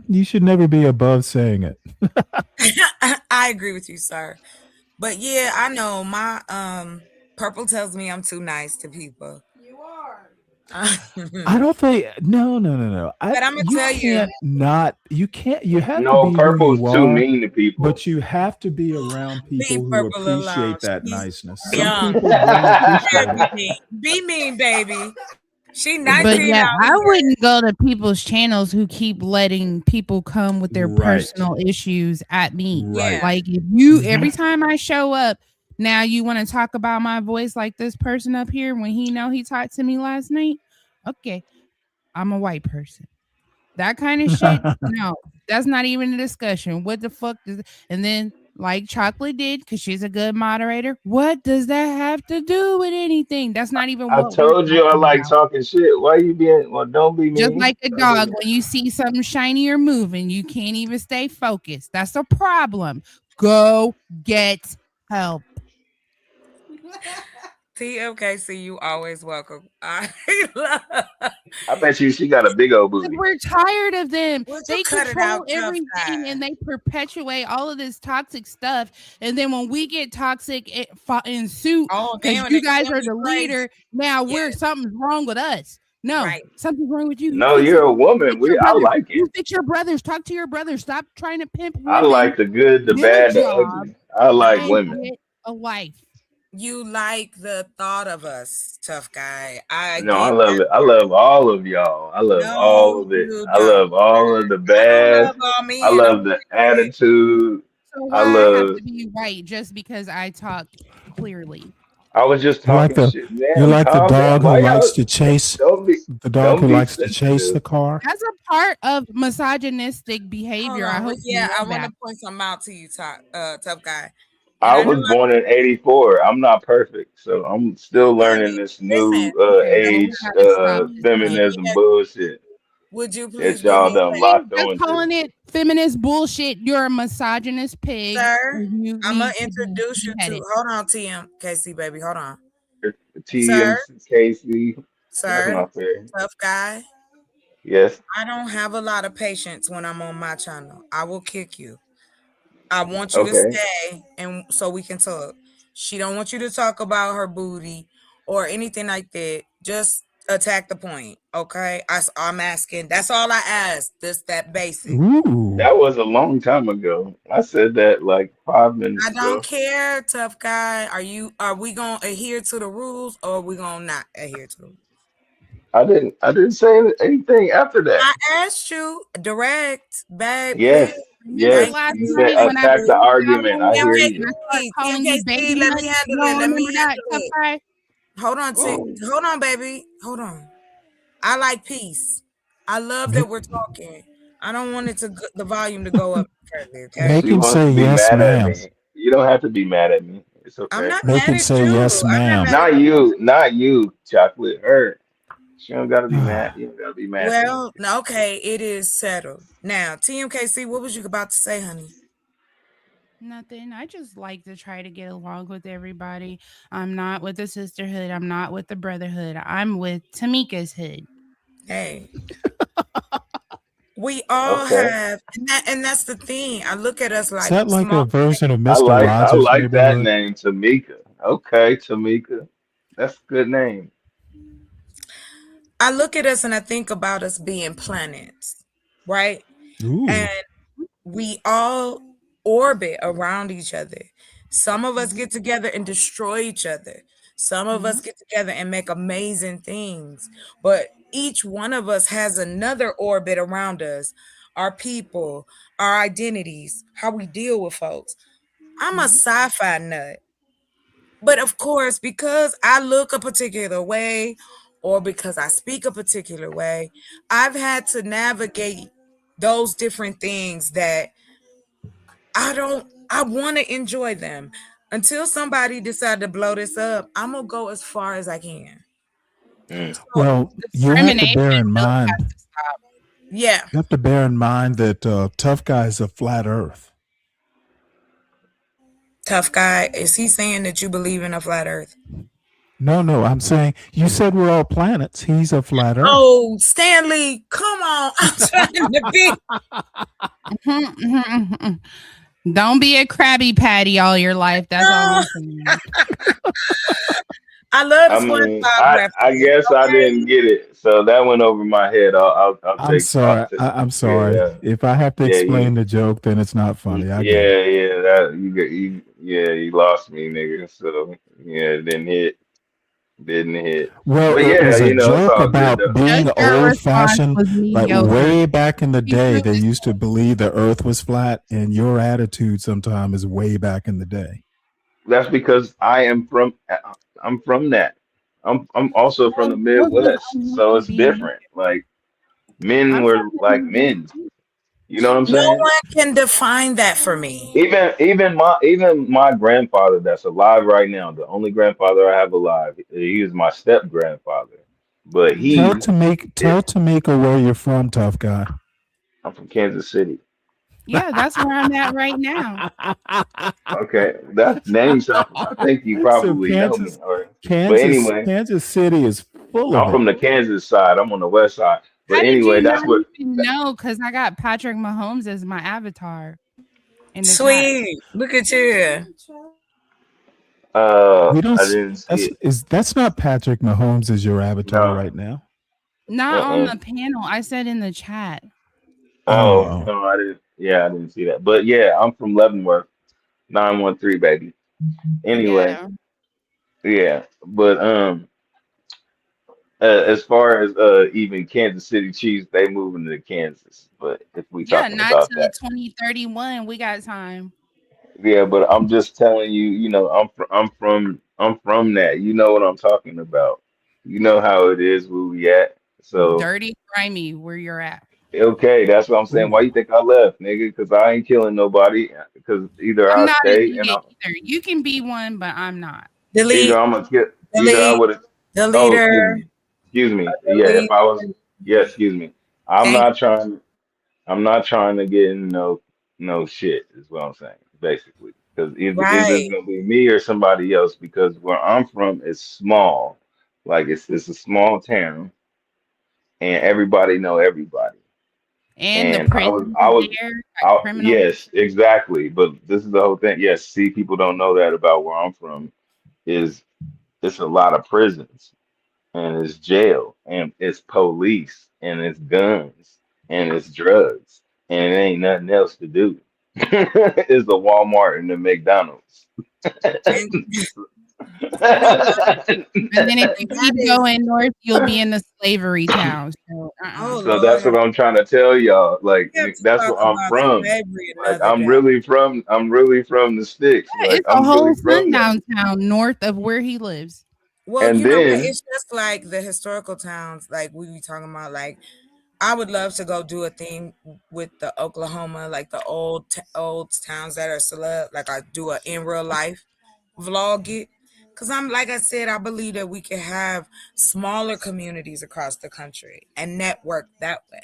you should never be above saying it. that. I agree with you, sir. But yeah, I know my purple tells me I'm too nice to people. You are. I don't think no. But I'm gonna tell you, You can't you have to No, be who purple's you too are, mean to people. but you have to be around leave people who purple alone. appreciate that She's niceness. Some young. people don't appreciate Yeah, it. be mean, baby. She But 19 yeah, out I here. wouldn't go to people's channels who keep letting people come with their Right. personal issues at me. Right. Like if you Mhm. every time I show up, now you want to talk about my voice like this person up here when he know he talked to me last night. Okay, I'm a white person. That kind of shit, no, that's not even a discussion. What the fuck does and then like Chocolate did because she's a good moderator. What does that have to do with anything? That's not even I what we're told you I talking like about. talking shit. Why you being? Well, don't be Just mean. like a dog, when you see something shiny or moving, you can't even stay focused. That's a problem. Go get help. TMKC, you always welcome. I love. I bet you she got a big old booty. We're tired of them. Would you They cut it control out, tough everything guy? and they perpetuate all of this toxic stuff. And then when we get toxic in suit, Oh, because then when you they guys kill are me the crazy. leader, now Yes. something's wrong with us. No, Right. something's wrong with you. No, fix you're it. a woman. Fix your I brothers. like You it. fix your brothers. Talk to your brothers. Stop trying to pimp I women. like the good, the Get a bad, the job ugly. I like and women. get a wife. You like the thought of us, tough guy. I No, I get love that. it. I love all of y'all. I love all No, of it. you I don't. love all of the I don't bad. love all I men. love the attitude. So I why I have love. to be right just because I talk clearly? I was just You're like talking the shit, you're man. like the Calm down. dog who Why likes y'all to chase don't be the dog don't who be likes to chase the sensitive? car. That's a part of misogynistic Hold behavior. I on. hope you Yeah, know I want that. to point something out to you, tough guy. And I I know was born in '84. I'm not perfect, so I'm still learning honey, this listen. new Okay, then we age gotta stop this shit. feminism bullshit Would you that please do y'all me a done favor? Ain't locked just onto. calling it feminist bullshit. You're a misogynist pig. Sir, And you I'm going need to to be introduce you to, beheaded. hold on, TMKC, baby. Hold on. TM Sir, Casey. That's sir, not fair. tough guy. Yes. I don't have a lot of patience when I'm on my channel. I will kick you. I want you to Okay. stay and so we can talk. She don't want you to talk about her booty or anything like that. Just attack the point, okay? I'm asking. That's all I ask. That basic. Ooh. That was a long time ago. I said that like 5 minutes I don't ago. care, tough guy. Are we gonna adhere to the rules or are we gonna not adhere to the rules? I didn't say anything after that. I asked you direct, babe, please. Yes. Remember Yes. Thank last You you. said night Thank when I attack you. the put you out argument. on I hear blast and you. I start TMKC, calling you baby let me nuts? handle You it. don't Let me remember that, handle tough it. guy? Hold on, Oh. hold on, baby. Hold on. I like peace. I love that we're talking. I don't want the volume to go up further. Okay. Make She him wants say to be yes, mad at ma'am. me. You don't have to be mad at me. It's I'm okay. not Make mad him at say you. yes, I'm not ma'am. mad at Not you. you. Not you, Chocolate. Her. She don't gotta be mad. You don't gotta be mad at me. Well, okay, it is settled. Now, TMKC, what was you about to say, honey? Nothing. I just like to try to get along with everybody. I'm not with the sisterhood. I'm not with the brotherhood. I'm with Tamika's hood. Hey, we all Okay. have, and that's the thing. I look at us Is like that like small. a version of I Mr. like I Rogers' like that neighborhood? name, Tamika. Okay, Tamika. That's a good name. I look at us and I think about us being planets, right? Ooh. And we all orbit around each other. Some of us get together and destroy each other. Some of us get together and make amazing things. But each one of us has another orbit around us. our people, our identities, how we deal with folks. I'm a sci-fi nut. But of course, because I look a particular way or because I speak a particular way, I've had to navigate those different things that I want to enjoy them. Until somebody decide to blow this up, I'm gonna go as far as I can. So Well, you have to Discrimination bear in really mind. has to stop. yeah, You have to bear in mind that tough guy is a flat Earth. tough guy. Is he saying that you believe in a flat earth? No, no, I'm saying you said we're all planets. He's a flat Earth. Oh, Stanley, come on. I'm trying to be. Don't be a Krabby Patty all your life. That's all I'm saying. I love the I mean, SpongeBob I reference. guess I didn't get it, so that went over my head. I'll I'm take. sorry. I'm sorry. Yeah, If I have to yeah, explain the joke, then it's not funny. I get it. yeah. That you lost me, nigga. So yeah, it didn't hit. Well, But it yeah, was a it's joke all good about though. being Just your old response fashioned. was Like mediocre. way back in the You day, really they used to believe the earth was flat, and your attitude sometimes is way back in the day. That's because I'm from that. I'm also from the Those was Midwest, so only it's being. different. Like men I'm from were the like Midwest men. too. You know what I'm No saying? one can define that for me. Even my grandfather that's alive right now, the only grandfather I have alive, he was my step grandfather. But Tell he is Tamika where you're from, tough guy. I'm from Kansas City. Yeah, that's where I'm at right now. Okay, that name sounds. I think you So probably know me, or but anyway, Kansas City is full of I'm it. from the Kansas side. I'm on the west side. But How did anyway, you that's not what. even know? Because I got Patrick Mahomes as my avatar in the chat. Sweet. Look at you. We don't. I didn't see it. That's not Patrick Mahomes as your avatar No. right now. Not on Uh-uh. the panel. I said in the chat. Oh Oh, no, I didn't. Yeah, I didn't see that. But yeah, I'm from Leavenworth, 913, baby. Anyway, Yeah. yeah. But as far as even Kansas City Chiefs, they moving to Kansas. But if we Yeah, talking not about till that, 2031. We got time. yeah. But I'm just telling you, I'm from that. You know what I'm talking about. You know how it is where we at. So Dirty, grimy, where you're at. okay, that's what I'm saying. Why ooh. you think I left, nigga? Because I ain't killing nobody. Because either I'm I not an stay and idiot either. You can be one, but I'm not. either Delete, I'm gonna kill. Either I delete, would have. the Oh, leader, excuse me. Yeah, if delete. I was. Yeah, excuse me. I'm Thank not trying. I'm not trying to get in no shit. Is what I'm saying, basically. Because either it's right. gonna be me or somebody else. Because where I'm from is small. Like it's a small town, and everybody know everybody. And the And I was, prisons I was, there, got I, criminals. yes, exactly. But this is the whole thing. Yes, see, people don't know that about where I'm from. Is it's a lot of prisons and it's jail and it's police and it's guns and it's drugs and it ain't nothing else to do. It's the Walmart and the McDonald's. And you know what? And then if you And that keep is, going north, you'll be in the slavery town. So, oh So Lord, that's what I'm trying to tell y'all. Like we have to that's talk where I'm about from. slavery Like another day. I'm really from the sticks. yeah, Like it's a I'm whole really from that. sundown town north of where he lives. Well, And you know what? then It's just like the historical towns, like we be talking about. Like I would love to go do a thing with the Oklahoma, like the old towns that are celeb. Like I do a in real life vlog it, because I'm like I said, I believe that we can have smaller communities across the country and network that way,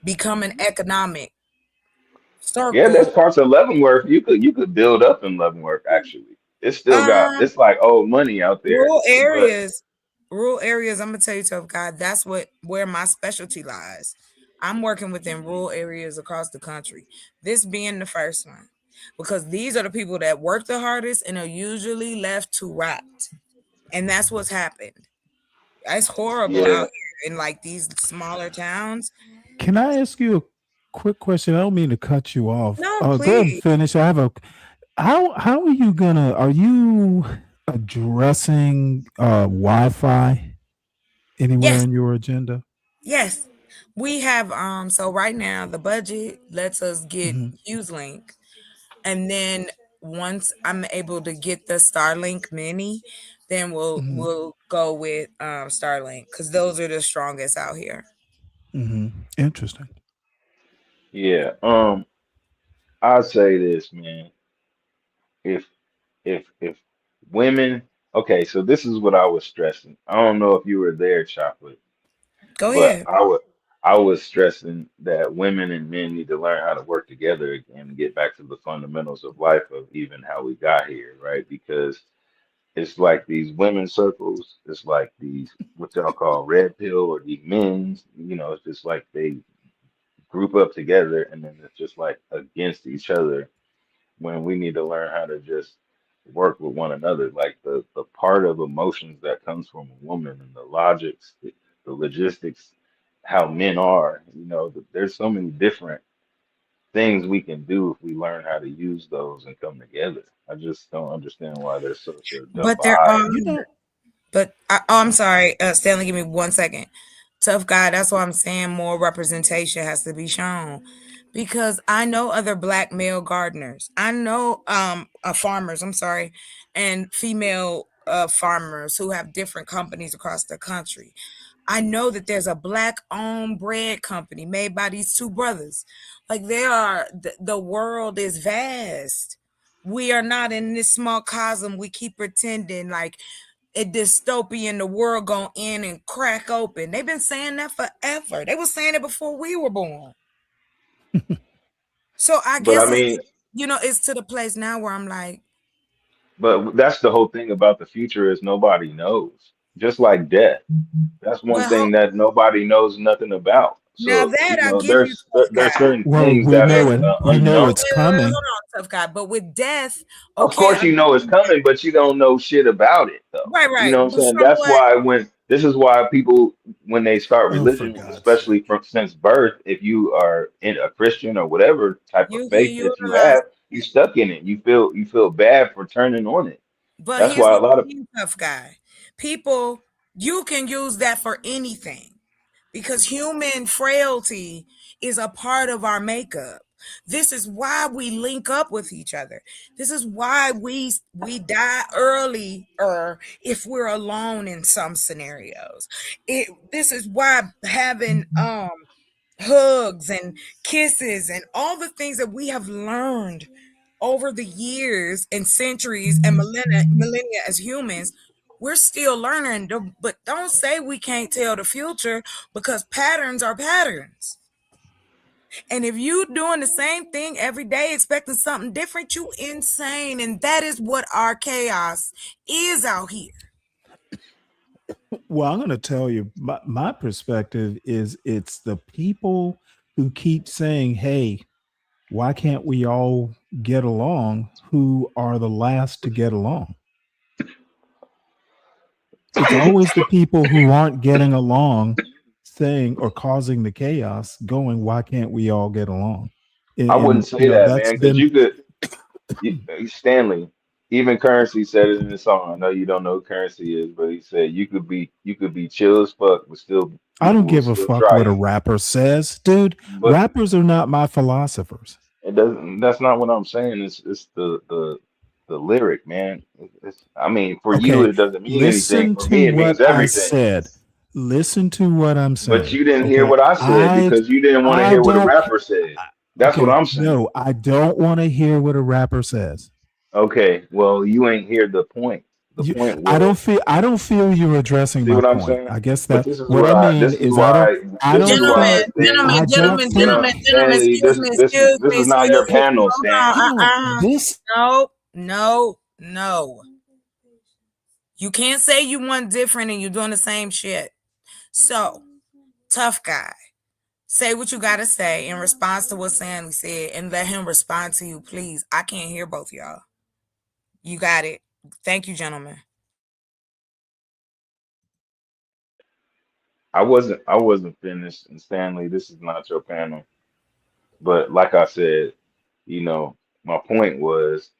become an economic yeah, circle. there's parts of Leavenworth you could build up in Leavenworth actually. It's still got Um, it's like old money out there. rural But areas, rural areas. I'm gonna tell you, tough God, that's where my specialty lies. I'm working within rural areas across the country. This being the first one, because these are the people that work the hardest and are usually left to rot, and that's what's happened. It's horrible yeah, out here in like these smaller towns. Can I ask you a quick question? I don't mean to cut you off. No, Go ahead and please. finish. I have a. How are you gonna? Are you addressing Wi-Fi anywhere Yes, in your agenda? yes. We have so right now the budget lets us get Hmm. Link, and then once I'm able to get the Starlink Mini, then we'll Hmm. we'll go with Starlink because those are the strongest out here. Hmm. Interesting. Yeah. I'd say this, man. If if women, okay, so this is what I was stressing. I don't know if you were there, Chocolate, Go but ahead. I was stressing that women and men need to learn how to work together again and get back to the fundamentals of life of even how we got here, right? Because it's like these women circles, it's like these what y'all call red pill or these men's, it's just like they group up together and then it's just like against each other when we need to learn how to just work with one another. Like the part of emotions that comes from a woman and the logics, the logistics, how men are, there's so many different things we can do if we learn how to use those and come together. I just don't understand why there's such a But there are, divide. You know, I'm sorry, Stanley, give me 1 second. Tough guy, that's why I'm saying more representation has to be shown. Because I know other black male gardeners. I know farmers, I'm sorry, and female farmers who have different companies across the country. I know that there's a black owned bread company made by these two brothers. Like the world is vast. We are not in this small cosm. We keep pretending like a dystopian, the world gonna end and crack open. They've been saying that forever. They were saying it before we were born. So I But I guess mean, it's to the place now where I'm like, but that's the whole thing about the future is nobody knows. Just like death. That's one but thing that nobody knows nothing about. now So, that I give you, there's tough there's guy. certain well, things we that know are it. We know But unknown. it's wait, hold coming. on, tough guy. But with death, Of okay, course, you know it's coming, but you don't know shit about it, though. right, You right. know what I'm But saying? from That's what why this is why people, when they start Oh, for religion, God's especially sake. from since birth, if you are in a Christian or whatever type of you hear faith you that you alive. have, you stuck in it. You feel bad for turning on it. But That's here's why a the lot of thing, tough guy. People, you can use that for anything because human frailty is a part of our makeup. This is why we link up with each other. This is why we die early or if we're alone in some scenarios. This is why having hugs and kisses and all the things that we have learned over the years and centuries and millennia as humans, we're still learning. But don't say we can't tell the future because patterns are patterns. And if you doing the same thing every day, expecting something different, you insane. And that is what our chaos is out here. Well, I'm going to tell you, my perspective is it's the people who keep saying, hey, why can't we all get along, who are the last to get along. It's always the people who aren't getting along saying or causing the chaos going, why can't we all get along? I wouldn't And say that, that's man, because been you could. Stanley, even Currency said it in the song. I know you don't know who Currency is, but he said you could be chill as fuck, but still I don't people will give a still fuck try what a you. rapper says, dude. But Rappers are not my philosophers. it doesn't. That's not what I'm saying. It's the lyric, man. I mean, for you Okay, it doesn't mean anything. listen For to me, it what means I everything. said. Listen to what I'm But saying. you didn't hear Okay, what I said I because you didn't want to I hear what a don't. rapper said. That's what Okay, I'm saying. no, I don't want to hear what a rapper says. Okay, well, you ain't hear the point. The You, point I don't was, feel. I don't feel you're addressing see my what I'm point. saying? I guess But that what I mean this is is I don't. why I this don't is why Gentlemen, think. I think I don't think. Stanley, excuse me, this is not excuse your me. panel, Hold on. Stan. No, this. No, no, no. You can't say you want different and you're doing the same shit. So, tough guy, say what you got to say in response to what Stanley said and let him respond to you, please. I can't hear both y'all. You got it. Thank you, gentlemen. I wasn't finished, and Stanley, this is not your panel. But like I said, you know, my point was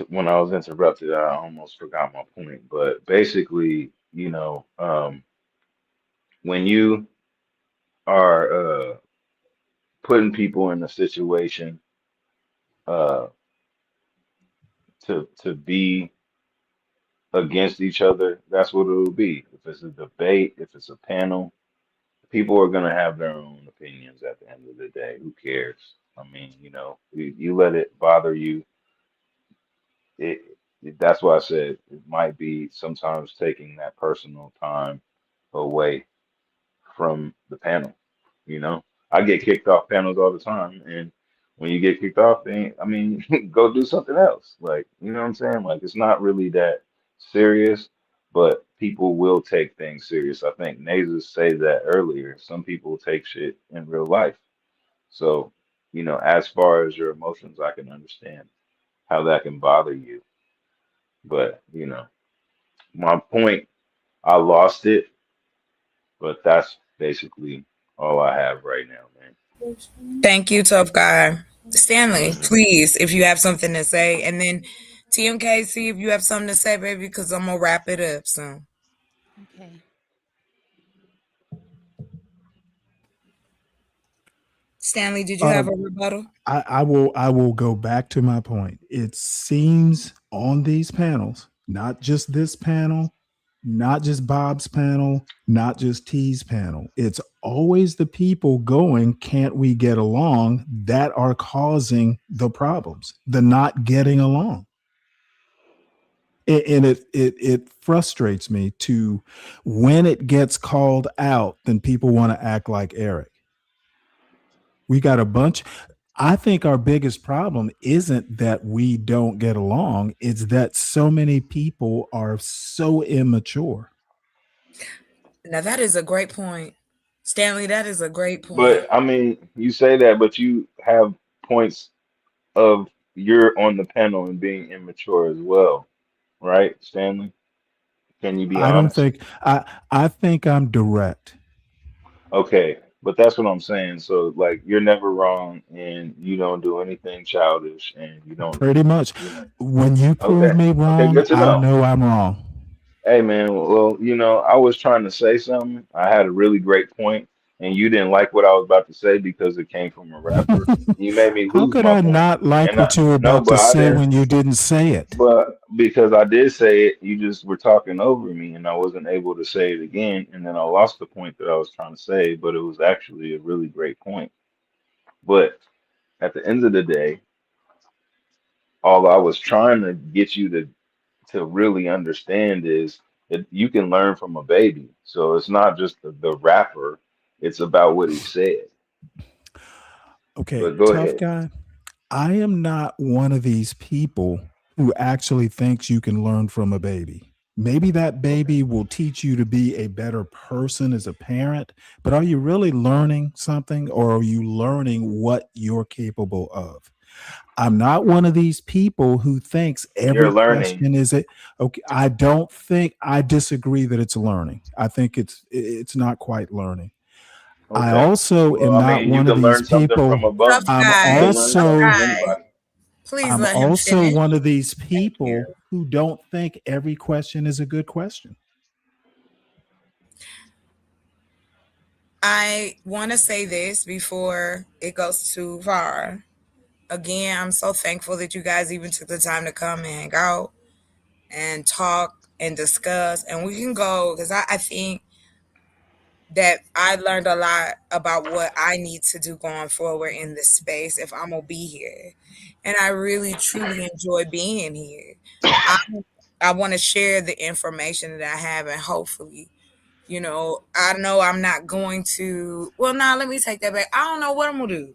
when I was interrupted, I almost forgot my point. But basically, when you are putting people in a situation uh, to be against each other, that's what it will be. If it's a debate, if it's a panel, people are gonna have their own opinions at the end of the day. Who cares? I mean, you let it bother you. It, that's why I said it might be sometimes taking that personal time away from the panel. You know, I get kicked off panels all the time, and when you get kicked off, then I mean, go do something else. Like, you know what I'm saying? Like, it's not really that serious, but people will take things serious. I think Nazes say that earlier. Some people take shit in real life. So, as far as your emotions, I can understand how that can bother you. But, my point, I lost it, but that's basically all I have right now, man. Thank you, tough guy. Stanley, Mhm. please, if you have something to say, and then TMKC, if you have something to say, baby, because I'm gonna wrap it up soon. Okay. Stanley, did you have a Um, rebuttal? I will go back to my point. It seems on these panels, not just this panel, not just Bob's panel, not just T's panel. It's always the people going, can't we get along, that are causing the problems, the not getting along. And it frustrates me to when it gets called out, then people want to act like Eric. We got a bunch. I think our biggest problem isn't that we don't get along, it's that so many people are so immature. Now that is a great point. Stanley, that is a great point. But I mean, you say that, but you have points of you're on the panel and being immature as well, right, Stanley? Can you be I don't honest? think I think I'm direct. Okay, but that's what I'm saying. So like you're never wrong and you don't do anything childish and you don't, Pretty much. you know. When you prove Okay. me Okay, wrong, good to I'll know. know I'm wrong. Hey man, well, I was trying to say something. I had a really great point and you didn't like what I was about to say because it came from a rapper. You made me How lose could my I point. not like And I what you were no, about but to I say didn't. when you didn't say it? But because I did say it, you just were talking over me and I wasn't able to say it again. And then I lost the point that I was trying to say, but it was actually a really great point. But at the end of the day, all I was trying to get you to really understand is that you can learn from a baby. So it's not just the rapper, it's about what he said. Okay, But go tough ahead. guy. I am not one of these people who actually thinks you can learn from a baby. Maybe that Okay. baby will teach you to be a better person as a parent, but are you really learning something or are you learning what you're capable of? I'm not one of these people who thinks You're every learning. question is a okay. I don't think I disagree that it's learning. I think it's not quite learning. I Okay. also Well, am I not mean, you one of can these learn something from people. a Tough bum. I'm You guy, can learn tough something also from guy. anybody. Please I'm let him also finish. one of these Thank you. people who don't think every question is a good question. I want to say this before it goes too far. Again, I'm so thankful that you guys even took the time to come and hang out and talk and discuss. And we can go because I think that I learned a lot about what I need to do going forward in this space if I'm gonna be here. And I really truly enjoy being here. I I want to share the information that I have and hopefully, I know I'm not going to well now let me take that back. I don't know what I'm gonna do.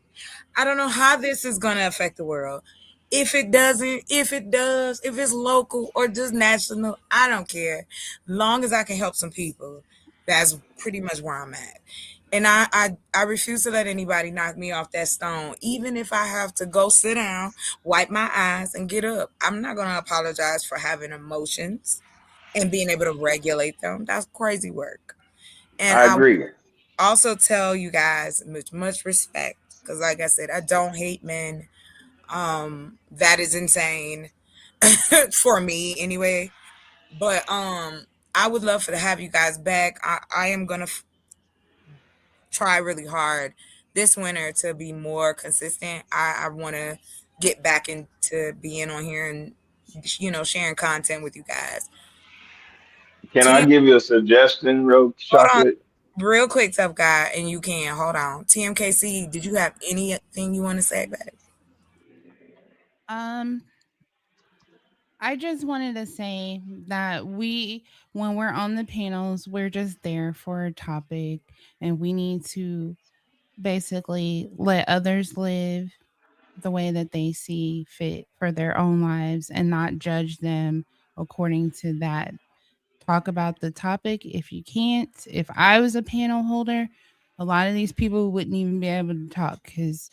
I don't know how this is going to affect the world. If it doesn't, if it does, if it's local or just national, I don't care. Long as I can help some people, that's pretty much where I'm at. And I refuse to let anybody knock me off that stone, even if I have to go sit down, wipe my eyes, and get up. I'm not going to apologize for having emotions and being able to regulate them. That's crazy work. And I I agree. also tell you guys much respect because like I said, I don't hate men. That is insane for me anyway. But I would love to have you guys back. I am gonna try really hard this winter to be more consistent. I want to get back into being on here and sharing content with you guys. Can I TM, give you a suggestion, real hold on, chocolate? real quick, tough guy, and you can hold on. TMKC, did you have anything you want to say about it? I just wanted to say that when we're on the panels, we're just there for a topic, and we need to basically let others live the way that they see fit for their own lives and not judge them according to that. Talk about the topic if you can't. If I was a panel holder, a lot of these people wouldn't even be able to talk because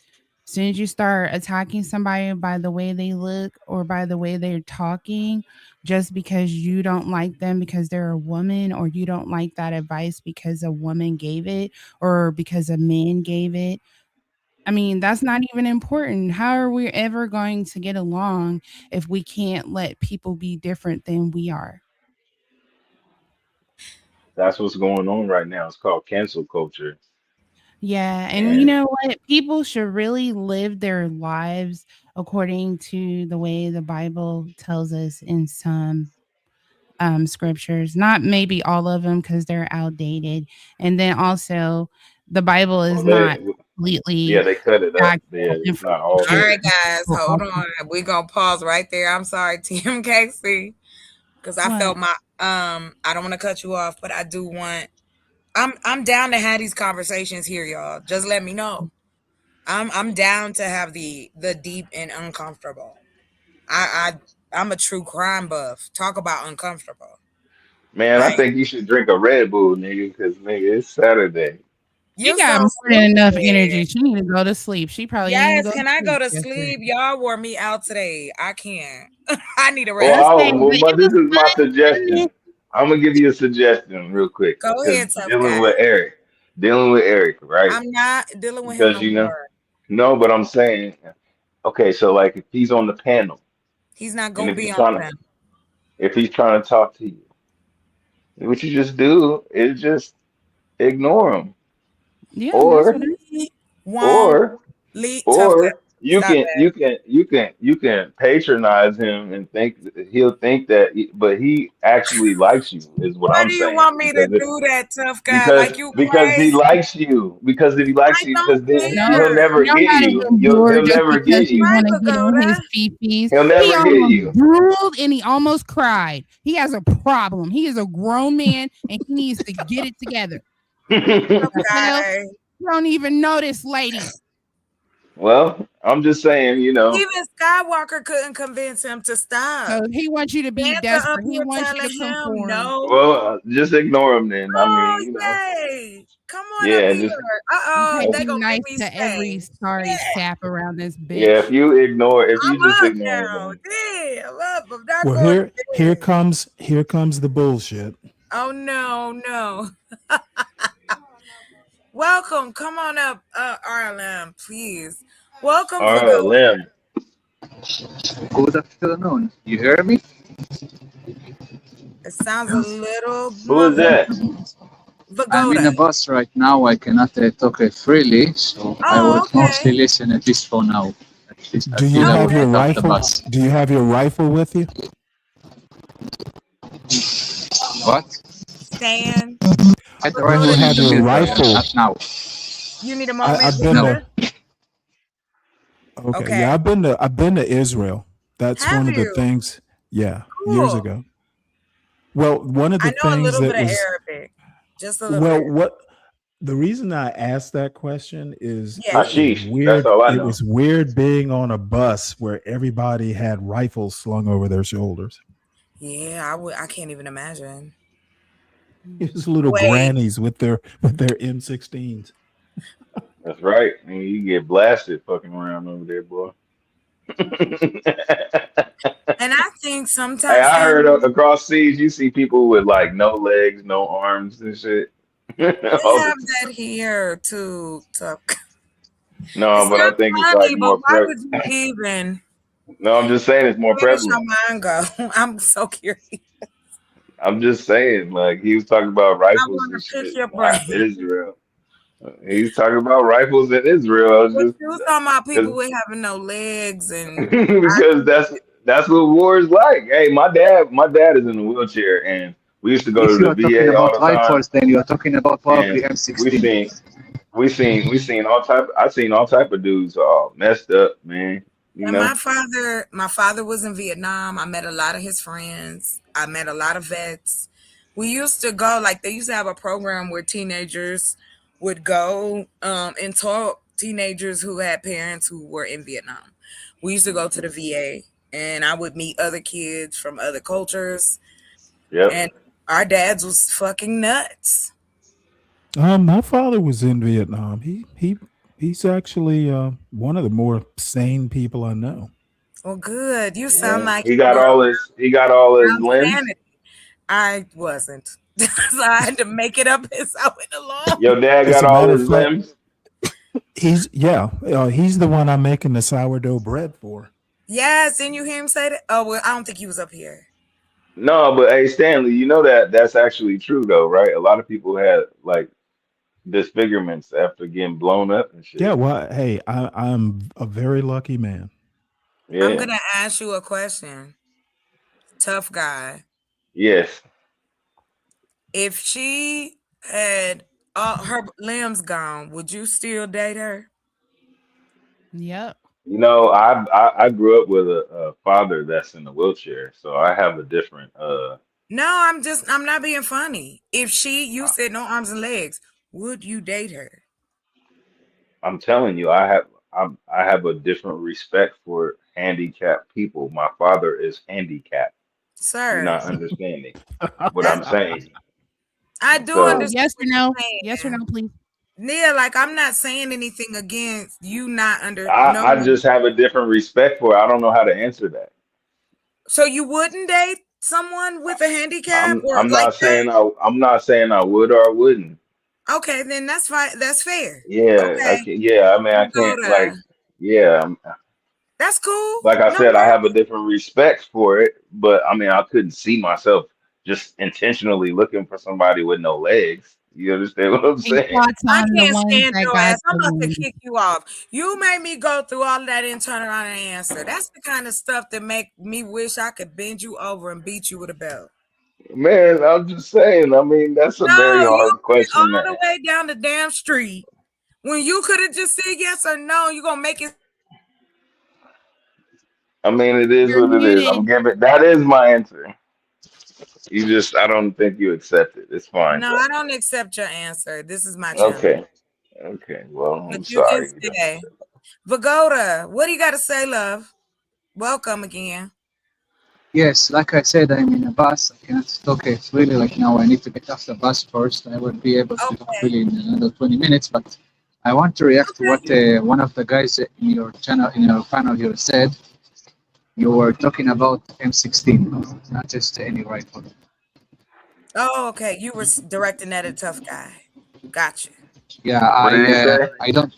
as soon as you start attacking somebody by the way they look or by the way they're talking, just because you don't like them because they're a woman, or you don't like that advice because a woman gave it or because a man gave it, I mean, that's not even important. How are we ever going to get along if we can't let people be different than we are? That's what's going on right now. It's called cancel culture. Yeah, and you And know what? People should really live their lives according to the way the Bible tells us in some scriptures. Not maybe all of them because they're outdated. And then also, the Bible is well, not yeah, completely they cut it up. Yeah, factual it's not all All there. right, guys, hold on. We're gonna pause right there. I'm sorry, TMKC, because I What? felt my I don't want to cut you off, but I do want. I'm down to have these conversations here, y'all. Just let me know. I'm down to have the deep and uncomfortable. I'm a true crime buff. Talk about uncomfortable. Man, I Like, think you should drink a Red Bull, nigga, because nigga, it's Saturday. She you're got so more than enough energy. stupid. She need to go to sleep. She probably didn't even Yes, go to can I go sleep to yesterday. sleep? Y'all wore me out today. I can't. I need a Well, rest. Yesterday, but it this was is my fun. suggestion. I'm gonna give you a suggestion real quick Go because ahead, tough guy. dealing with Eric, right? I'm not dealing with him Because no more. no, but I'm saying, okay, so like if he's on the panel He's not and gonna be on them. if he's trying to talk to you, what you just do is just ignore him, Yeah, that's what or I Won't or lead tough guy. or Stop it. you can patronize him and think he'll think that, but he actually likes you is what Why I'm do you saying want me to do that, tough guy? Like you because he crazy? likes you because if he likes I you don't because then he'll care. never You don't get gotta you endure he'll just never because get you you Right, want to get in Pagoda? his feces. he'll He never get almost you. drooled and he almost cried. He has a problem. He is a grown man and he needs to get it together. Tough The hell? guy. You don't even know this lady. Well, I'm just saying, Even Skywalker couldn't convince him to stop. So he wants you to be Santa up desperate. He here wants you telling to him conform. no. well, just ignore him then. I Oh, mean, yay. Come on up yeah, here. just Uh-oh, Okay, they be gonna make nice me to every stay. sorry Yeah, sap around this yeah. bitch. If you just I'm up ignore now. him, Damn, up. I'm not Well, going to here bed. comes the bullshit. Oh, no. Welcome. Come on up, RLM, please. Welcome, all right, Vagoda. Lim. Good afternoon. You hear me? It sounds a little Who is muffled. that? I'm in Vagoda. a bus right now. I cannot talk freely, so I Oh, would mostly okay. listen at this for now. At least Do you until I will have your get off the rifle? bus. Do you have your rifle with you? What? Stan. At the Do you rifle Vagoda, in do have the your you military, rifle? not now. you need a I've moment, been No. Vagoda? to. Okay, Okay. yeah, I've been to Israel. That's Have one of the you? things. Yeah, years Cool. ago. Well, one of I the know a things little bit that of was Arabic. Just a little well, bit. what the reason I asked that question is Yeah. it was Hashish. That's weird. all I It know. was weird being on a bus where everybody had rifles slung over their shoulders. Yeah, I can't even imagine. It was little Wait, grannies with their M16s. That's right. I mean, you get blasted fucking around over there, boy. and I think Hey, sometimes I heard Stan, across seas you see people with like no legs, no arms and shit they all the have time. that here too. So No, it's but I not think it's like funny, but more why pre. would you even? No, I'm just saying it's more Where does prevalent. your mind go? I'm so curious. I'm just saying, like he was talking about I rifles want and to pick shit. your Why brain. Israel? He's talking about rifles in Israel. What Just you was talking about people because with having no legs and because that's what war is like. Hey, my dad is in a wheelchair, and we used to go If to you the are talking VA all about the time, rifles, then you are talking about probably and we M16. seen we seen all type. I seen all type of dudes all messed up, man. You and know. my father was in Vietnam. I met a lot of his friends. I met a lot of vets. We used to go, like they used to have a program where teenagers would go and talk teenagers who had parents who were in Vietnam. We used to go to the VA and I would meet other kids from other cultures Yep. and our dads was fucking nuts. My father was in Vietnam. He's actually one of the more sane people I know. Well, good. You sound Yeah. like He you got were all his around limbs. sanity. I wasn't. So I had to make it up as I went along. Your dad As got a all matter of his fact, limbs. he's the one I'm making the sourdough bread for. Yes, didn't you hear him say that? Oh, well, I don't think he was up here. No, but hey, Stanley, you know that's actually true though, right? A lot of people had like disfigurements after getting blown up and Yeah, shit. well, hey, I'm a very lucky man. I'm Yeah. gonna ask you a question. Tough guy. Yes. If she had her limbs gone, would you still date her? Yep. You know, I grew up with a father that's in a wheelchair, so I have a different No, I'm not being funny. If you said no arms and legs, would you date her? I'm telling you, I have a different respect for handicapped people. My father is handicapped. You're Sir, not understanding what I'm that's saying. I do So understand Yes or what no? you're Yes or saying. no, please. Nia, like I'm not saying anything against you not under I knowing. just have a different respect for it. I don't know how to answer that. So you wouldn't date someone with a handicap I'm or I'm like not that? saying I'm not saying I would or I wouldn't. Okay, then that's fine. That's fair. Yeah, I Okay. can. Yeah, I mean, I You go can't like. to Yeah, that's cool. like I No said, I have a problem. different respect for it, but I mean, I couldn't see myself just intentionally looking for somebody with no legs. You understand what I'm He saying? plots I on the can't ones stand that your got ass. I'm the about to wings. kick you off. You made me go through all of that and turn around and answer. That's the kind of stuff that make me wish I could bend you over and beat you with a belt. Man, I'm just saying. I mean, that's a very No, you hard went question. all the way down the damn street. When you could have just said yes or no, you're gonna make it. I mean, it is You're what it is. I'm muted. giving. That is my answer. I don't think you accept it. It's fine No, though. I don't accept your answer. This is my channel. Okay. Okay. Well, But I'm you can sorry. You don't stay. accept Vagoda, what do you got to say, love? Welcome again. Yes, like I said, I'm in a bus. I cannot talk. It's really like now I need to get off the bus first. I will be able to talk Okay. really in another 20 minutes. But I want to react to what one of the guys in your channel, in your panel here said. You were talking about M16, not just any rifle. Oh, okay. You were directing that at Tough Guy. Gotcha. Yeah, it. What did he say? I don't.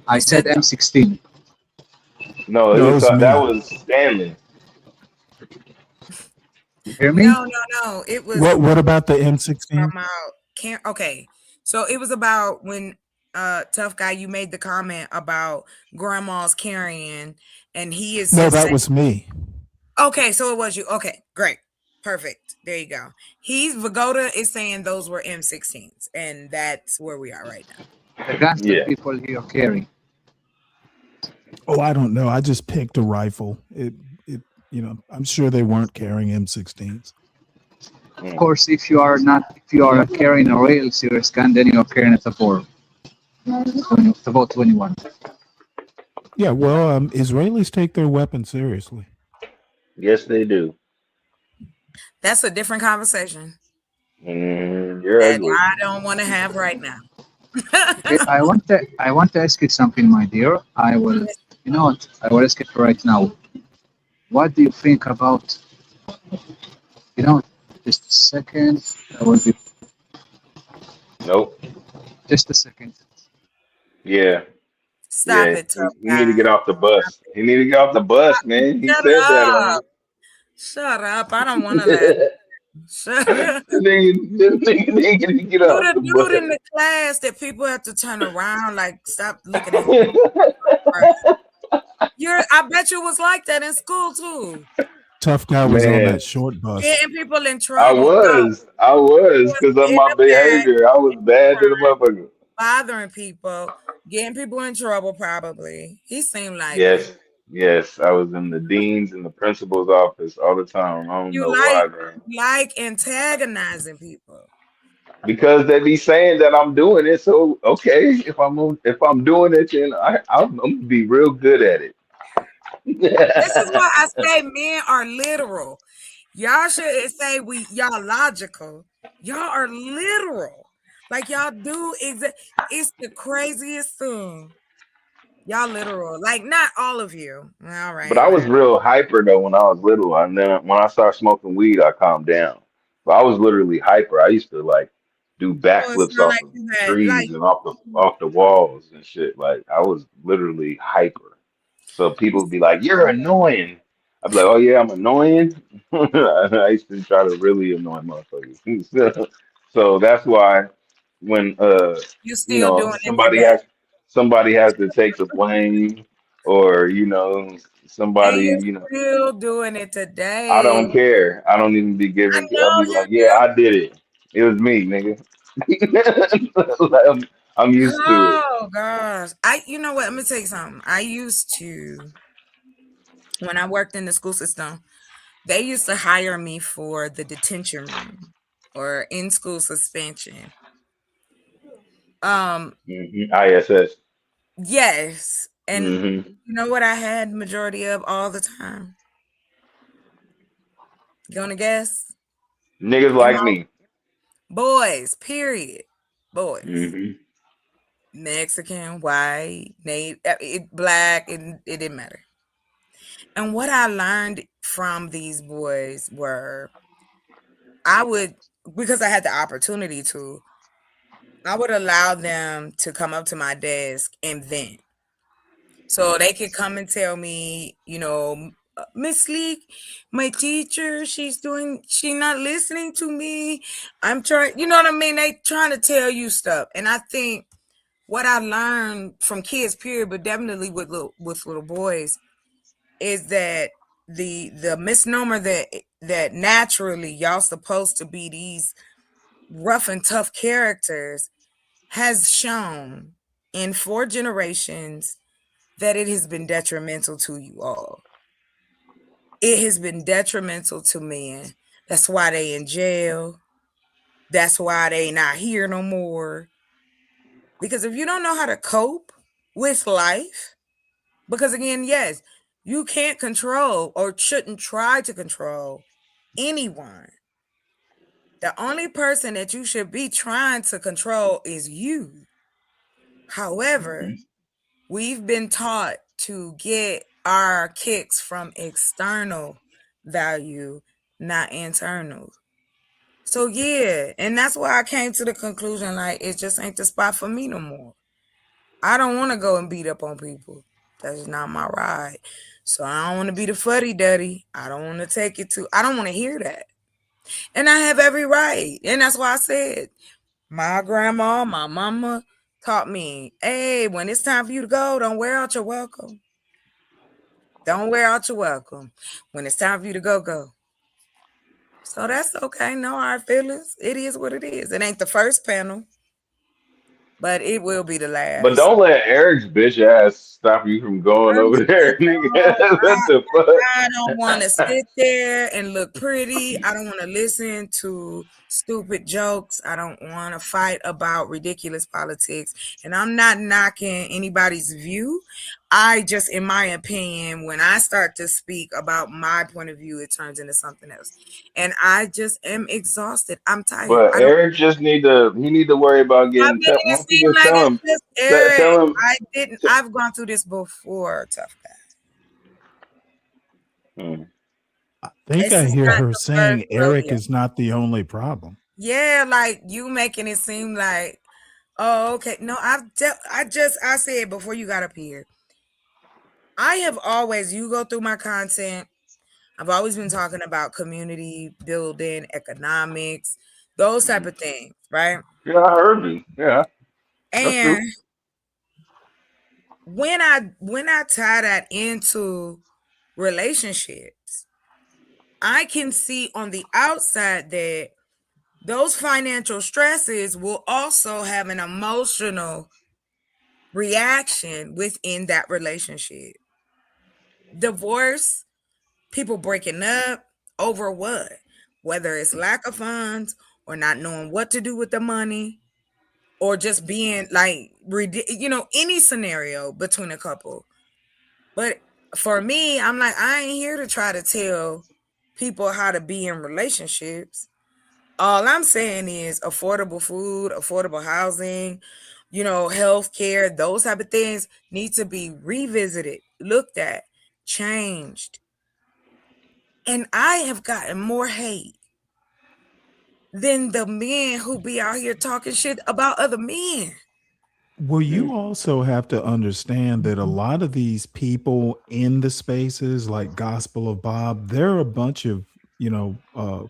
I He said said, M16. No, it No, it was was that me. was Stanley. You hear me? no. It was What about the M16? about okay. So it was about when Tough Guy, you made the comment about grandma's carrying, and he is No, just that saying, was me. okay, so it was you. Okay, great. Perfect. There you go. Vagoda is saying those were M16s, and that's where we are right now. The guns that Yeah. people here carry. Oh, I don't know. I just picked a rifle. I'm sure they weren't carrying M16s. Of course, if you are carrying a real serious gun, then you are carrying a Tabor. It's about 21. Yeah, well, Israelis take their weapons seriously. Yes, they do. That's a different conversation You're that ugly. I don't want to have right now. Okay, I want to ask you something, my dear. I will, you know what? I will ask it right now. What do you think about, just a second. I will be Nope. just a second. Yeah. Stop Yeah. it, He, Tough he need to Guy. get off the bus. He need to get off the bus, man. He Shut said that on up. it. Shut up. I don't want to laugh. Shut up. This nigga didn't get You off the the dude bus. in the class that people have to turn around, like stop looking at him. I bet you was like that in school too. Tough guy was on Man, that short bus. Getting people in I trouble. No, was, I was, because of in my the back, behavior. I was bad to the motherfucker. bothering people, getting people in trouble. Probably he seemed like it. Yes, yes, I was in the dean's and the principal's office all the time. I don't You know why, man. like antagonizing people. Because they be saying that I'm doing it. So okay, if I'm doing it, then I'm gonna be real good at it. This is why I say men are literal. Y'all should say y'all logical. Y'all are literal. Like y'all do it's the craziest thing. Y'all literal. Like not all of you. All But right, I was whatever. real hyper though when I was little, and then when I started smoking weed, I calmed down. But I was literally hyper. I used to like do So it's backflips not off like of you had trees like and off the walls and shit. Like I was literally hyper. So people would be like, "You're annoying." I'd be like, "Oh yeah, I'm annoying." I used to try to really annoy motherfuckers. So that's why when you still doing it somebody today. has to take the blame, or And somebody you're still doing it I today. don't care. I don't even be I giving. I'll know be you like, "Yeah, do. I did it. It was me, nigga." Like, I'm used to it. Oh gosh. You know what? Let me tell you something. I used to when I worked in the school system, they used to hire me for the detention room or in school suspension. ISS. Yes. And hmm you know what I had majority of all the time? You gonna guess? Niggas In like my me. boys, period. Boys. hmm Mexican, white, native, black, it didn't matter. And what I learned from these boys were I would, because I had the opportunity to, I would allow them to come up to my desk and vent. So they could come and tell me, Miss Leak, my teacher, she's not listening to me. I'm trying, you know what I mean? They trying to tell you stuff. And I think what I learned from kids, period, but definitely with little boys, is that the misnomer that naturally y'all supposed to be these rough and tough characters has shown in 4 generations that it has been detrimental to you all. It has been detrimental to men. That's why they in jail. That's why they not here no more. Because if you don't know how to cope with life, because again, yes, you can't control or shouldn't try to control anyone. The only person that you should be trying to control is you. However, we've been taught to get our kicks from external value, not internal. So yeah, and that's why I came to the conclusion like it just ain't the spot for me no more. I don't want to go and beat up on people. That's not my ride. So I don't want to be the fuddy duddy. I don't want to take it to. I don't want to hear that. And I have every right. And that's why I said my grandma, my mama taught me, hey, when it's time for you to go, don't wear out your welcome. Don't wear out your welcome. When it's time for you to go, go. So that's okay. No hard feelings. It is what it is. It ain't the first panel, but it will be the But last. don't let Eric's bitch ass stop you from going over there, nigga. What the I don't want to fuck? sit there and look pretty. I don't want to listen to stupid jokes. I don't want to fight about ridiculous politics. And I'm not knocking anybody's view. I just, in my opinion, when I start to speak about my point of view, it turns into something else. And I just am exhausted. I'm tired. But Eric just need to worry about I getting mean, tough. Why it don't you seems just like tell it's him? just Eric. Tell him. I've gone through this before, tough guy. I think This I is hear not her the first saying Eric rodeo. is not the only problem. Yeah, like you making it seem like, oh, okay. No, I said before you got up here, I have always, you go through my content, I've always been talking about community building, economics, those type of things, right? Yeah, I heard you. Yeah, that's true. And when I tie that into relationships, I can see on the outside that those financial stresses will also have an emotional reaction within that relationship. Divorce, people breaking up over what? Whether it's lack of funds or not knowing what to do with the money or just being like, any scenario between a couple. But for me, I'm like, I ain't here to try to tell people how to be in relationships. All I'm saying is affordable food, affordable housing, healthcare, those type of things need to be revisited, looked at, changed. And I have gotten more hate than the men who be out here talking shit about other men. Well, you also have to understand that a lot of these people in the spaces like Gospel of Bob, they're a bunch of,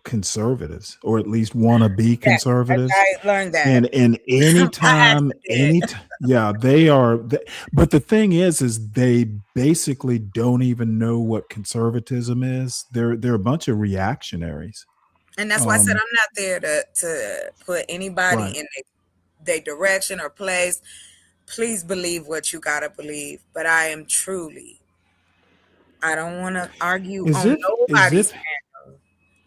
conservatives, or at least want to be Yes, conservatives. I learned that. And I accident. yeah, they are. But the thing is they basically don't even know what conservatism is. They're a bunch of reactionaries. And that's why I said I'm not there to put anybody Right. in their direction or place. Please believe what you gotta believe. But I am truly, I don't want to argue As on if nobody's panel.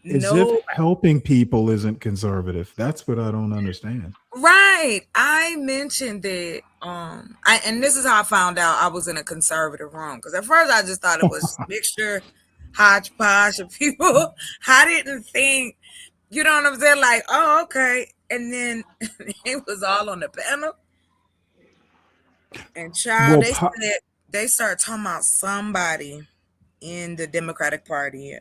as if No, helping people isn't conservative. That's what I don't understand. right. I mentioned it. And this is how I found out I was in a conservative room. Because at first I just thought it was mixture, hodgepodge of people. I didn't think, you know what I'm saying? Like, oh, okay. And then it was all on the panel. And child, Well, they started talking about somebody in the Democratic Party.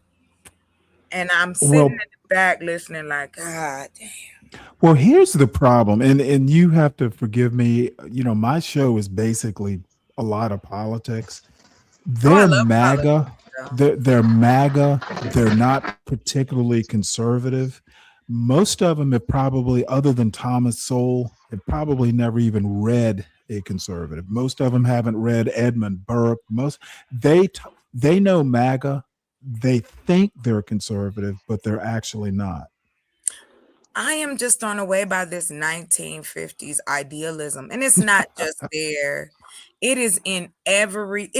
And I'm sitting well, in the back listening like, God damn. Well, here's the problem, and you have to forgive me. My show is basically a lot of politics. Oh, I They're love MAGA. politics. They're MAGA. They're not particularly conservative. Most of them have probably, other than Thomas Sowell, have probably never even read a conservative. Most of them haven't read Edmund Burke. They know MAGA. They think they're conservative, but they're actually not. I am just thrown away by this 1950s idealism. And it's not just there. It is it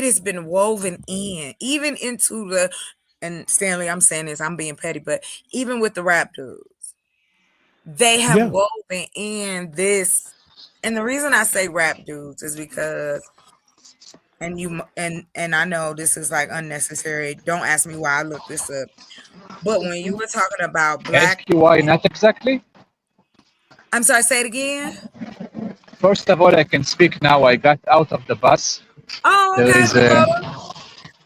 has been woven in, even into and Stanley, I'm saying this, I'm being petty, but even with the rap dudes, they have Yeah. woven in this. And the reason I say rap dudes is because, and I know this is like unnecessary. Don't ask me why I looked this up. But when you were talking about black, Ask you why not exactly? I'm sorry, say it again. First of all, I can speak now. I got out of the bus. Oh, There okay. is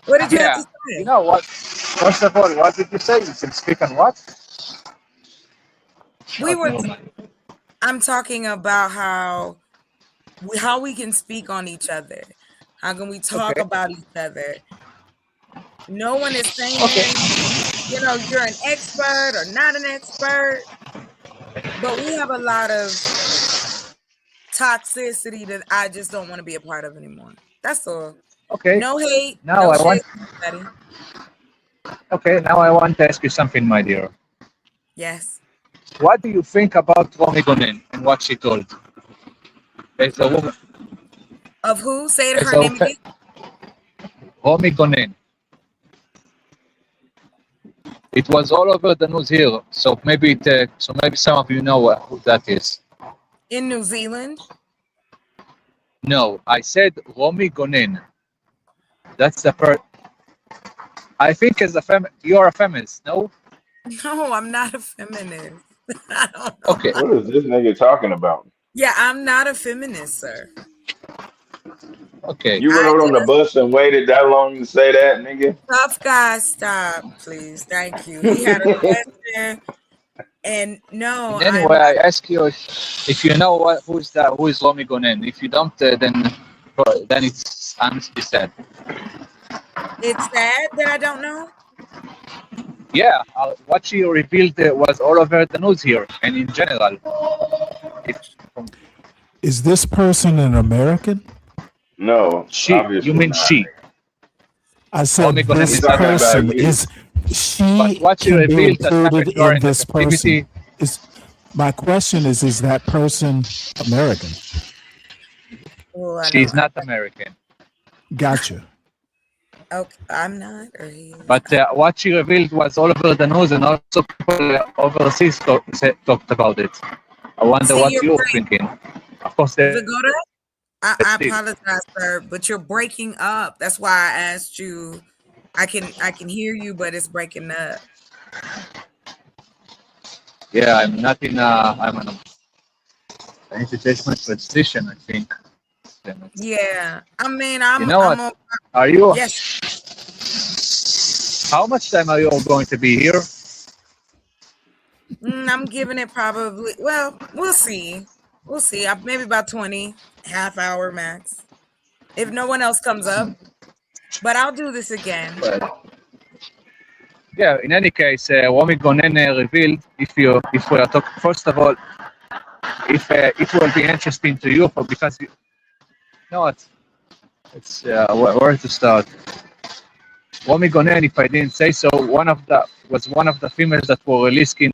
What did you have to yeah. say? You know what? First of all, what did you say? You can speak on what? I'm talking about how we can speak on each other. How can we talk about each other? No one is saying, you're an expert or not an expert. But we have a lot of toxicity that I just don't want to be a part of anymore. That's all. Okay. No hate. Now no I want. shade. Okay. Now I want to ask you something, my dear. Yes. What do you think about Romy Gonen and what she told? As a woman. Of who? Say her name again. Romy Gonen. It was all over the news here, so maybe some of you know who that is. In New Zealand? No, I said Romy Gonen. That's the part. I think you're a feminist, no? No, I'm not a feminist. I don't know. Okay. What is this nigga talking about? Yeah, I'm not a feminist, sir. Okay. You rode on the bus and waited that long to say that, nigga? Tough guy, stop, please. Thank you. He had a question. And no, anyway, I ask you if you know who is Romy Gonen. If you don't, then it's honestly sad. It's sad that I don't know. Yeah, what she revealed was all over the news here and in general. Is this person an American? No, She, you obviously mean not. she? I said Omicron this We're is not talking about person you. is But she what she can be revealed that included happened in during the this person. captivity, Is my question is that person American? Oh, I she's don't. not American. Gotcha. Okay, I'm not, or he is. But what she revealed was all over the news, and also people overseas talked about it. I wonder See, what you're you're thinking. Of course, Vagoda. I still. apologize, sir, but you're breaking up. That's why I asked you. I can hear you, but it's breaking up. Yeah, I'm not in. I need to change my position, I think. Yeah, I mean, You know I'm what? on. Are you? Yes, How much time are you all going to be here? I'm giving it probably. Well, we'll see. We'll see. Maybe about 20, half hour max. If no one else comes up, but I'll do this again. Well, yeah. In any case, Romy Gonen revealed if we are talking first of all, if it will be interesting to you because you know what? It's where to start. Romy Gonen, if I didn't say so, was one of the females that were released in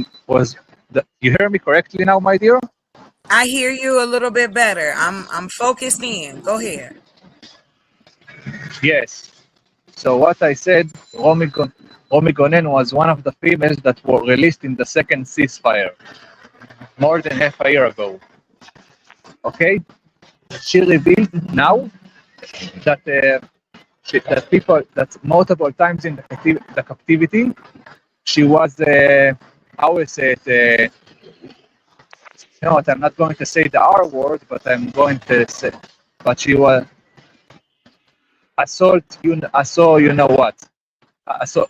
you hear me correctly now, my dear? I hear you a little bit better. I'm focused in. Go ahead. Yes. So what I said, Romy Gonen was one of the females that were released in the second ceasefire more than half a year ago. Okay? She revealed now that that multiple times in the captivity, she was, how is it, you know what, I'm not going to say the R word, but I'm going to say, but she was you know what?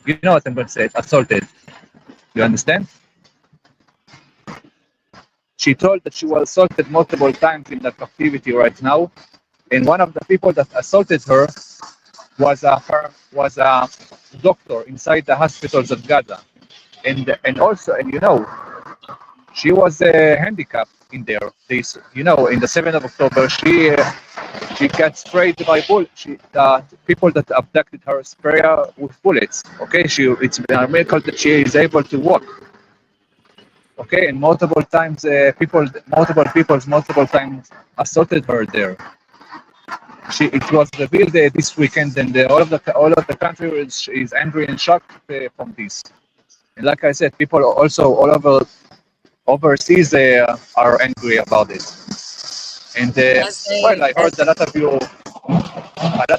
You know what I'm going to say, assaulted. You understand? She told that she was assaulted multiple times in the captivity right now, and one of the people that assaulted her was a doctor inside the hospitals of Gaza, and also, and you know, she was handicapped in there. You know, in the 7th of October, she got sprayed by bullets. The people that abducted her spray her with bullets. Okay, it's a miracle that she is able to walk. Okay, and multiple times multiple times assaulted her there. It was revealed this weekend, and all of the country is angry and shocked from this. And like I said, people also all over overseas are angry about it. And well, I heard a lot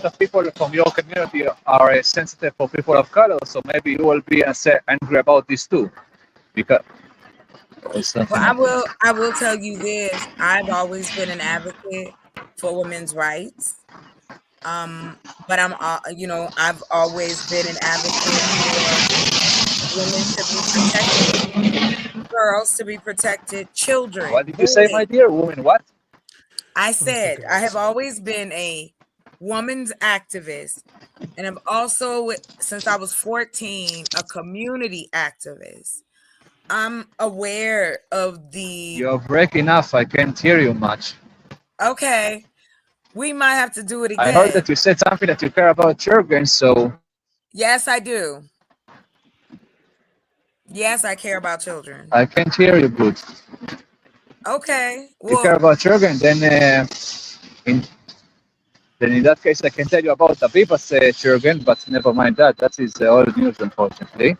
of people from your community are sensitive for people of color, so maybe you will be angry about this too, because. Well, I will tell you this. I've always been an advocate for women's rights. But I've always been an advocate for women to be protected, girls to be protected, children. What did you say, my dear? Women what? I said I have always been a woman's activist, and I've also, since I was 14, a community activist. I'm aware of the. You're breaking up. I can't hear you much. Okay. We might have to do it again. I heard that you said something that you care about children, so. Yes, I do. Yes, I care about children. I can't hear you good. Okay. Well, if you care about children, then in that case, I can tell you about the Bibas children, but never mind that. That is old news, unfortunately.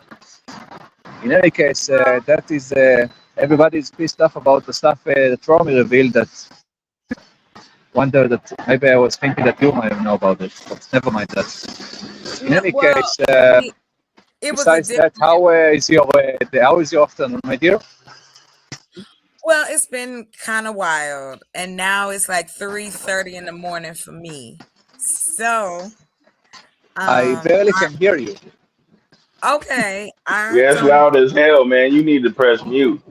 In any case, that is everybody's pissed off about the stuff that Romy revealed. That wonder that maybe I was thinking that you might know about it, but never mind that. In any case, besides that, how is your afternoon, my dear? Well, it's been kind of wild, and now it's like 3:30 in the morning for me. So I barely can hear you. Okay. Yeah, it's loud as hell, man. You need to press mute.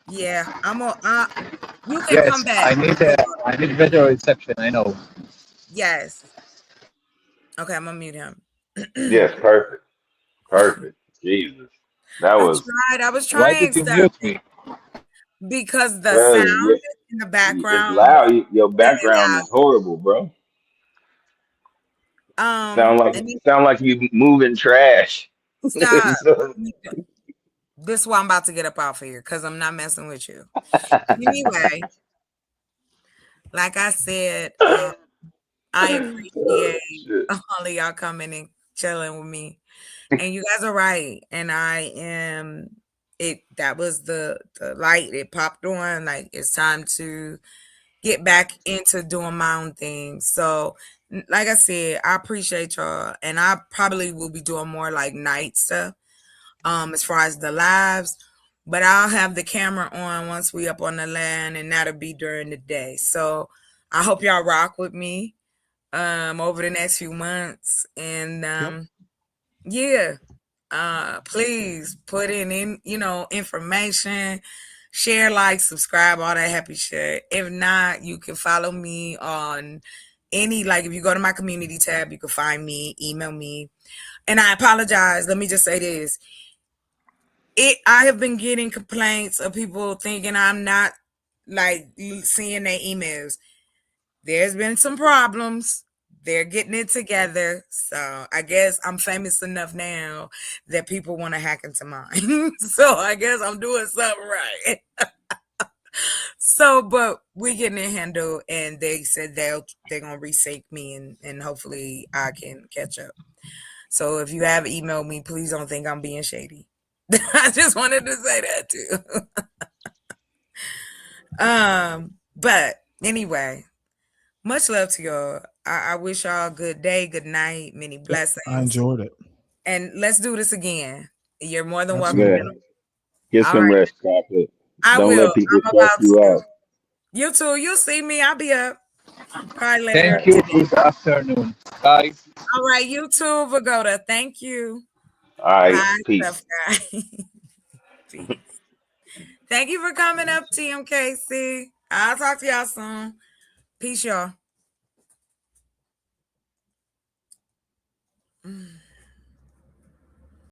Yeah, I'm on. You can come back. I need better reception. I know. Yes. Okay, I'm gonna mute him. Yes, perfect. Perfect. Jesus. That I was tried. I was Why trying did you mute something me? because the because sound in the it's background was loud. Your really background is horrible, bro. loud. And then Sound like you moving trash. stop. So- This is why I'm about to get up off here because I'm not messing with you. Anyway, like I said, I oh, appreciate shit. all of y'all coming and chilling with me. And you guys are right. And I am that was the light. It popped on. Like it's time to get back into doing my own thing. So like I said, I appreciate y'all. And I probably will be doing more like night stuff. As far as the lives. But I'll have the camera on once we up on the land, and that'll be during the day. So I hope y'all rock with me over the next few months. And yeah, please put in information, share, like, subscribe, all that happy shit. If not, you can follow me on if you go to my community tab, you can find me, email me. And I apologize, let me just say this. I have been getting complaints of people thinking I'm not like seeing their emails. There's been some problems. They're getting it together. So I guess I'm famous enough now that people want to hack into mine. So I guess I'm doing something right. So, but we're getting it handled, and they said they're gonna resync me, and hopefully I can catch up. So if you have emailed me, please don't think I'm being shady. I just wanted to say that too. But anyway, much love to y'all. I wish y'all a good day, good night, many blessings. I enjoyed it. And let's do this again. You're more than welcome. Yeah. Get All some right. rest, Chocolate. I Don't will. let people I'm stress about you to. out. You too. You'll see me. I'll be up. Probably later Thank you. today. Good afternoon, guys. All right, you too, Vagoda. Thank you. All right. Bye, Peace. tough guy. Peace. Thank you for coming up, TMKC. I'll talk to y'all soon. Peace, y'all.